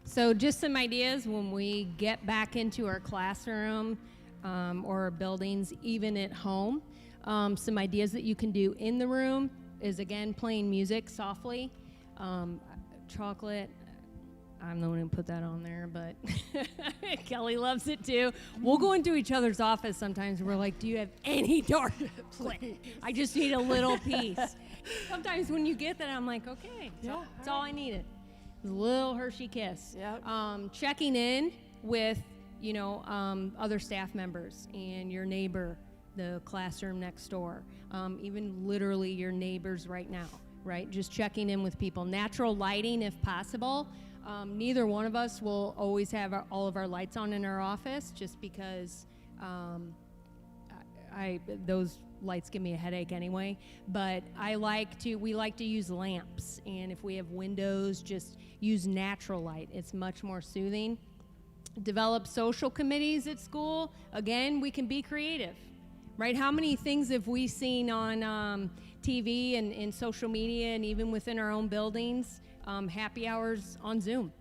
So just some ideas when we get back into our classroom or our buildings, even at home. Some ideas that you can do in the room is, again, playing music softly. Chocolate, I'm the one who put that on there, but Kelly loves it too. We'll go into each other's office sometimes and we're like, do you have any dark play? I just need a little piece. Sometimes when you get that, I'm like, okay, that's all I needed. A little Hershey kiss. Yep. Checking in with, other staff members and your neighbor, the classroom next door, even literally your neighbors right now, right? Just checking in with people. Natural lighting if possible. Neither one of us will always have all of our lights on in our office just because those lights give me a headache anyway. But we like to use lamps, and if we have windows, just use natural light. It's much more soothing. Develop social committees at school. Again, we can be creative, right? How many things have we seen on TV and in social media and even within our own buildings? Happy hours on Zoom,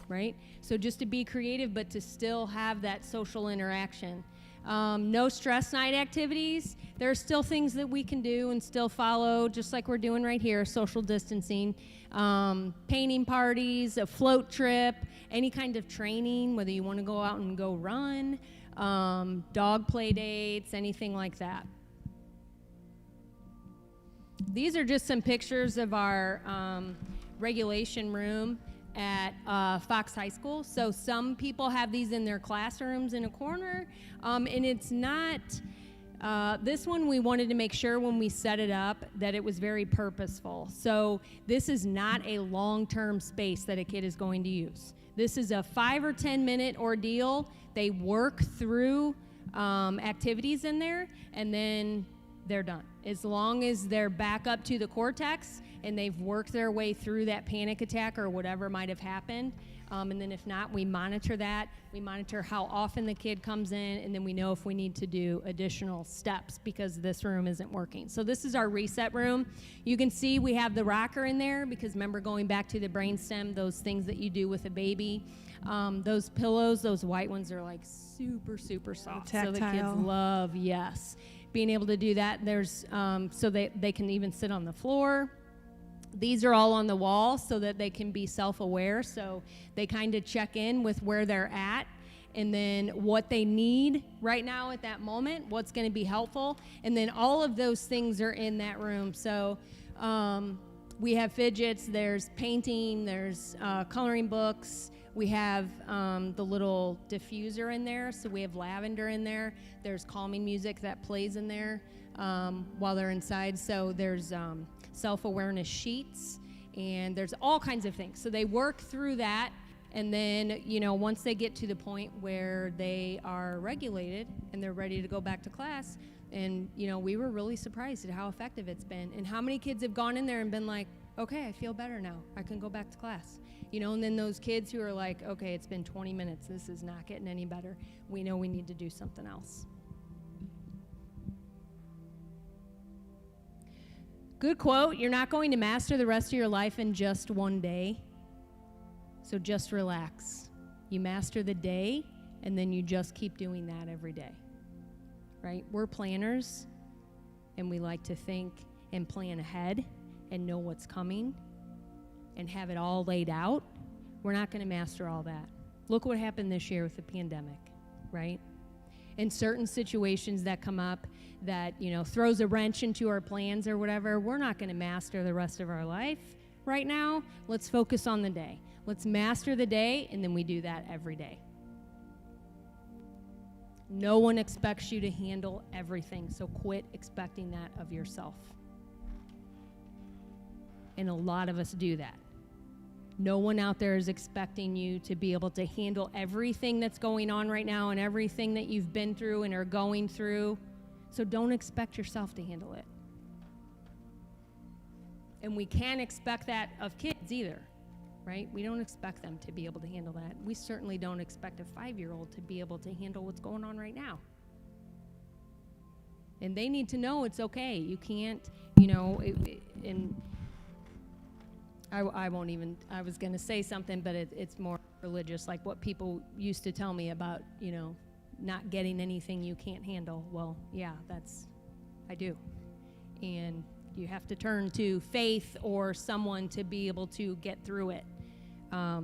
right? So just to be creative, but to still have that social interaction. No stress night activities. There are still things that we can do and still follow, just like we're doing right here, social distancing. Painting parties, a float trip, any kind of training, whether you want to go out and go run, dog play dates, anything like that. These are just some pictures of our regulation room at Fox High School. So some people have these in their classrooms in a corner, and it's not, this one we wanted to make sure when we set it up that it was very purposeful. So this is not a long-term space that a kid is going to use. This is a 5 or 10 minute ordeal. They work through activities in there, and then they're done. As long as they're back up to the Cortex and they've worked their way through that panic attack or whatever might have happened, And then if not, we monitor that. We monitor how often the kid comes in, and then we know if we need to do additional steps because this room isn't working. So this is our reset room. You can see we have the rocker in there because remember, going back to the brainstem, those things that you do with a baby. Those pillows, those white ones are like super, super soft. So the kids love, yes, being able to do that. There's, so they can even sit on the floor. These are all on the wall so that they can be self-aware. So they kind of check in with where they're at and then what they need right now at that moment, what's going to be helpful. And then all of those things are in that room. So we have fidgets, there's painting, there's coloring books. We have the little diffuser in there, so we have lavender in there. There's calming music that plays in there while they're inside. So there's self-awareness sheets, and there's all kinds of things. So they work through that, and then, you know, once they get to the point where they are regulated and they're ready to go back to class, and, you know, we were really surprised at how effective it's been and how many kids have gone in there and been like, okay, I feel better now. I can go back to class. You know, and then those kids who are like, okay, it's been 20 minutes. This is not getting any better. We know we need to do something else. Good quote. You're not going to master the rest of your life in just one day. So just relax. You master the day, and then you just keep doing that every day. Right? We're planners, and we like to think and plan ahead and know what's coming and have it all laid out. We're not going to master all that. Look what happened this year with the pandemic, right? In certain situations that come up that, you know, throws a wrench into our plans or whatever, we're not going to master the rest of our life right now. Let's focus on the day. Let's master the day, and then we do that every day. No one expects you to handle everything, so quit expecting that of yourself. And a lot of us do that. No one out there is expecting you to be able to handle everything that's going on right now and everything that you've been through and are going through. So don't expect yourself to handle it. And we can't expect that of kids either, right? We don't expect them to be able to handle that. We certainly don't expect a 5-year-old to be able to handle what's going on right now. And they need to know it's okay. You can't, you know, and I won't even, I was going to say something, but it's more religious, like what people used to tell me about, you know, not getting anything you can't handle. Well, yeah, I do. And you have to turn to faith or someone to be able to get through it.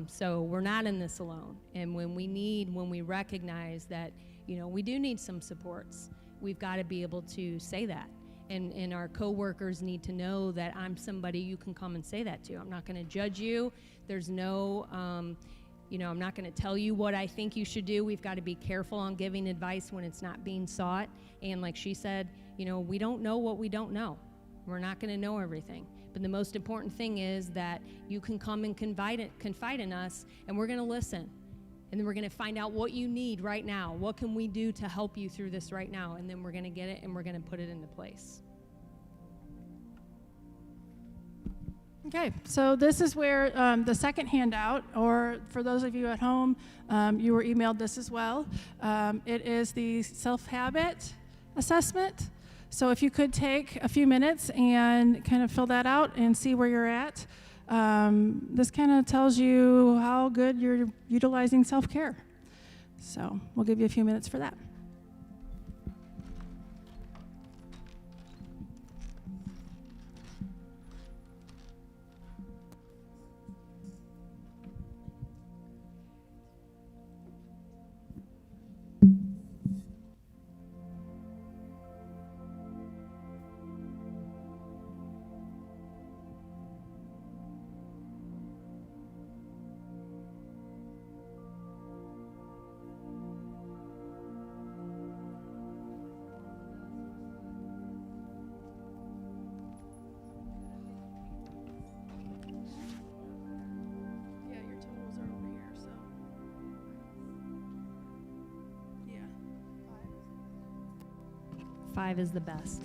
So we're not in this alone. And when we recognize that, you know, we do need some supports, we've got to be able to say that. And our coworkers need to know that I'm somebody you can come and say that to. I'm not going to judge you. There's no, you know, I'm not going to tell you what I think you should do. We've got to be careful on giving advice when it's not being sought. And like she said, you know, we don't know what we don't know. We're not going to know everything. But the most important thing is that you can come and confide in us, and we're going to listen. And then we're going to find out what you need right now. What can we do to help you through this right now? And then we're going to get it, and we're going to put it into place. Okay, so this is where the second handout, or for those of you at home, you were emailed this as well. It is the self-habit assessment. So if you could take a few minutes and kind of fill that out and see where you're at. This kind of tells you how good you're utilizing self-care. So we'll give you a few minutes for that. Five is the best.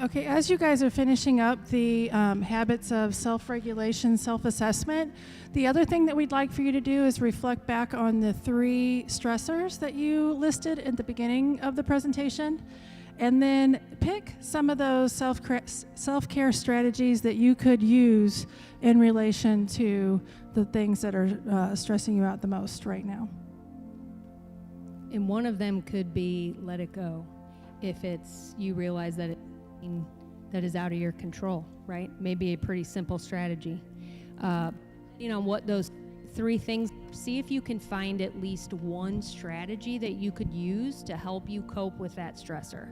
Okay, as you guys are finishing up the habits of self-regulation, self-assessment, the other thing that we'd like for you to do is reflect back on the 3 stressors that you listed at the beginning of the presentation, and then pick some of those self-care strategies that you could use in relation to the things that are stressing you out the most right now. And one of them could be let it go. If you realize that that is out of your control, right? Maybe a pretty simple strategy. What those 3 things, see if you can find at least one strategy that you could use to help you cope with that stressor.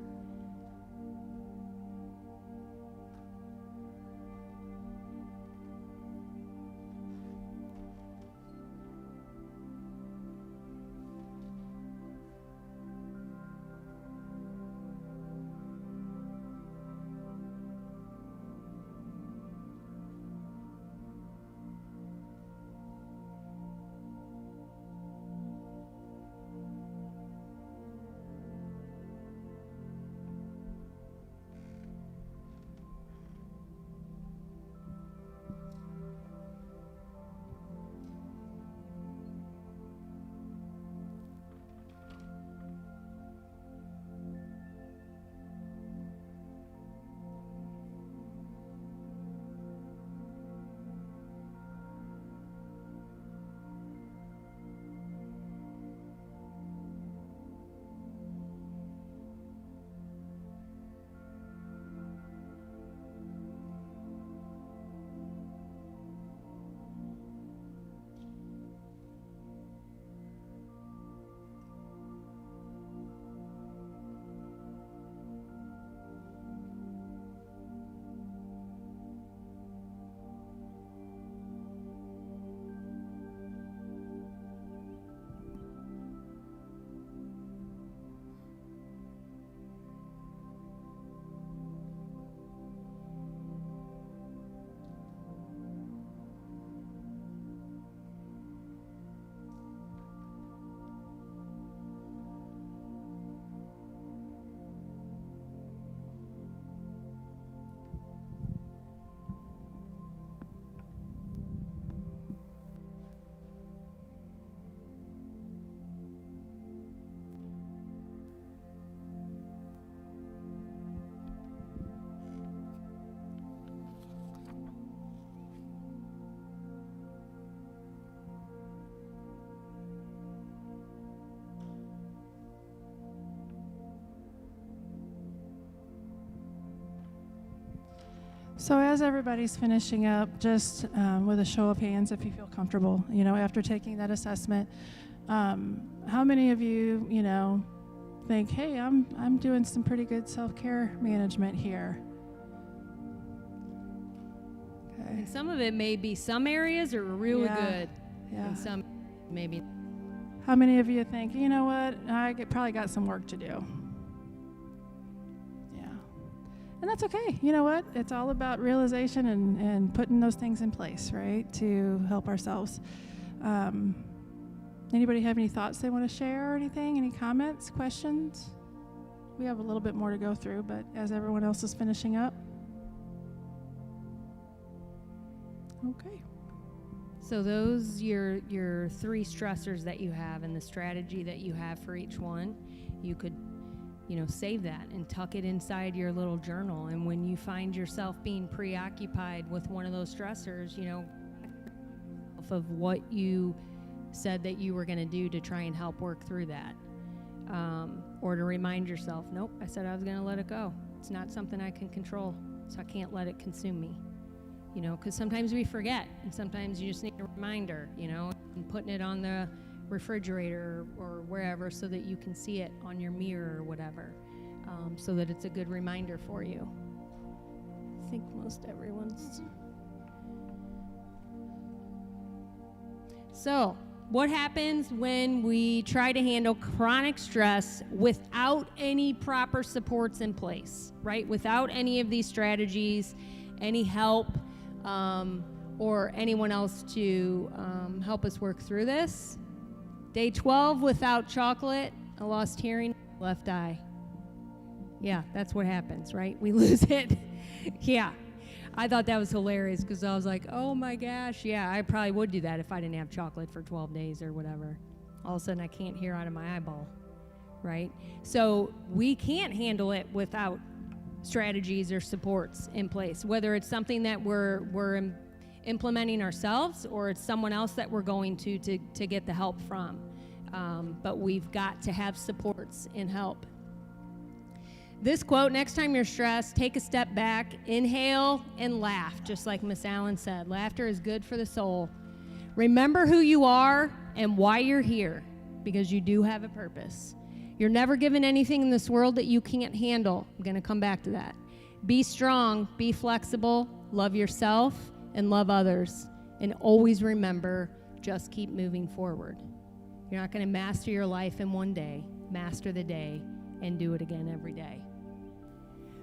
So as everybody's finishing up, just with a show of hands, if you feel comfortable, after taking that assessment, how many of you, think, hey, I'm doing some pretty good self-care management here? Okay. And some of it may be, some areas are really good, Yeah. and some maybe. How many of you think, you know what, I probably got some work to do? Yeah. And that's okay. You know what? It's all about realization and putting those things in place, right, to help ourselves. Anybody have any thoughts they want to share or anything? Any comments, questions? We have a little bit more to go through, but as everyone else is finishing up. Okay. So those your 3 stressors that you have and the strategy that you have for each one, you could, save that and tuck it inside your little journal. And when you find yourself being preoccupied with one of those stressors, of what you said that you were going to do to try and help work through that, or to remind yourself, nope, I said I was going to let it go. It's not something I can control, so I can't let it consume me. Because sometimes we forget, and sometimes you just need a reminder, and putting it on the refrigerator or wherever so that you can see it on your mirror or whatever, so that it's a good reminder for you. I think most everyone's. So, what happens when we try to handle chronic stress without any proper supports in place, right? Without any of these strategies, any help, or anyone else to help us work through this. Day 12, without chocolate, I lost hearing, left eye. Yeah, that's what happens, right? We lose it. Yeah. I thought that was hilarious because I was like, oh my gosh, yeah, I probably would do that if I didn't have chocolate for 12 days or whatever. All of a sudden I can't hear out of my eyeball, right? So we can't handle it without strategies or supports in place, whether it's something that we're implementing ourselves or it's someone else that we're going to get the help from. But we've got to have supports and help. This quote, next time you're stressed, take a step back, inhale, and laugh, just like Miss Allen said. Laughter is good for the soul. Remember who you are and why you're here, because you do have a purpose. You're never given anything in this world that you can't handle. I'm going to come back to that. Be strong, be flexible, love yourself, and love others. And always remember, just keep moving forward. You're not going to master your life in one day. Master the day and do it again every day.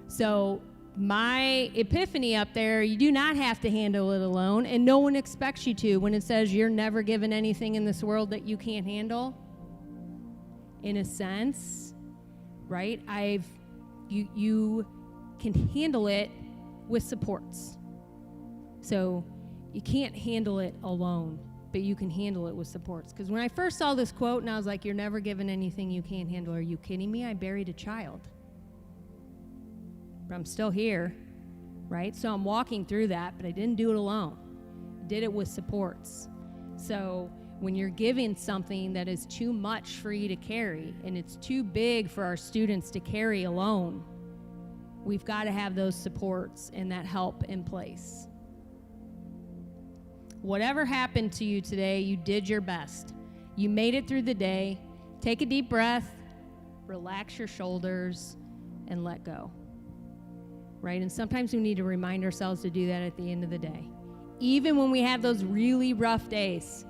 So my epiphany up there, you do not have to handle it alone, and no one expects you to. When it says you're never given anything in this world that you can't handle, in a sense, right? You can handle it with supports. So you can't handle it alone, but you can handle it with supports. Because when I first saw this quote and I was like, you're never given anything you can't handle, are you kidding me? I buried a child. But I'm still here, right? So I'm walking through that, but I didn't do it alone. I did it with supports. So when you're given something that is too much for you to carry and it's too big for our students to carry alone, we've got to have those supports and that help in place. Whatever happened to you today, you did your best. You made it through the day. Take a deep breath, relax your shoulders, and let go. Right? And sometimes we need to remind ourselves to do that at the end of the day. Even when we have those really rough days,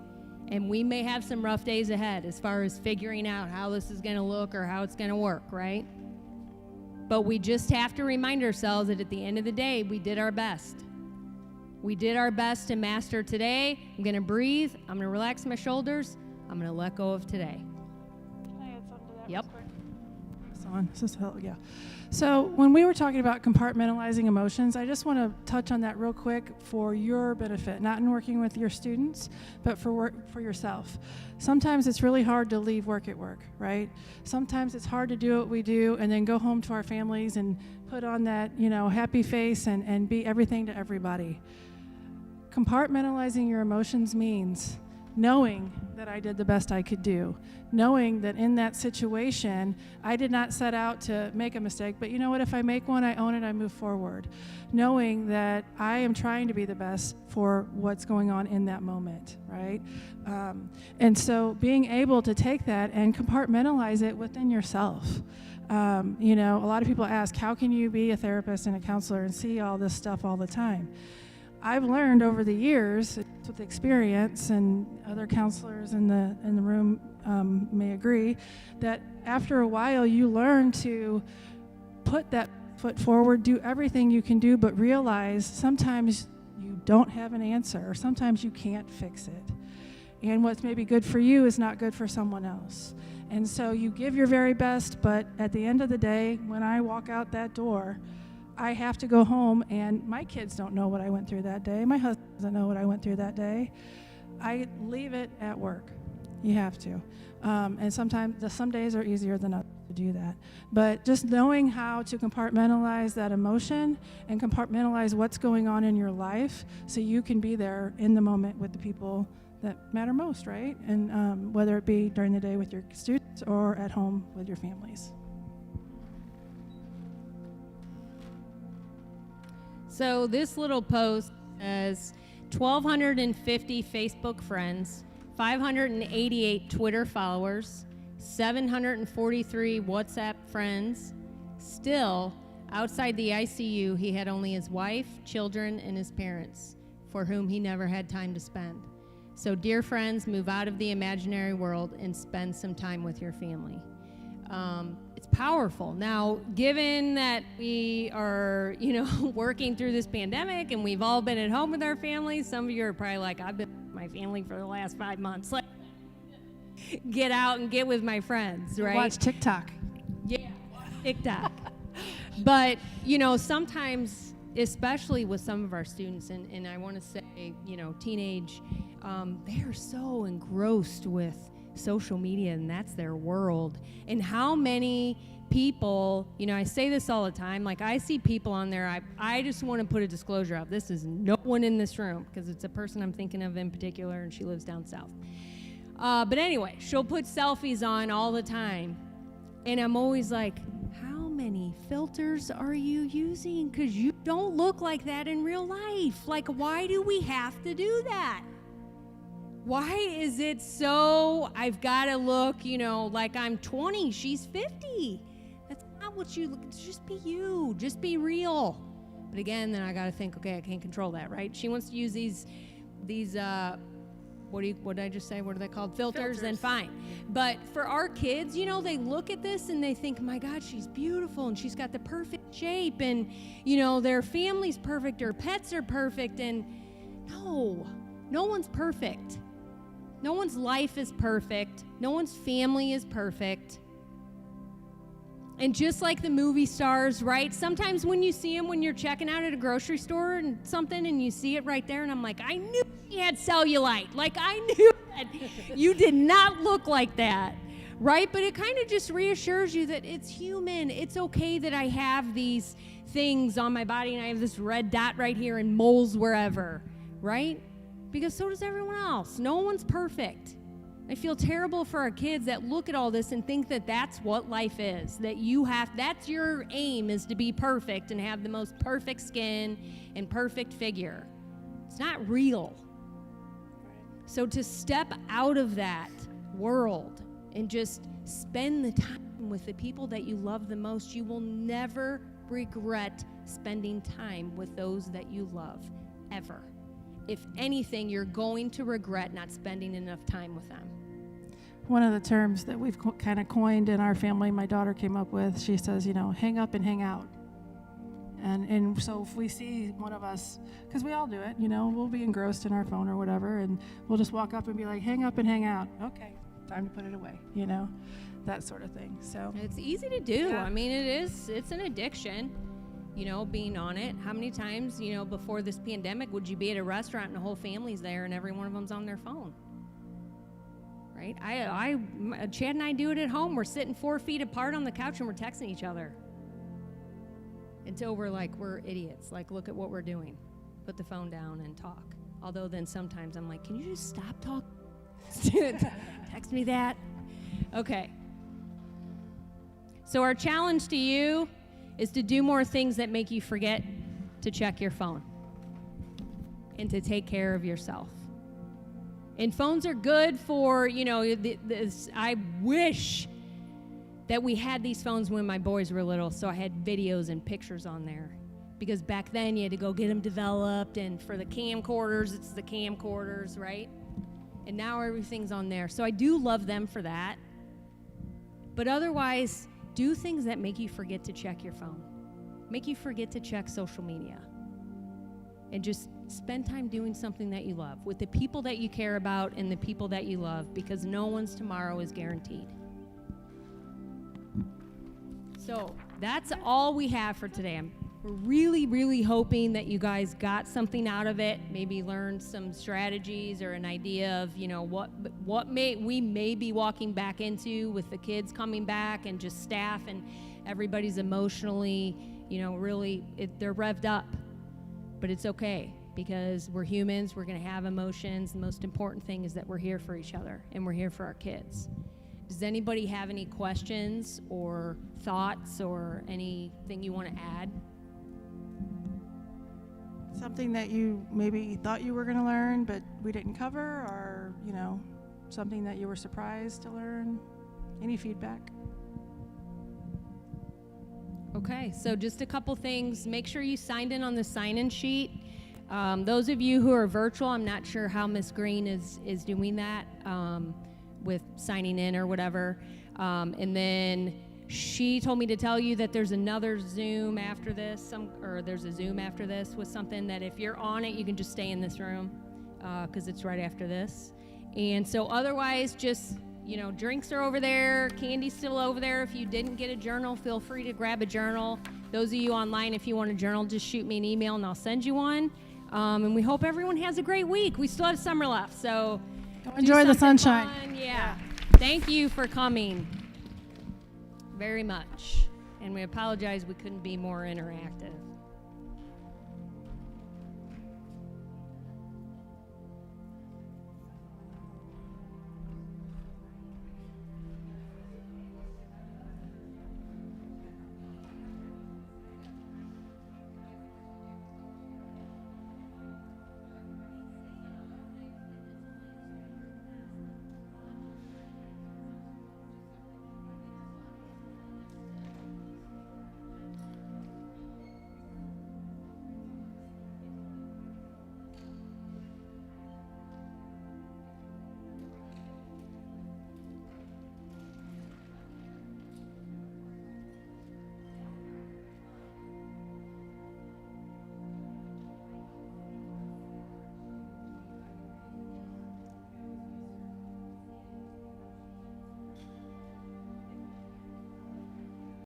and we may have some rough days ahead as far as figuring out how this is going to look or how it's going to work, right? But we just have to remind ourselves that at the end of the day, we did our best. We did our best to master today. I'm going to breathe. I'm going to relax my shoulders. I'm going to let go of today. Can I add something to that? Yep. real quick? Yeah. So when we were talking about compartmentalizing emotions, I just want to touch on that real quick for your benefit, not in working with your students, but for yourself. Sometimes it's really hard to leave work at work, right? Sometimes it's hard to do what we do and then go home to our families and put on that, happy face and be everything to everybody. Compartmentalizing your emotions means knowing that I did the best I could do, knowing that in that situation, I did not set out to make a mistake, but you know what, if I make one, I own it, I move forward. Knowing that I am trying to be the best for what's going on in that moment, right? And so being able to take that and compartmentalize it within yourself. A lot of people ask, how can you be a therapist and a counselor and see all this stuff all the time? I've learned over the years, with experience, and other counselors in the room may agree, that after a while you learn to put that foot forward, do everything you can do, but realize sometimes you don't have an answer, or sometimes you can't fix it. And what's maybe good for you is not good for someone else. And so you give your very best, but at the end of the day, when I walk out that door, I have to go home, and my kids don't know what I went through that day. My husband doesn't know what I went through that day. I leave it at work. You have to. And sometimes, some days are easier than others to do that. But just knowing how to compartmentalize that emotion and compartmentalize what's going on in your life so you can be there in the moment with the people that matter most, right? And whether it be during the day with your students or at home with your families. So this little post says 1,250 Facebook friends, 588 Twitter followers, 743 WhatsApp friends. Still, outside the ICU, he had only his wife, children, and his parents, for whom he never had time to spend. So dear friends, move out of the imaginary world and spend some time with your family. It's powerful. Now, given that we are, working through this pandemic and we've all been at home with our families, some of you are probably like, I've been with my family for the last 5 months. Like, get out and get with my friends, right? Watch TikTok. Yeah, TikTok. But, you know, sometimes, especially with some of our students, and I want to say, you know, teenage, they are so engrossed with social media, and that's their world. And how many people, you know, I say this all the time, like I see people on there, I just want to put a disclosure out. This is no one in this room, because it's a person I'm thinking of in particular, and she lives down south. But anyway, she'll put selfies on all the time, and I'm always like, how many filters are you using? Because you don't look like that in real life. Like, why do we have to do that? Why is it so, I've got to look, you know, like I'm 20, she's 50. That's not what you look, just be you, just be real. But again, then I got to think, okay, I can't control that, right? She wants to use these what did I just say? What are they called? Filters, and fine. But for our kids, you know, they look at this and they think, my God, she's beautiful and she's got the perfect shape, and, you know, their family's perfect, or pets are perfect. And no one's perfect. No one's life is perfect. No one's family is perfect. And just like the movie stars, right? Sometimes when you see them, when you're checking out at a grocery store and something, and you see it right there, and I'm like, I knew she had cellulite. Like, I knew that you did not look like that, right? But it kind of just reassures you that it's human. It's okay that I have these things on my body, and I have this red dot right here and moles wherever, right? Because so does everyone else. No one's perfect. I feel terrible for our kids that look at all this and think that that's what life is, that that's your aim, is to be perfect and have the most perfect skin and perfect figure. It's not real. So to step out of that world and just spend the time with the people that you love the most, you will never regret spending time with those that you love, ever. If anything, you're going to regret not spending enough time with them. One of the terms that we've kind of coined in our family, my daughter came up with, she says, you know, hang up and hang out. And so if we see one of us, because we all do it, you know, we'll be engrossed in our phone or whatever, and we'll just walk up and be like, hang up and hang out. Okay, time to put it away, you know, that sort of thing. So it's easy to do. Yeah. I mean, it's an addiction, you know, being on it. How many times, you know, before this pandemic, would you be at a restaurant and the whole family's there and every one of them's on their phone? Right? Chad and I do it at home. We're sitting 4 feet apart on the couch and we're texting each other until we're like, we're idiots. Like, look at what we're doing. Put the phone down and talk. Although then sometimes I'm like, can you just stop talking? Text me that. Okay. So our challenge to you is to do more things that make you forget to check your phone and to take care of yourself. And phones are good for, you know, I wish that we had these phones when my boys were little, so I had videos and pictures on there. Because back then you had to go get them developed, and for the camcorders, it's the camcorders, right? And now everything's on there. So I do love them for that. But otherwise, do things that make you forget to check your phone. Make you forget to check social media. And just spend time doing something that you love with the people that you care about and the people that you love, because no one's tomorrow is guaranteed. So that's all we have for today. I'm really, really hoping that you guys got something out of it, maybe learned some strategies or an idea of, you know, what we may be walking back into with the kids coming back, and just staff and everybody's emotionally, you know, really, they're revved up. But it's okay, because we're humans, we're going to have emotions. The most important thing is that we're here for each other and we're here for our kids. Does anybody have any questions or thoughts or anything you want to add? something that you maybe thought you were going to learn but we didn't cover, or, you know, something that you were surprised to learn? Any feedback? Okay, so just a couple things. Make sure you signed in on the sign-in sheet. Those of you who are virtual, I'm not sure how Ms. Green is doing that with signing in or whatever. And then she told me to tell you that there's another Zoom after this, there's a Zoom after this with something that if you're on it, you can just stay in this room because it's right after this. And so otherwise, just, you know, drinks are over there, candy's still over there. If you didn't get a journal, feel free to grab a journal. Those of you online, if you want a journal, just shoot me an email and I'll send you one. And we hope everyone has a great week. We still have summer left, so Enjoy the sunshine. fun. Yeah. Thank you for coming very much. And we apologize we couldn't be more interactive.